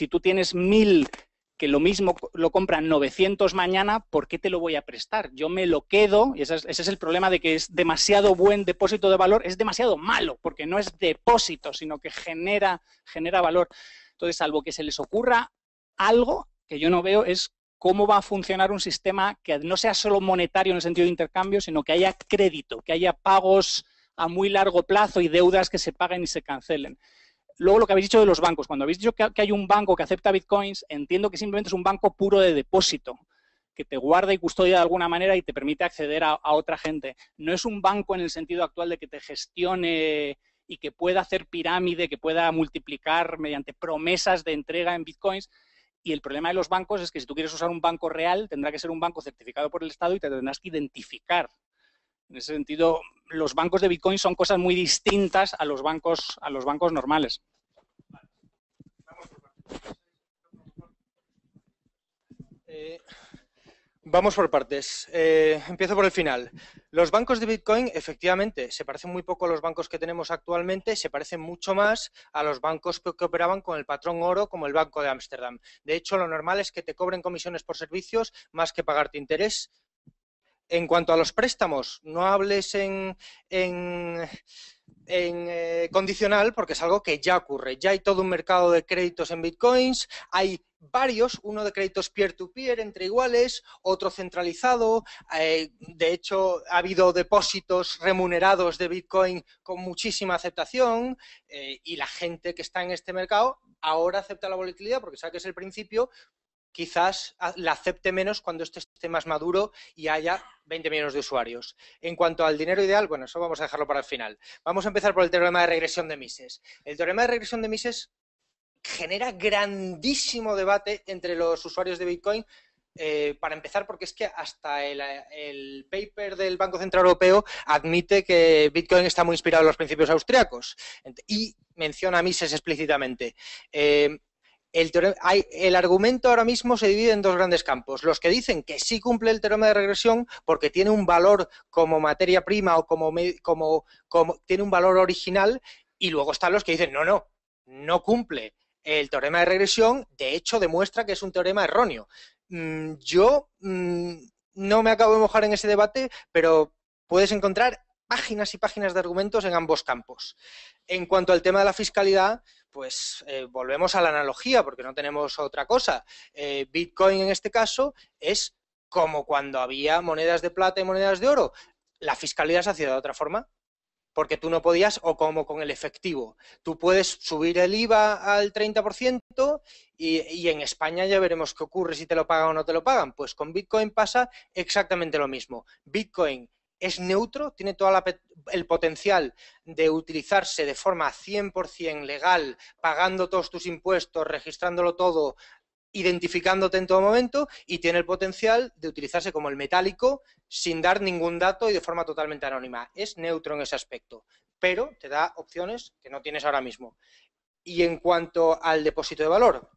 tú tienes 1000 que lo mismo lo compran 900 mañana, ¿por qué te lo voy a prestar? Yo me lo quedo, y ese es el problema de que es demasiado buen depósito de valor, es demasiado malo, porque no es depósito, sino que genera valor. Entonces, salvo que se les ocurra algo que yo no veo, es cómo va a funcionar un sistema que no sea solo monetario en el sentido de intercambio, sino que haya crédito, que haya pagos a muy largo plazo y deudas que se paguen y se cancelen. Luego, lo que habéis dicho de los bancos. Cuando habéis dicho que hay un banco que acepta bitcoins, entiendo que simplemente es un banco puro de depósito, que te guarda y custodia de alguna manera y te permite acceder a otra gente. No es un banco en el sentido actual de que te gestione y que pueda hacer pirámide, que pueda multiplicar mediante promesas de entrega en bitcoins. Y el problema de los bancos es que si tú quieres usar un banco real, tendrá que ser un banco certificado por el Estado y te tendrás que identificar. En ese sentido, los bancos de Bitcoin son cosas muy distintas a los bancos normales. Vamos por partes. Empiezo por el final. Los bancos de Bitcoin, efectivamente, se parecen muy poco a los bancos que tenemos actualmente, se parecen mucho más a los bancos que operaban con el patrón oro, como el Banco de Ámsterdam. De hecho, lo normal es que te cobren comisiones por servicios más que pagarte interés. En cuanto a los préstamos, no hables en condicional porque es algo que ya ocurre. Ya hay todo un mercado de créditos en bitcoins, hay varios, uno de créditos peer-to-peer entre iguales, otro centralizado. De hecho, ha habido depósitos remunerados de bitcoin con muchísima aceptación y la gente que está en este mercado ahora acepta la volatilidad porque sabe que es el principio. Quizás la acepte menos cuando esto esté más maduro y haya 20 millones de usuarios. En cuanto al dinero ideal, bueno, eso vamos a dejarlo para el final. Vamos a empezar por el teorema de regresión de Mises. El teorema de regresión de Mises genera grandísimo debate entre los usuarios de Bitcoin, para empezar porque es que hasta el paper del Banco Central Europeo admite que Bitcoin está muy inspirado en los principios austriacos y menciona a Mises explícitamente. El argumento ahora mismo se divide en dos grandes campos. Los que dicen que sí cumple el teorema de regresión porque tiene un valor como materia prima o como tiene un valor original, y luego están los que dicen no no cumple el teorema de regresión, de hecho demuestra que es un teorema erróneo. Yo no me acabo de mojar en ese debate, pero puedes encontrar páginas y páginas de argumentos en ambos campos. En cuanto al tema de la fiscalidad, pues volvemos a la analogía, porque no tenemos otra cosa. Bitcoin en este caso es como cuando había monedas de plata y monedas de oro. La fiscalidad se hacía de otra forma, porque tú no podías, o como con el efectivo. Tú puedes subir el IVA al 30% y en España ya veremos qué ocurre si te lo pagan o no te lo pagan. Pues con Bitcoin pasa exactamente lo mismo. Bitcoin es neutro, tiene todo el potencial de utilizarse de forma 100% legal, pagando todos tus impuestos, registrándolo todo, identificándote en todo momento, y tiene el potencial de utilizarse como el metálico sin dar ningún dato y de forma totalmente anónima. Es neutro en ese aspecto, pero te da opciones que no tienes ahora mismo. Y en cuanto al depósito de valor,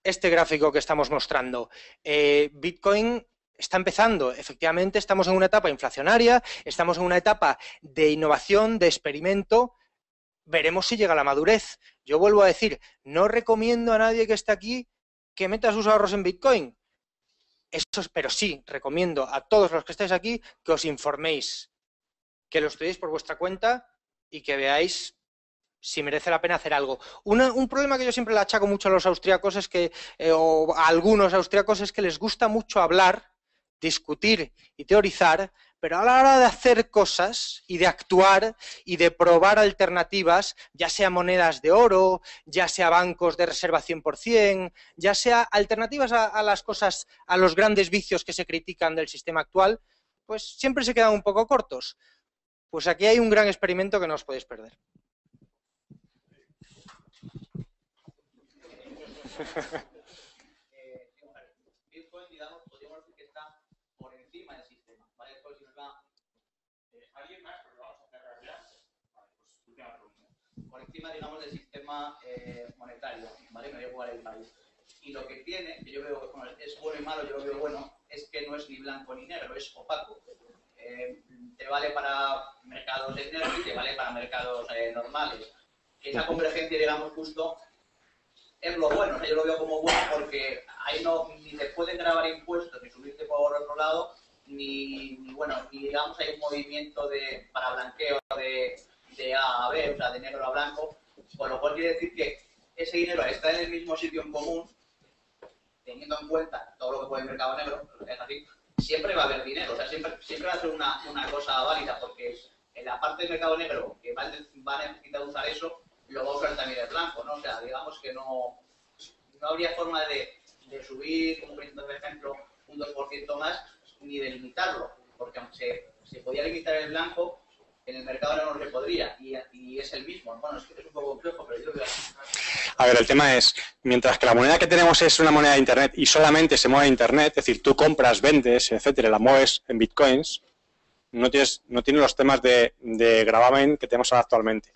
este gráfico que estamos mostrando, Bitcoin está empezando, efectivamente estamos en una etapa inflacionaria, estamos en una etapa de innovación, de experimento. Veremos si llega a la madurez. Yo vuelvo a decir, no recomiendo a nadie que esté aquí que meta sus ahorros en Bitcoin. Pero sí recomiendo a todos los que estáis aquí que os informéis, que lo estudiéis por vuestra cuenta y que veáis si merece la pena hacer algo. Un problema que yo siempre le achaco mucho a los austríacos es que, o a algunos austríacos, es que les gusta mucho hablar, discutir y teorizar, pero a la hora de hacer cosas y de actuar y de probar alternativas, ya sea monedas de oro, ya sea bancos de reserva 100%, ya sea alternativas a las cosas, a los grandes vicios que se critican del sistema actual, pues siempre se quedan un poco cortos. Pues aquí hay un gran experimento que no os podéis perder. Bitcoin, digamos, podríamos decir que está por encima del sistema, ¿vale? Después si nos va... ¿Alguien más? Porque vamos a cerrar ya. Vale, pues última pregunta. Por encima, digamos, del sistema monetario, ¿vale? Me voy a jugar el país. Y lo que tiene, que yo veo como es bueno y malo, yo lo veo bueno, es que no es ni blanco ni negro, es opaco. Te vale para mercados de energía y te vale para mercados normales. Esa convergencia, digamos, justo es lo bueno, o sea, yo lo veo como bueno porque ahí no ni te pueden grabar impuestos ni subirte por otro lado, ni digamos hay un movimiento para blanqueo de A a B, o sea, de negro a blanco, con lo cual quiere decir que ese dinero está en el mismo sitio en común, teniendo en cuenta todo lo que puede el mercado negro, es así, siempre va a haber dinero, o sea, siempre va a ser una cosa válida, porque en la parte del mercado negro que va a necesitar usar eso, lo va a usar también el blanco, ¿no? O sea, digamos que no habría forma de subir, como por ejemplo, un 2% más, ni de limitarlo, porque aunque se podía limitar el blanco, en el mercado negro no se podría, y es el mismo. Bueno, es un poco complejo, pero yo creo que... A ver, el tema es, mientras que la moneda que tenemos es una moneda de Internet y solamente se mueve en Internet, es decir, tú compras, vendes, etcétera, la mueves en Bitcoins, no tienes los temas de gravamen que tenemos ahora actualmente.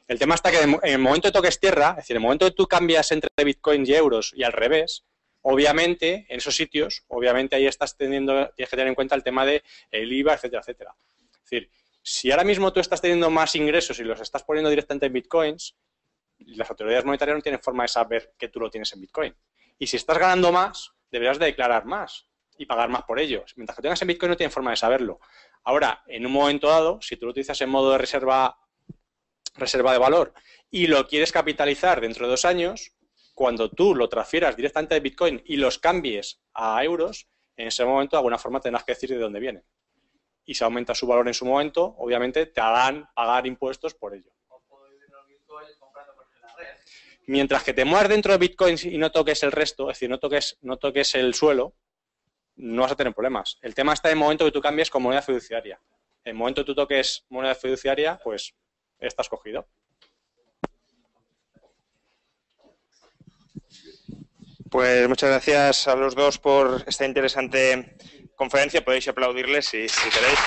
El tema está que en el momento de toques tierra, es decir, en el momento de tú cambias entre Bitcoin y euros y al revés, obviamente, en esos sitios, obviamente ahí tienes que tener en cuenta el tema de el IVA, etcétera, etcétera. Es decir, si ahora mismo tú estás teniendo más ingresos y los estás poniendo directamente en Bitcoins, las autoridades monetarias no tienen forma de saber que tú lo tienes en Bitcoin. Y si estás ganando más, deberás de declarar más y pagar más por ellos. Mientras que tengas en Bitcoin no tienen forma de saberlo. Ahora, en un momento dado, si tú lo utilizas en modo de reserva de valor y lo quieres capitalizar dentro de 2 años, cuando tú lo transfieras directamente de Bitcoin y los cambies a euros, en ese momento de alguna forma tendrás que decir de dónde vienen. Y si aumenta su valor en su momento, obviamente te harán pagar impuestos por ello. Mientras que te muevas dentro de Bitcoin y no toques el resto, es decir, no toques el suelo, no vas a tener problemas. El tema está en el momento que tú cambies con moneda fiduciaria. En el momento que tú toques moneda fiduciaria, pues estás cogido. Pues muchas gracias a los dos por esta interesante conferencia. Podéis aplaudirles si queréis.